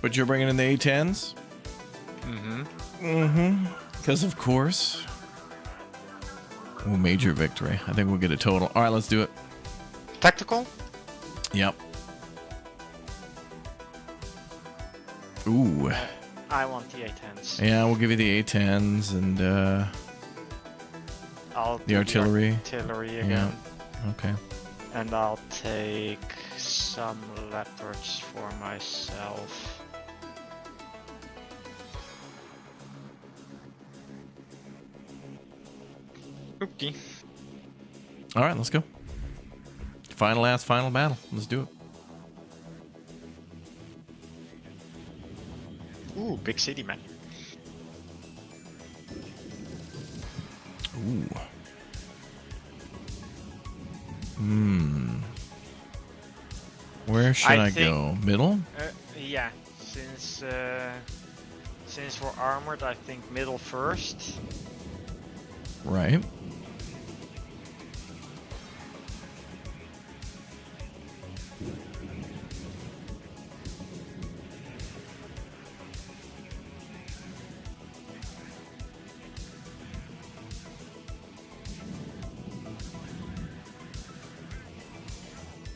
But you're bringing in the A10s? Because of course. Oh, major victory. I think we'll get a total. All right, let's do it. Tactical? Yep. Ooh. I want the A10s. Yeah, we'll give you the A10s and I'll the do artillery. Artillery again. Yeah. Okay. And I'll take some leopards for myself. Okay. All right, let's go. Final battle. Let's do it. Ooh, big city, man. Ooh. Where should I go? Middle? Yeah, since we're armored, I think middle first. Right.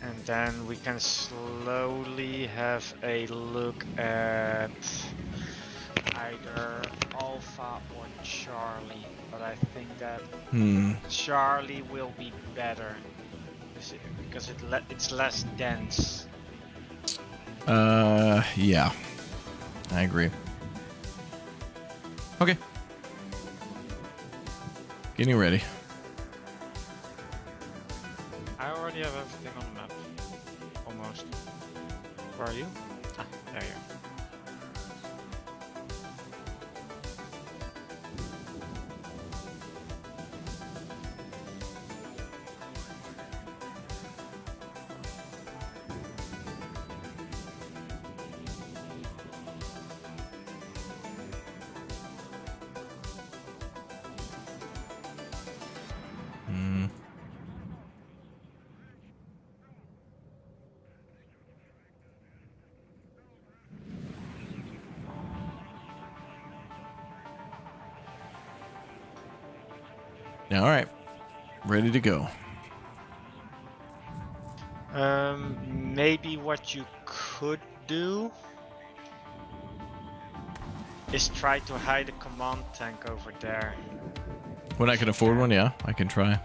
And then we can slowly have a look at either Alpha or Charlie. But I think that Charlie will be better because it's less dense. Yeah. I agree. Okay. Getting ready. I already have everything on the map. Almost. Where are you? Ah, there you are. All right. Ready to go. Maybe what you could do is try to hide a command tank over there. When I can afford one, yeah, I can try.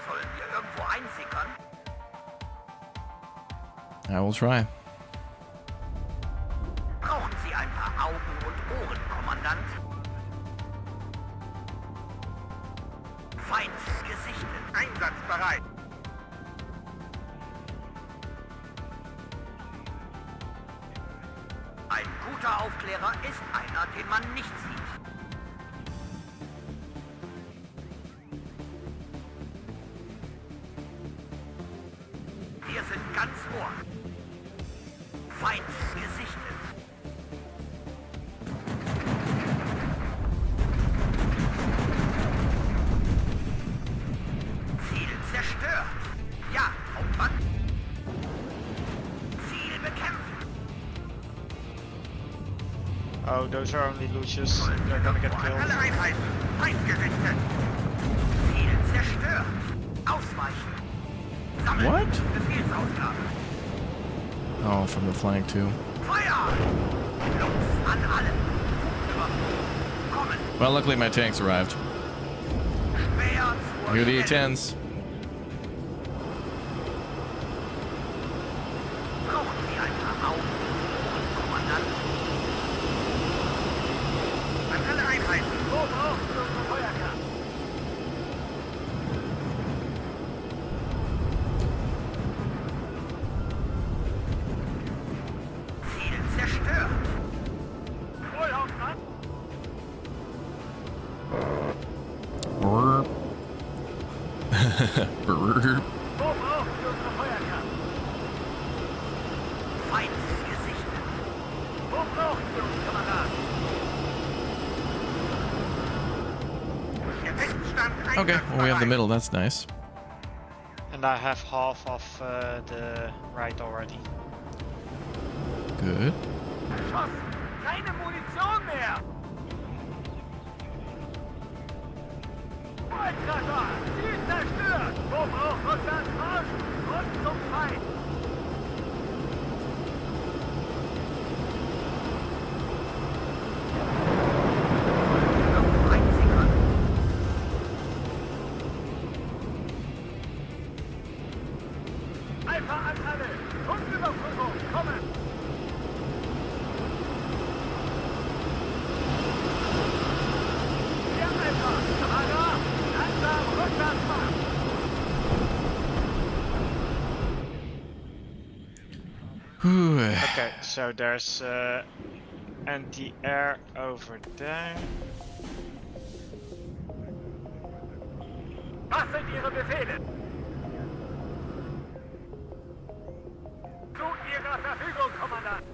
Sollen wir irgendwo einsickern? I will try. Brauchen Sie ein paar Augen und Ohren, Kommandant? Feind gesichtet. Einsatzbereit. Ein guter Aufklärer ist einer, den man nicht sieht. Wir sind ganz Ohr. Feind gesichtet. No, those are only Lucius. They're gonna get killed. Alle Einheiten, feindgerichtet. Ziel zerstört. Ausweichen. Sammeln. What? Befehlsausgabe. Oh, from the flank too. Feuer! Los an alle. Über. Kommen. Well, luckily my tanks arrived. Schwer zur Here are the Stelle. A-10s. Brauchen wir ein paar Augen. Kommandant. An alle Einheiten. Wo brauchen wir unsere Feuerkraft? Ziel zerstört. Vollhauptmann. Brrr. Brrr. Wo brauchen wir unsere Feuerkraft? Feind gesichtet. Wo brauchen wir uns, Kamerad? Der Weststand Okay, well, we have the middle. That's nice. And I have half of the right already. Good. Schuss! Keine Munition mehr! Volltreffer! Ziel zerstört! Wo braucht Russland Marsch? Und zum Feind! Alpha an alle! Grundüberprüfung! Kommen! Ja, Alpha! Kamera! Langsam Rückwärtsmarsch! Whew. Okay, so there's anti-air over there. Was sind Ihre Befehle? Zu Ihrer Verfügung, Kommandant!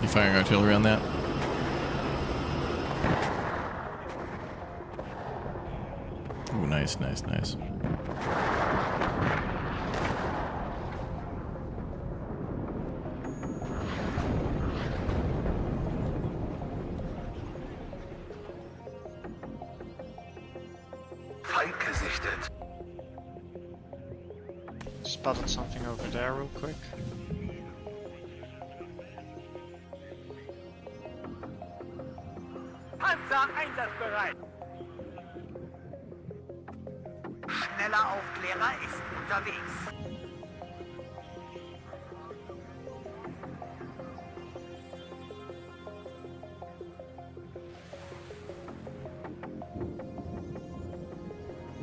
You firing artillery on that? Oh, nice, nice, nice. Feind gesichtet. Spotted something over there real quick. Panzer einsatzbereit. Schneller Aufklärer ist unterwegs.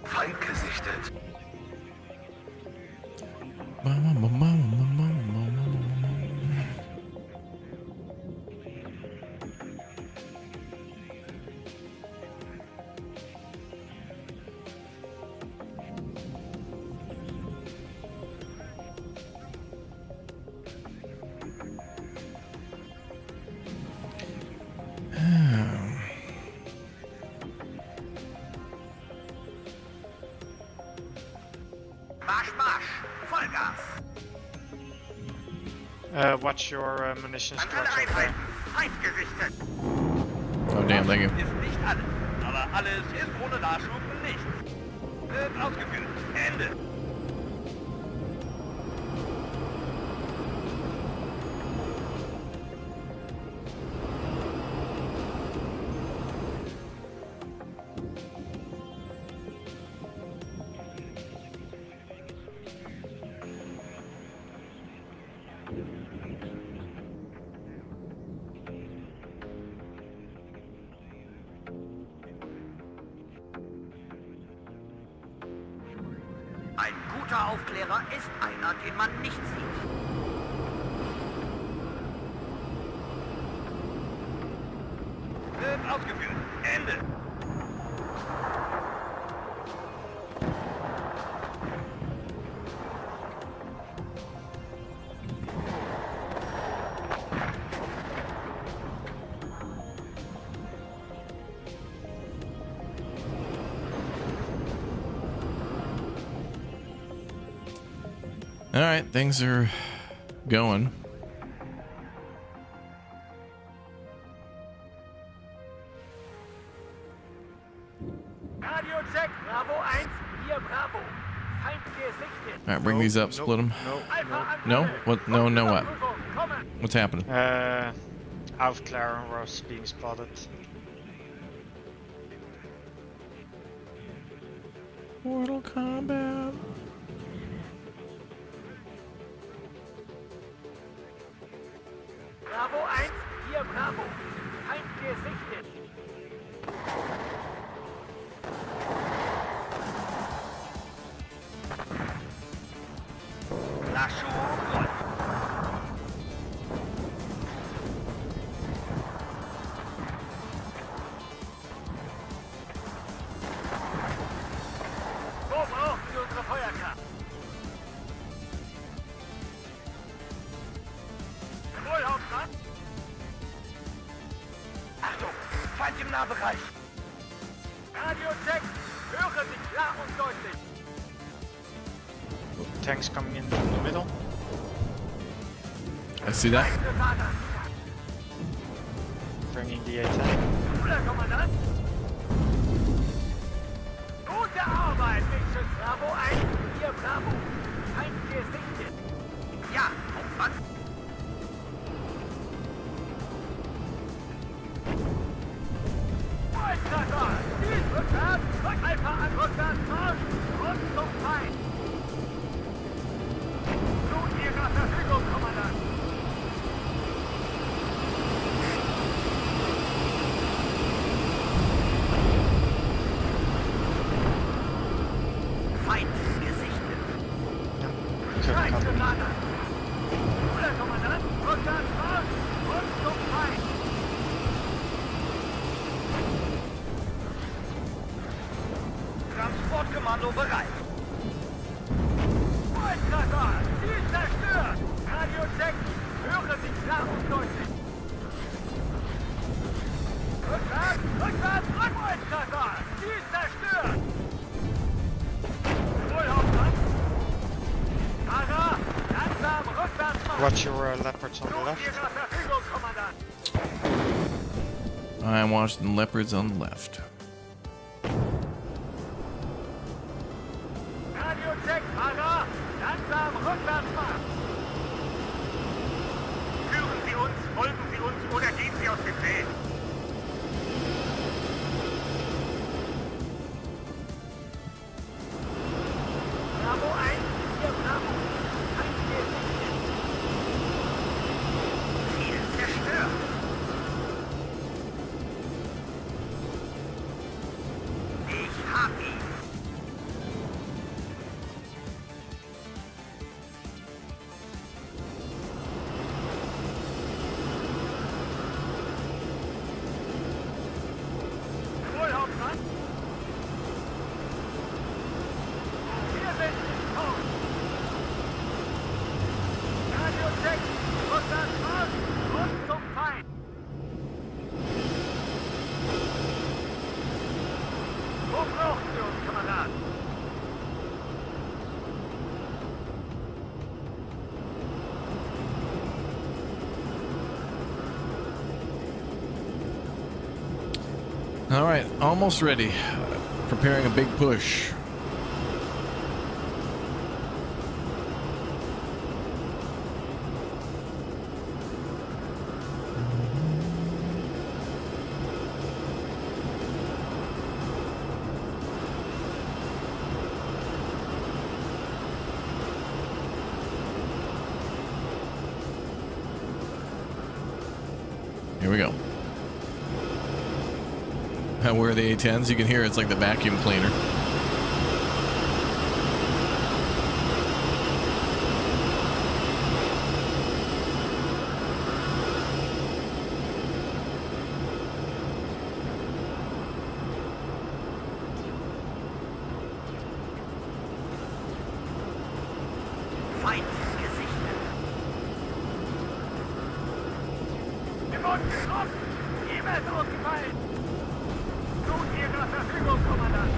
Feind gesichtet. Marsch, Marsch! Vollgas! Watch your munitions An alle trucks over there. Einheiten, Feind gerichtet! Oh, damn, thank you. Ist nicht alles, aber alles ist ohne Nachschub nichts. Wird ausgeführt. Ende. Ein guter Aufklärer ist einer, den man nicht sieht. Wird ausgeführt. Ende. All right, things are going. Radio check, Bravo 1, hier Bravo. Feind gesichtet. All right, bring these up, split them. Alpha No? Ankunft. What? No, no what? Prüfung, kommen. What's happening? Alpha Claren was being spotted. Mortal Kombat. Bravo 1, hier Bravo. Feind gesichtet. Lascio Gott. Wo brauchen Sie unsere Feuerkraft? Wohl, Hauptmann. Achtung, Feind im Nahbereich. Radio check, höre Sie klar und deutlich. Tanks coming in from the middle. I see that. Bringing the A-tank. Bruder Kommandant. Gute Arbeit, Wegschütz Bravo 1, hier Bravo. Feind gesichtet. Ja, Hauptmann. Kreuztreffer! Ziel rückwärts! Alpha an rückwärts Marsch! Und zum Feind! Zu Ihrer Verfügung, Kommandant! Feind gesichtet. Scheißgranate! Bruder Kommandant! Rückwärts Marsch! Und zum Feind! Transportkommando bereit. Kreuztreffer! Ziel zerstört! Radio check! Höre Sie klar und deutlich! Rückwärts! Rückwärts! Kreuztreffer! Ziel zerstört! Wohl, Hauptmann! Fahrer! Langsam rückwärts machen! Watch your leopards on Zu the left. Ihrer Verfügung, Kommandant! I'm watching leopards on the left. Radio check, Fahrer! Langsam rückwärts machen! Führen Sie uns, folgen Sie uns oder gehen Sie aus dem Weg. Bravo 1, hier Bravo! Feind gesichtet! Ziel zerstört. Ich hab ihn. Wohl, Hauptmann! Wir sind tot! Radio check! Rückwärts Marsch! Und zum Feind! Wo brauchen Sie uns, Kamerad? All right, almost ready. Preparing a big push. Here we go. Where are the A-10s? You can hear it's like the vacuum cleaner. Feind gesichtet. Wir wurden getroffen! E-Mail ist ausgefallen! Zu Ihrer Verfügung, Kommandant!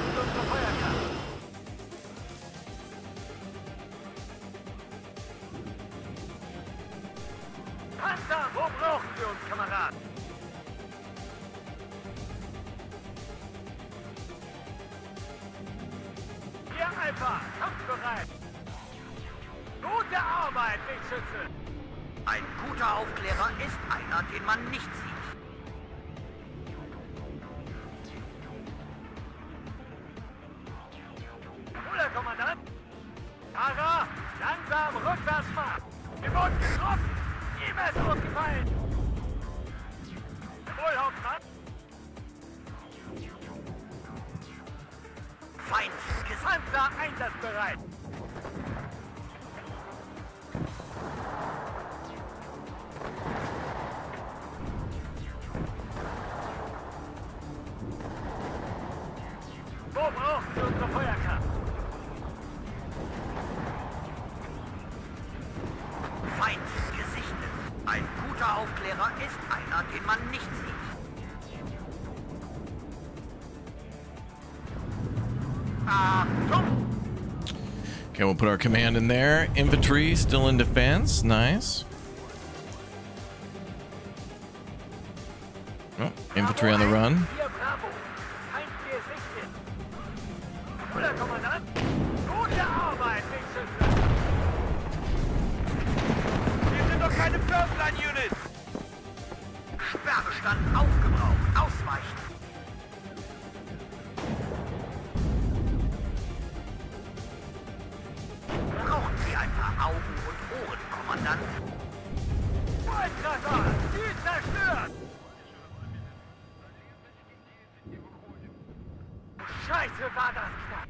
Sie unsere Feuerkraft? Panzer, wo brauchen wir uns, Kameraden? Hier, Alpha, kampfbereit. Gute Arbeit, Wegschütze. Ein guter Aufklärer ist einer, den man nicht sieht. Bruder, Kommandant. Tara, langsam Rückwärtsmarsch. Wir wurden getroffen. Ihm ist ausgefallen. Jawohl, Hauptmann. Feind Panzer einsatzbereit. Wo brauchen wir unsere Feuerkraft? Feind gesichtet. Ein guter Aufklärer ist einer, den man nicht sieht. Okay, we'll put our command in there. Infantry still in defense. Nice. Oh, infantry on the run. Hier, Bravo. Feind gesichtet. Bruder, Kommandant. Gute Arbeit, Wegschütze. Wir sind doch keine First-Line-Unit! Sperrbestand aufgebraucht. Ausweichen. Brauchen Sie ein paar Augen und Ohren, Kommandant? Volltreffer! Ziel zerstört! Scheiße, war das knapp!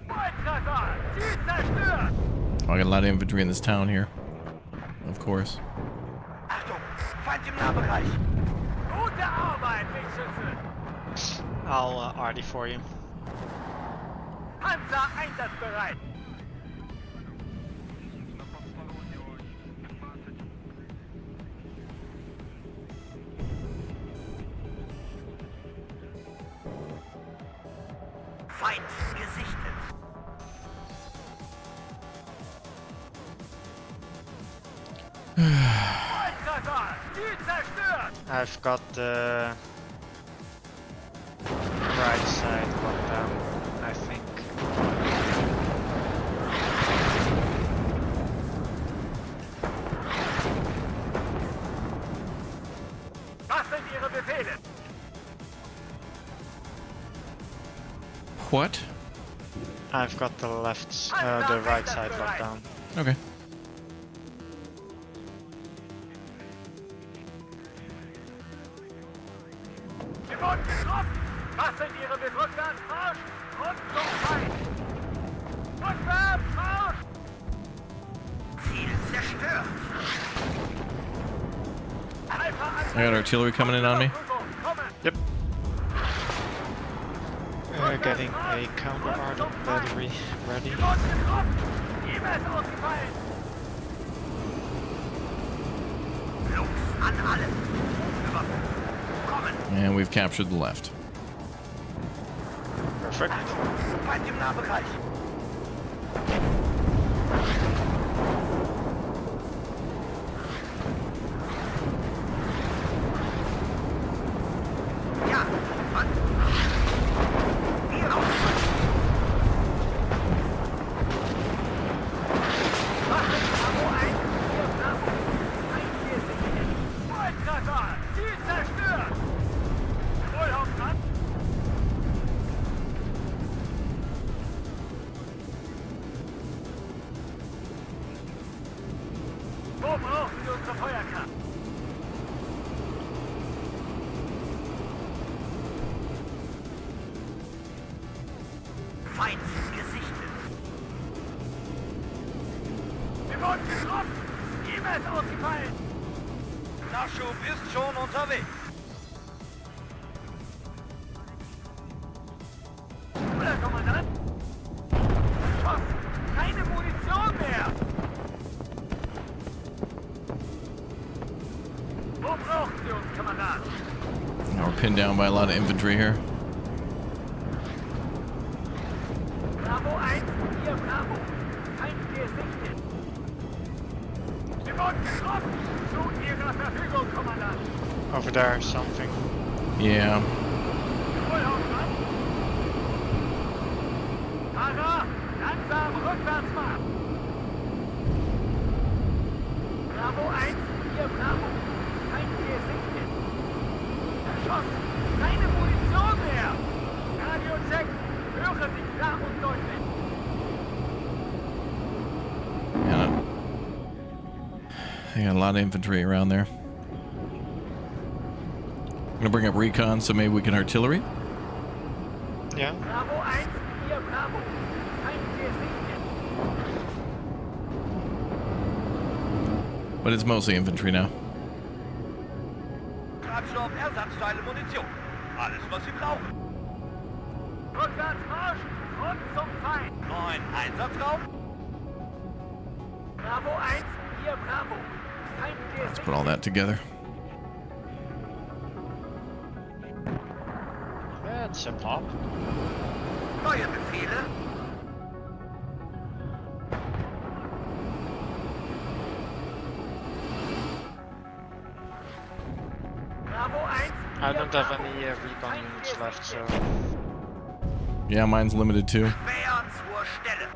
Volltreffer! Ziel zerstört! Oh, I got a lot of infantry in this town here. Of course. Achtung! Feind im Nahbereich! Gute Arbeit, Wegschütze! I'll RD for you. Panzer einsatzbereit! Feind gesichtet. Volltreffer! Ziel zerstört! I've got the right side locked down, I think. Was sind Ihre Befehle? What? I've got the the right side locked down. Okay. Wir wurden getroffen! Was sind Ihre Befehle? Rückwärts, Marsch! Und zum Feind! Rückwärts, Marsch! Ziel zerstört. Alpha, I got artillery coming in on me. Yep. Getting a counter battery ready. Wir wurden getroffen! Ihm ist ausgefallen! Los an alle. Über. Kommen. And we've captured the left. Perfect. Feind im Nahbereich. Ja, Mann. Hier raus. Bravo ein! Hier, Bravo! Eingesichtet! Volltreffer! Ziel zerstört! Jawohl, Hauptmann! Wo brauchen wir unsere Feuerkraft? Feind gesichtet. Wir wurden getroffen! Ihm ist ausgefallen! Nachschub ist schon unterwegs. Bruder, Kommandant! Schuss! Keine Munition mehr! Wo brauchen Sie uns, Kommandant? Now we're pinned down by a lot of infantry here. Bravo 1, hier Bravo. Feind gesichtet. Sie wurden getroffen! Zu Ihrer Verfügung, Kommandant! Over there, something. Yeah. Vollhausmann! Fahrer, langsam rückwärts machen! Bravo 1, hier Bravo. Feind gesichtet. Erschossen! Keine Munition mehr! Radio-Check! Höre Sie klar und deutlich! Yeah. They got a lot of infantry around there. I'm gonna bring up recon so maybe we can artillery. Yeah. Bravo 1, hier Bravo. Feind gesichtet. But it's mostly infantry now. Treibstoff, Ersatzteile, Munition. Alles, was Sie brauchen. Rückwärts Marsch! Rund zum Feind! Neuen Einsatzraum. Bravo 1, hier Bravo. Feind Let's gesichtet. put all that together. That's a pop. Neue Befehle. Bravo 1, I don't have any recon units left, so Yeah, mine's limited too. Bären zur Stelle.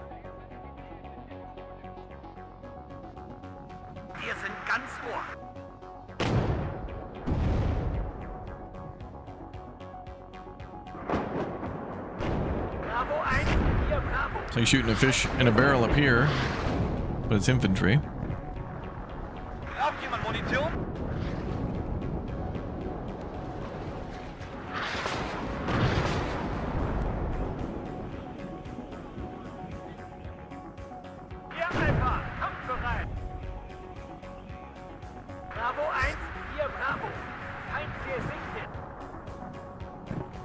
Wir sind ganz Ohr. Bravo 1, hier Bravo. So you're shooting a fish in a barrel up here, but it's infantry. Braucht jemand Munition? Ihr Alpha! Kampfbereit! Bravo 1, hier Bravo. Feind gesichtet.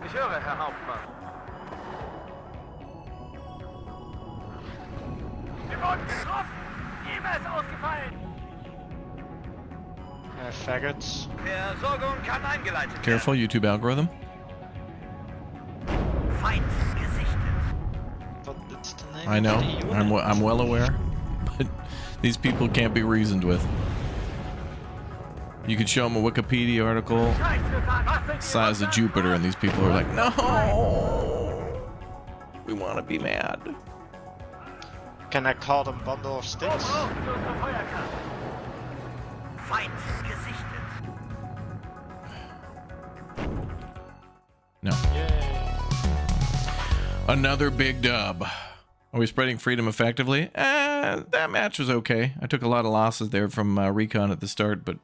Ich höre, Herr Hauptmann. Sie wurden getroffen! E-Mail ist ausgefallen! faggots. Versorgung kann eingeleitet werden. Careful, YouTube algorithm. Feind gesichtet. But that's the name I of know. the unit. I'm well aware. But these people can't be reasoned with. You could show them a Wikipedia article size of Jupiter, and these people are like, no, we want to be mad. Can I call them bundle of sticks? Feind gesichtet. No. Yay. Another big dub. Are we spreading freedom effectively? That match was okay. I took a lot of losses there from Recon at the start, but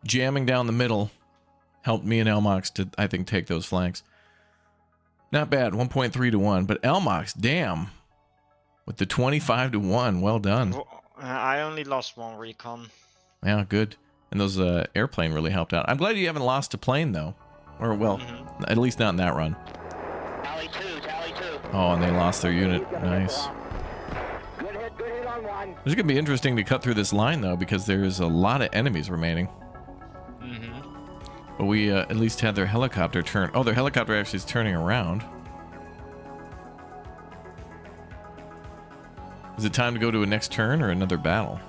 jamming down the middle helped me and Elmox to, I think, take those flanks. Not bad, 1.3 to 1. But Elmox, damn, with the 25 to 1, well done. I only lost one recon. Yeah, good. And those airplane really helped out. I'm glad you haven't lost a plane though, or well, at least not in that run. Tally two. Oh, and they lost their unit. Nice. Good hit on one. This is gonna be interesting to cut through this line though, because there's a lot of enemies remaining. But we at least had their helicopter turn. Oh, their helicopter actually is turning around. Is it time to go to a next turn or another battle?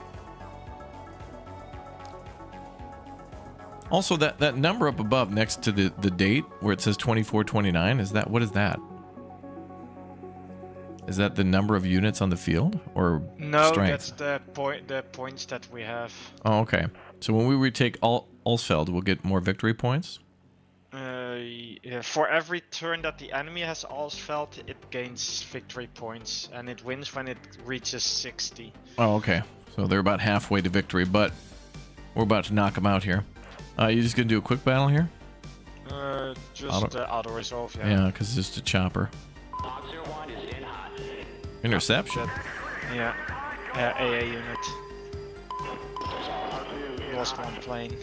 Also, that number up above next to the date where it says 2429, is that, what is that? Is that the number of units on the field or No, strength? that's the points that we have. Oh, okay. So when we retake Ulsfeld, we'll get more victory points? Yeah, for every turn that the enemy has Alsfeld, it gains victory points, and it wins when it reaches 60. Oh, okay. So they're about halfway to victory, but we're about to knock them out here. You just gonna do a quick battle here? Just auto resolve, yeah. Yeah, because it's just a chopper. Officer 1 is in hot. Interception. Yeah. AA unit. Lost one plane.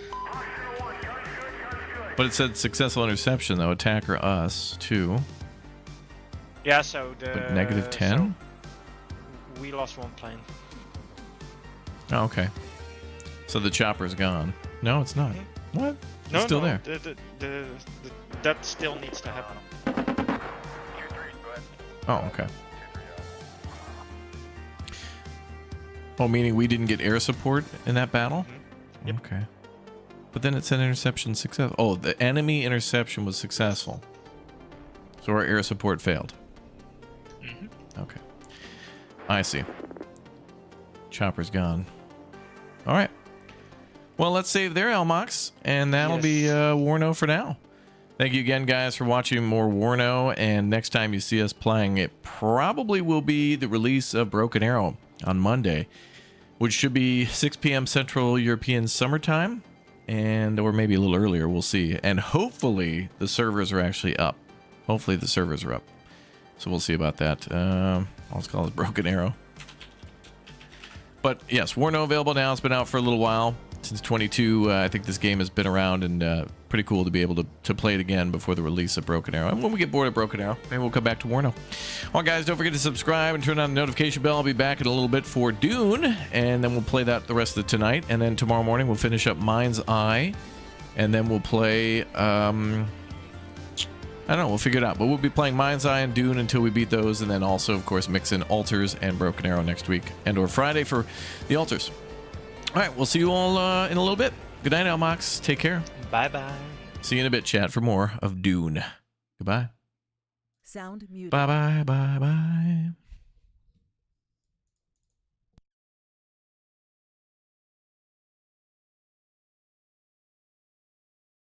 But it said successful interception though. Attacker us too. Yeah, so the... But negative 10? So we lost one plane. Oh, okay. So the chopper's gone. No, it's not. What? It's No, still no, there. that still needs to happen. Oh, okay. Oh, meaning we didn't get air support in that battle? Yep. Okay. But then it said interception success. Oh, the enemy interception was successful. So our air support failed. Okay. I see. Chopper's gone. All right. Well, let's save there, Elmox, and that'll be Warno for now. Thank you again, guys, for watching more Warno, and next time you see us playing, it probably will be the release of Broken Arrow on Monday, which should be 6 p.m. Central European Summertime, and or maybe a little earlier, we'll see. And hopefully the servers are actually up. Hopefully the servers are up. So we'll see about that. Let's call it Broken Arrow. But yes, Warno available now. It's been out for a little while. Since 22, I think this game has been around, and pretty cool to be able to play it again before the release of Broken Arrow. And when we get bored of Broken Arrow, maybe we'll come back to Warno. Well, guys, don't forget to subscribe and turn on the notification bell. I'll be back in a little bit for Dune, and then we'll play that the rest of tonight. And then tomorrow morning, we'll finish up Mind's Eye, and then we'll play... I don't know, we'll figure it out. But we'll be playing Mind's Eye and Dune until we beat those, and then also, of course, mix in Altars and Broken Arrow next week, and or Friday for the Altars. All right, we'll see you all in a little bit. Good night, Elmox. Take care. Bye-bye. See you in a bit, chat, for more of Dune. Goodbye. Sound muted. Bye-bye, bye-bye.